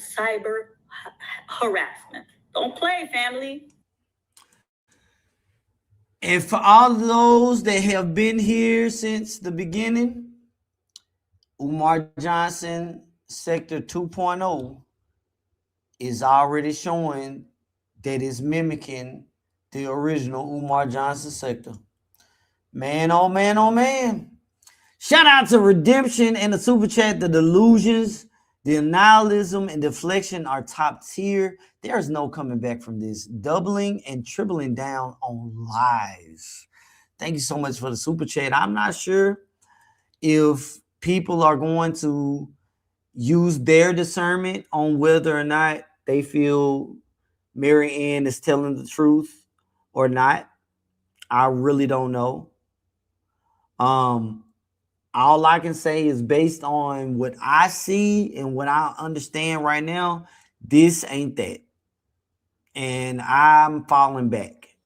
harassment. Don't play, family. And for all of those that have been here since the beginning, Umar Johnson Sector 2.0 is already showing that it's mimicking the original Umar Johnson sector. Man, oh man, oh man. Shout out to Redemption and the Super Chat. The delusions, the nihilism, and deflection are top tier. There's no coming back from this. Doubling and tripling down on lies. Thank you so much for the Super Chat. I'm not sure if people are going to use their discernment on whether or not they feel Maryanne is telling the truth or not. I really don't know. All I can say is based on what I see and what I understand right now, this ain't that. And I'm falling back.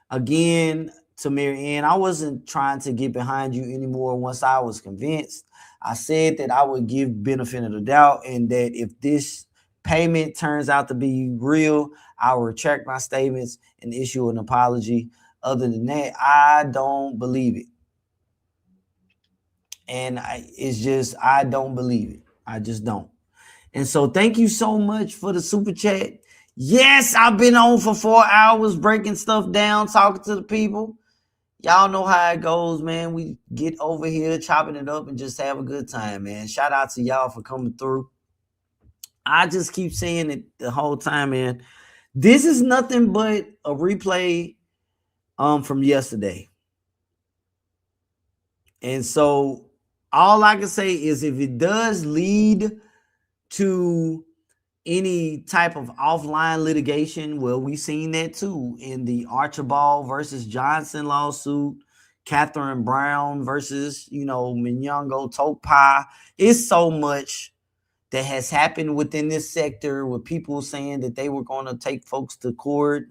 Again, to Maryanne, I wasn't trying to get behind you anymore once I was convinced. I said that I would give benefit of the doubt, and that if this payment turns out to be real, I will retract my statements and issue an apology. Other than that, I don't believe it. And I don't believe it. I just don't. And so thank you so much for the Super Chat. Yes, I've been on for 4 hours breaking stuff down, talking to the people. Y'all know how it goes, man. We get over here, chopping it up, and just have a good time, man. Shout out to y'all for coming through. I just keep saying it the whole time, man. This is nothing but a replay from yesterday. And so all I can say is if it does lead to any type of offline litigation, well, we've seen that too in the Archibald versus Johnson lawsuit, Catherine Brown versus, Minyongo Topai. It's so much that has happened within this sector with people saying that they were going to take folks to court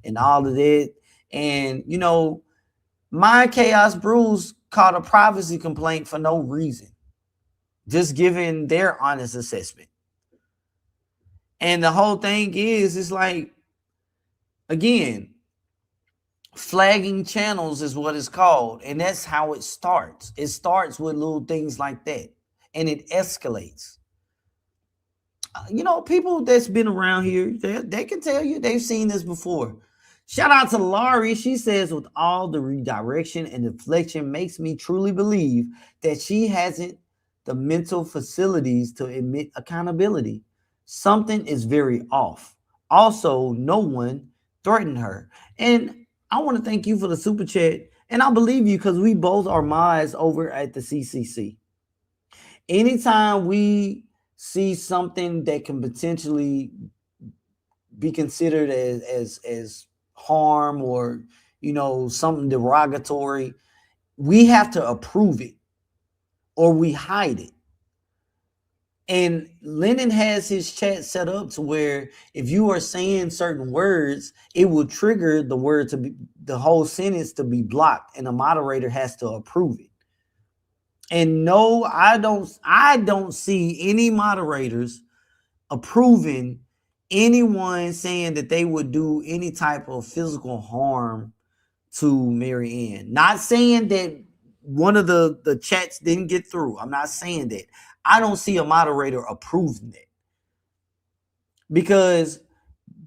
and all of that. And, My Chaos Brews caught a privacy complaint for no reason, just giving their honest assessment. And the whole thing is like, again, flagging channels is what it's called. And that's how it starts. It starts with little things like that. And it escalates. You know, people that's been around here, they can tell you they've seen this before. Shout out to Laurie. She says, with all the redirection and deflection makes me truly believe that she hasn't the mental facilities to admit accountability. Something is very off. Also, no one threatened her. And I want to thank you for the super chat. And I believe you because we both are mods over at the CCC. Anytime we see something that can potentially be considered as harm or, you know, something derogatory, we have to approve it or we hide it. And Lennon has his chat set up to where if you are saying certain words, it will trigger the word to be, the whole sentence to be blocked, and the moderator has to approve it. And no, I don't see any moderators approving anyone saying that they would do any type of physical harm to Maryanne. Not saying that one of the chats didn't get through. I'm not saying that. I don't see a moderator approving that because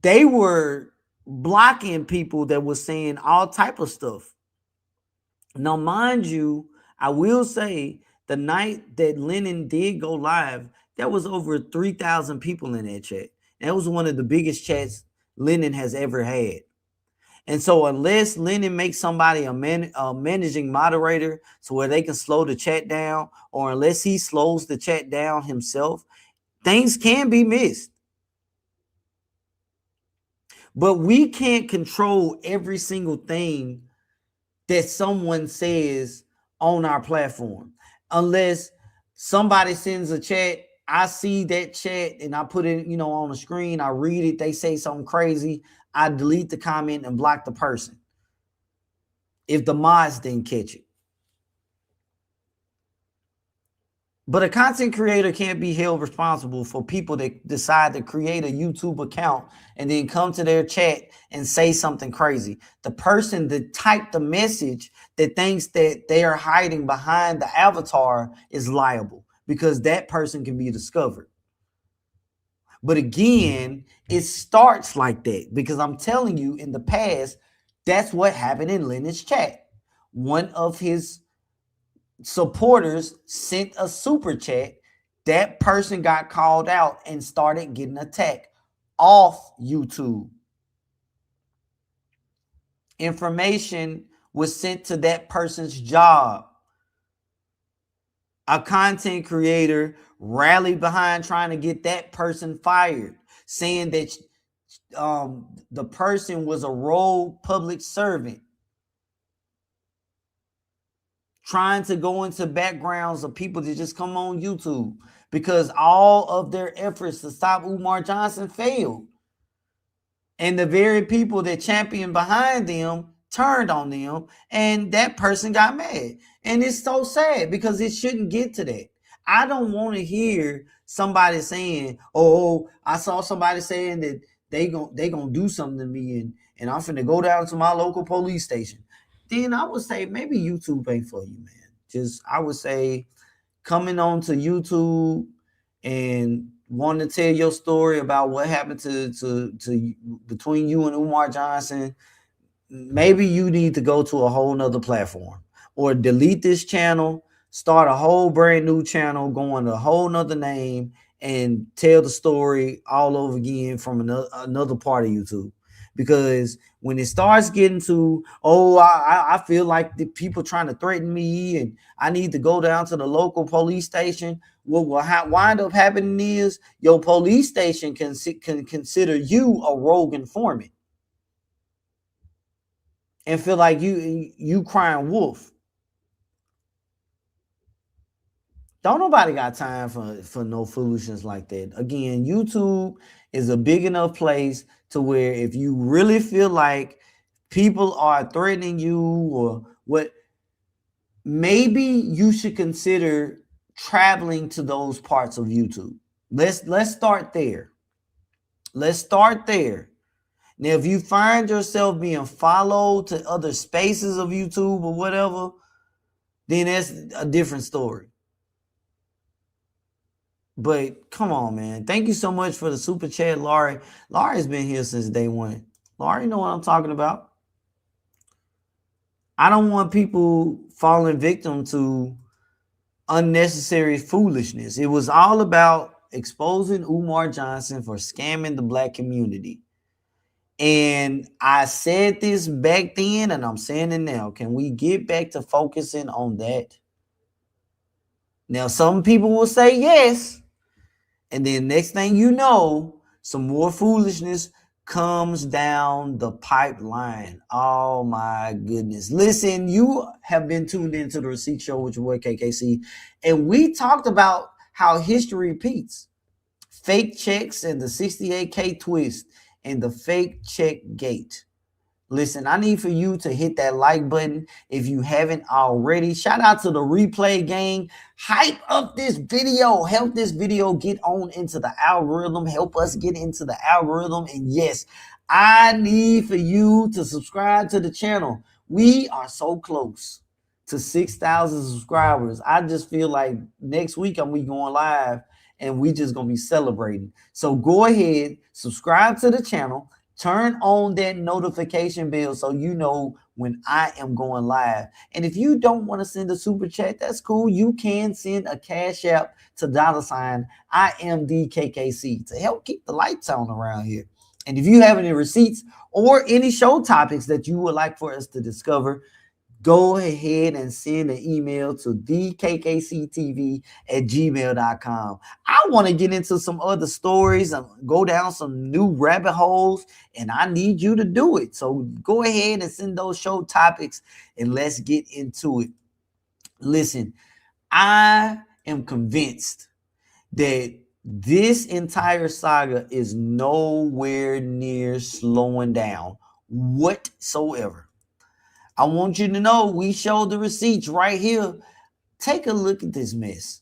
they were blocking people that were saying all type of stuff. Now, mind you, I will say the night that Lennon did go live, there was over 3,000 people in that chat. That was one of the biggest chats Lennon has ever had. And so unless Lennon makes somebody a managing moderator so where they can slow the chat down, or unless he slows the chat down himself, things can be missed. But we can't control every single thing that someone says on our platform. Unless somebody sends a chat, I see that chat and I put it, you know, on the screen, I read it, they say something crazy, I delete the comment and block the person if the mods didn't catch it. But a content creator can't be held responsible for people that decide to create a YouTube account and then come to their chat and say something crazy. The person that typed the message that thinks that they are hiding behind the avatar is liable because that person can be discovered. But again, it starts like that because I'm telling you, in the past, that's what happened in Lennon's chat. One of his supporters sent a super chat. That person got called out and started getting attacked off YouTube. Information was sent to that person's job. A content creator rallied behind trying to get that person fired, saying that the person was a rogue public servant, trying to go into backgrounds of people that just come on YouTube because all of their efforts to stop Umar Johnson failed. And the very people that championed behind them turned on them, and that person got mad. And it's so sad because it shouldn't get to that. I don't want to hear somebody saying, oh, I saw somebody saying that they gonna do something to me and I'm finna go down to my local police station. Then I would say maybe YouTube ain't for you, man. Just I would say coming on to YouTube and wanting to tell your story about what happened to between you and Umar Johnson, maybe you need to go to a whole nother platform or delete this channel, start a whole brand new channel, go under a whole nother name and tell the story all over again from another part of YouTube. Because when it starts getting to, oh, I feel like the people trying to threaten me and I need to go down to the local police station, what will wind up happening is your police station can consider you a rogue informant and feel like you crying wolf. Don't nobody got time for no foolishness like that. Again, YouTube is a big enough place to where if you really feel like people are threatening you or what, maybe you should consider traveling to those parts of YouTube. Let's start there. Let's start there. Now, if you find yourself being followed to other spaces of YouTube or whatever, then that's a different story. But come on, man. Thank you so much for the super chat, Laurie. Laurie's been here since day one. Laurie know what I'm talking about. I don't want people falling victim to unnecessary foolishness. It was all about exposing Umar Johnson for scamming the black community. And I said this back then, and I'm saying it now. Can we get back to focusing on that? Now, some people will say yes. And then next thing you know, some more foolishness comes down the pipeline. Oh my goodness. Listen, you have been tuned into the Receipt Show with your boy KKC. And we talked about how history repeats. Fake checks and the 68K twist and the fake Checkgate. Listen, I need for you to hit that like button if you haven't already. Shout out to the replay gang. Hype up this video. Help this video get on into the algorithm. Help us get into the algorithm. And yes, I need for you to subscribe to the channel. We are so close to 6,000 subscribers. I just feel like next week we going live and we just going to be celebrating. So go ahead, subscribe to the channel. Turn on that notification bell so you know when I am going live. And if you don't want to send a super chat, that's cool. You can send a cash app to $IMDKKC to help keep the lights on around here. And if you have any receipts or any show topics that you would like for us to discover, go ahead and send an email to thekkctv@gmail.com. I want to get into some other stories and go down some new rabbit holes, and I need you to do it. So go ahead and send those show topics, and let's get into it. Listen, I am convinced that this entire saga is nowhere near slowing down whatsoever. I want you to know we showed the receipts right here. Take a look at this mess.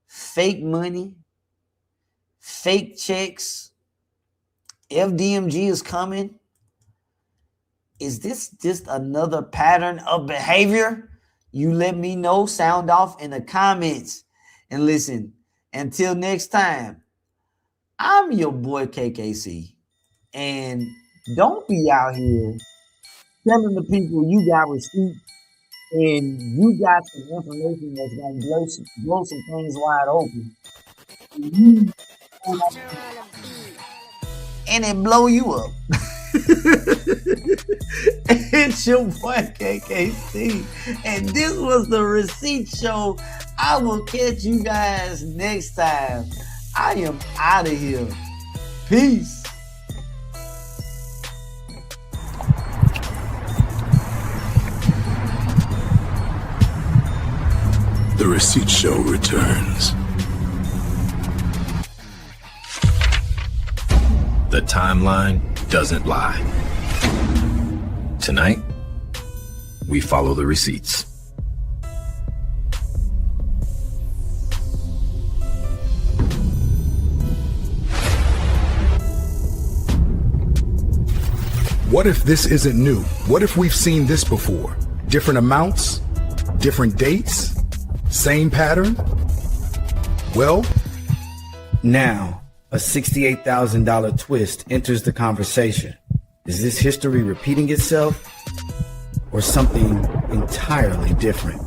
Fake money, fake checks. FDMG is coming. Is this just another pattern of behavior? You let me know. Sound off in the comments. And listen, until next time, I'm your boy KKC. And don't be out here telling the people you got receipts and you got some information that's going to blow some things wide open. And it blow you up. It's your boy KKC. And this was the Receipt Show. I will catch you guys next time. I am out of here. Peace. The Receipt Show returns. The timeline doesn't lie. Tonight, we follow the receipts. What if this isn't new? What if we've seen this before? Different amounts, different dates, same pattern? Well, now a $68,000 twist enters the conversation. Is this history repeating itself or something entirely different?